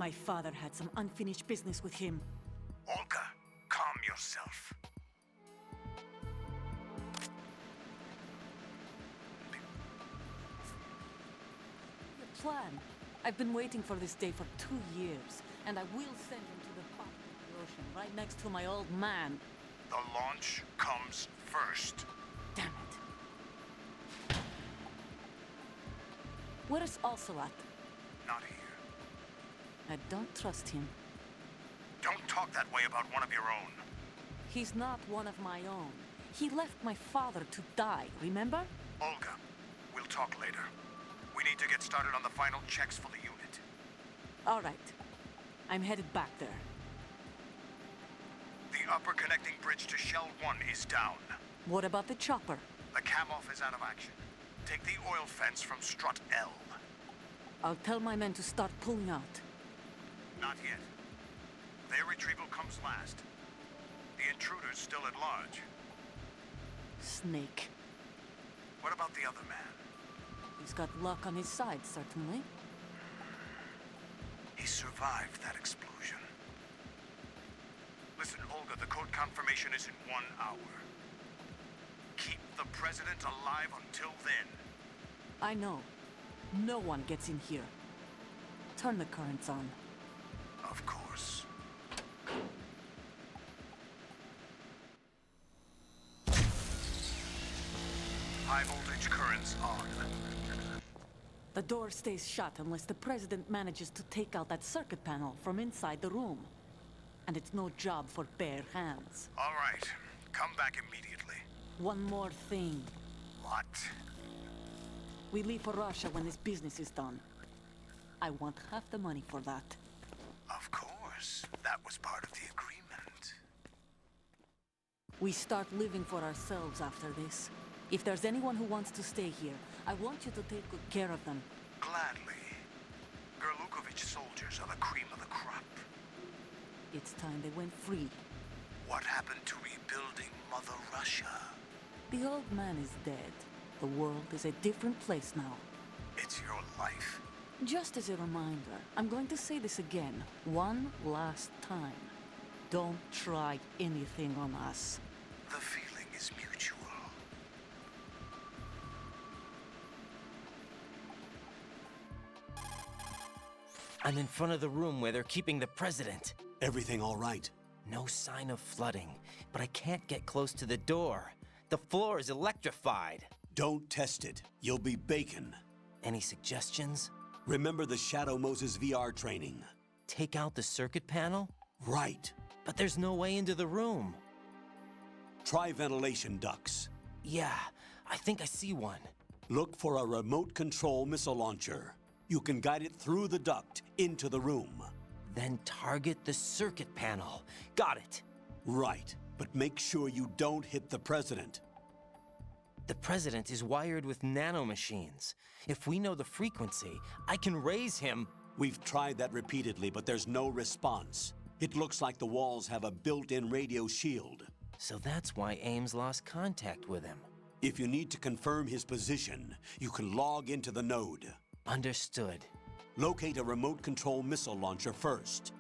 My father had some unfinished business with him. Olga, calm yourself. The plan. I've been waiting for this day for 2 years, and I will send him to the bottom of the ocean, right next to my old man. The launch comes first. Damn it. Where's Ocelot? Not here. I don't trust him. Don't talk that way about one of your own. He's not one of my own. He left my father to die, remember? Olga, we'll talk later. We need to get started on the final checks for the unit. All right. I'm headed back there. The upper connecting bridge to Shell 1 is down. What about the chopper? The cam-off is out of action. Take the oil fence from strut L. I'll tell my men to start pulling out. Not yet. Their retrieval comes last. The intruder's still at large. Snake. What about the other man? He's got luck on his side, certainly. He survived that explosion. Listen, Olga, the code confirmation is in 1 hour. Keep the president alive until then. I know. No one gets in here. Turn the currents on. Of course. High voltage currents on. The door stays shut unless the president manages to take out that circuit panel from inside the room. And it's no job for bare hands. All right. Come back immediately. One more thing. What? We leave for Russia when this business is done. I want half the money for that. Of course. That was part of the agreement. We start living for ourselves after this. If there's anyone who wants to stay here, I want you to take good care of them. Gladly. Gerlukovich soldiers are the cream of the crop. It's time they went free. What happened to rebuilding Mother Russia? The old man is dead. The world is a different place now. It's your life. Just as a reminder, I'm going to say this again, one last time. Don't try anything on us. The feeling is mutual. I'm in front of the room where they're keeping the president. Everything all right? No sign of flooding, but I can't get close to the door. The floor is electrified. Don't test it. You'll be bacon. Any suggestions? Remember the Shadow Moses VR training. Take out the circuit panel? Right. But there's no way into the room. Try ventilation ducts. Yeah, I think I see one. Look for a remote control missile launcher. You can guide it through the duct into the room. Then target the circuit panel. Got it. Right, but make sure you don't hit the president. The president is wired with nanomachines. If we know the frequency, I can raise him. We've tried that repeatedly, but there's no response. It looks like the walls have a built-in radio shield. So that's why Ames lost contact with him. If you need to confirm his position, you can log into the node. Understood. Locate a remote control missile launcher first.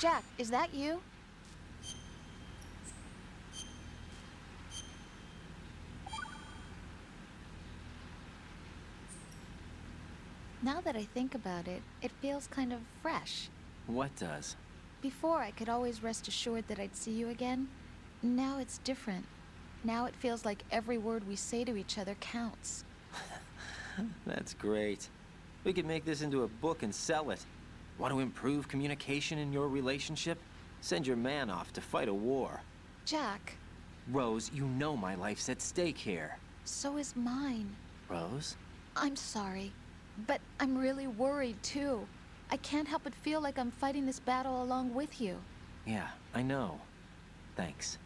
Jack, is that you? Now that I think about it, it feels kind of fresh. What does? Before, I could always rest assured that I'd see you again. Now it's different. Now it feels like every word we say to each other counts. That's great. We could make this into a book and sell it. Want to improve communication in your relationship? Send your man off to fight a war. Jack. Rose, you know my life's at stake here. So is mine. Rose? I'm sorry, but I'm really worried too. I can't help but feel like I'm fighting this battle along with you. Yeah, I know. Thanks.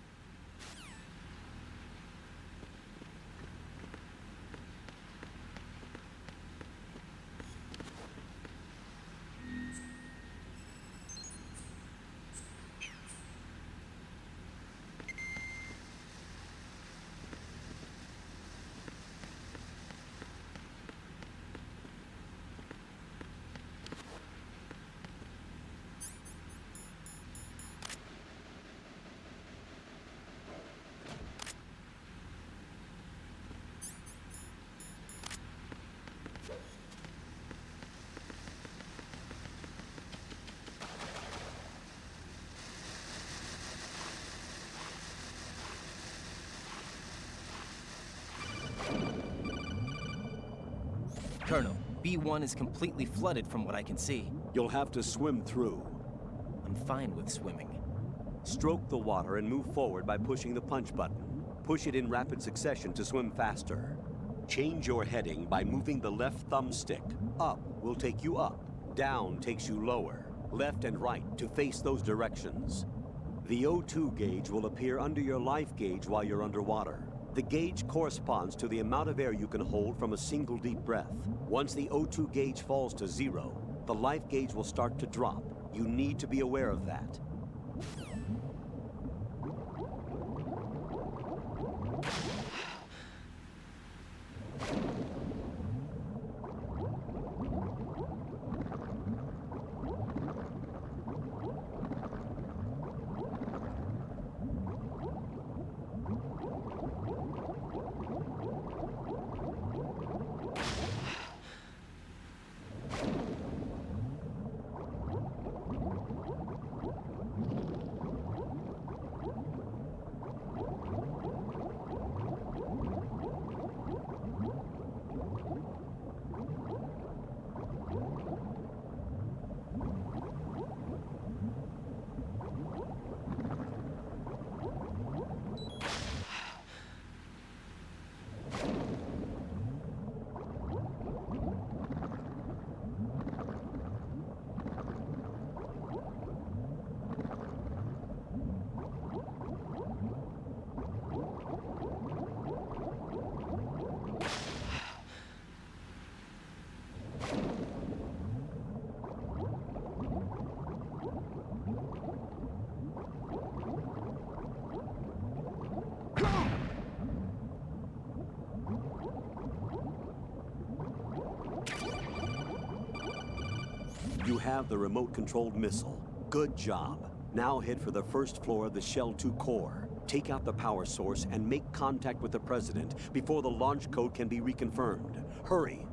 Colonel, B1 is completely flooded from what I can see. You'll have to swim through. I'm fine with swimming. Stroke the water and move forward by pushing the punch button. Push it in rapid succession to swim faster. Change your heading by moving the left thumbstick. Up will take you up. Down takes you lower. Left and right to face those directions. The O2 gauge will appear under your life gauge while you're underwater. The gauge corresponds to the amount of air you can hold from a single deep breath. Once the O2 gauge falls to 0, the life gauge will start to drop. You need to be aware of that. You have the remote-controlled missile. Good job. Now head for the first floor of the Shell 2 core. Take out the power source and make contact with the President before the launch code can be reconfirmed. Hurry.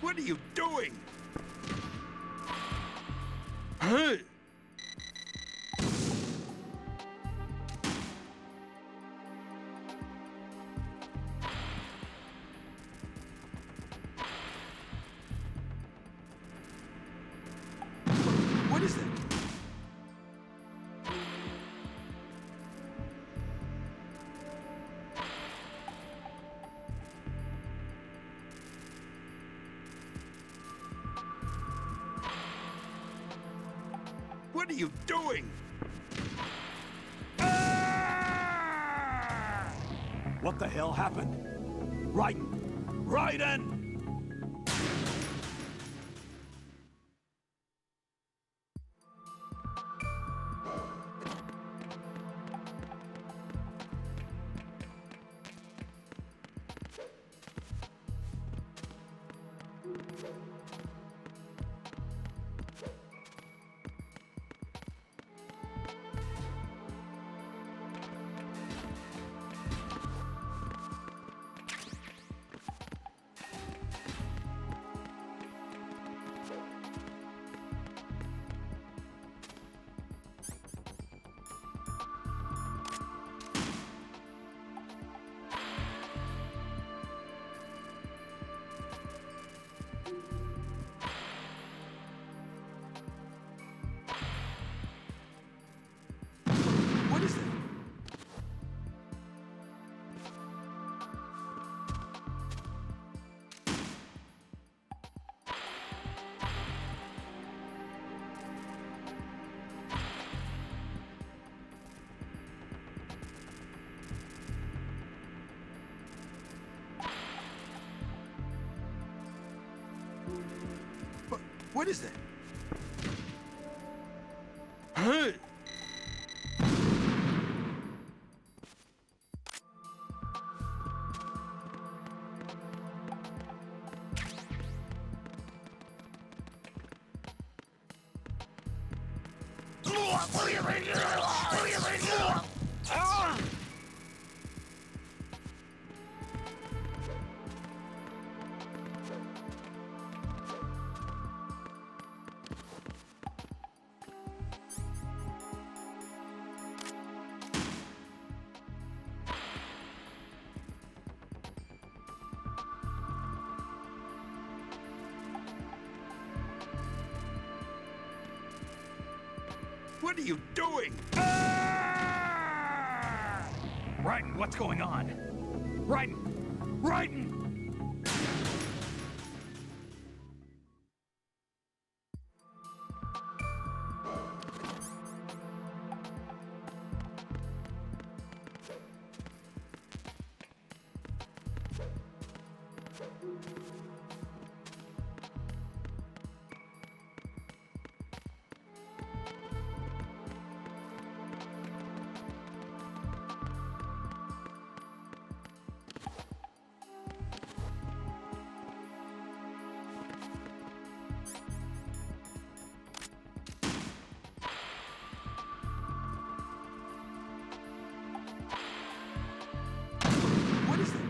What are you doing? Hey! What is that? What are you doing? What the hell happened? Raiden! Raiden! What is that? Hey! What are you doing? Raiden, what's going on? Raiden! Raiden! What is that?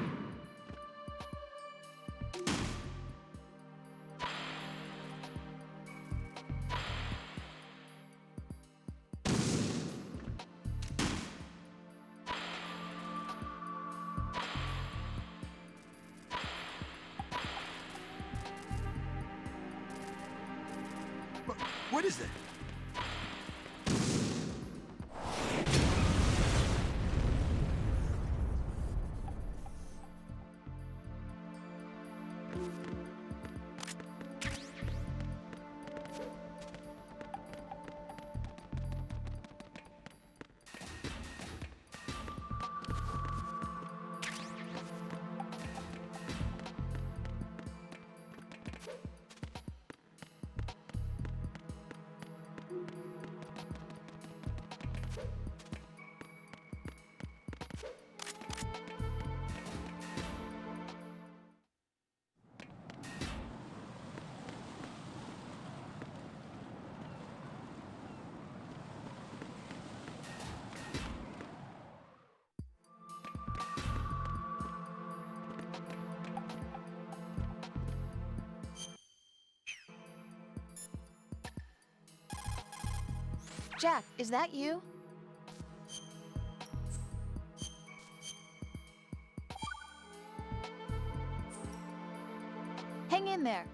What is that? Jack, is that you? Hang in there.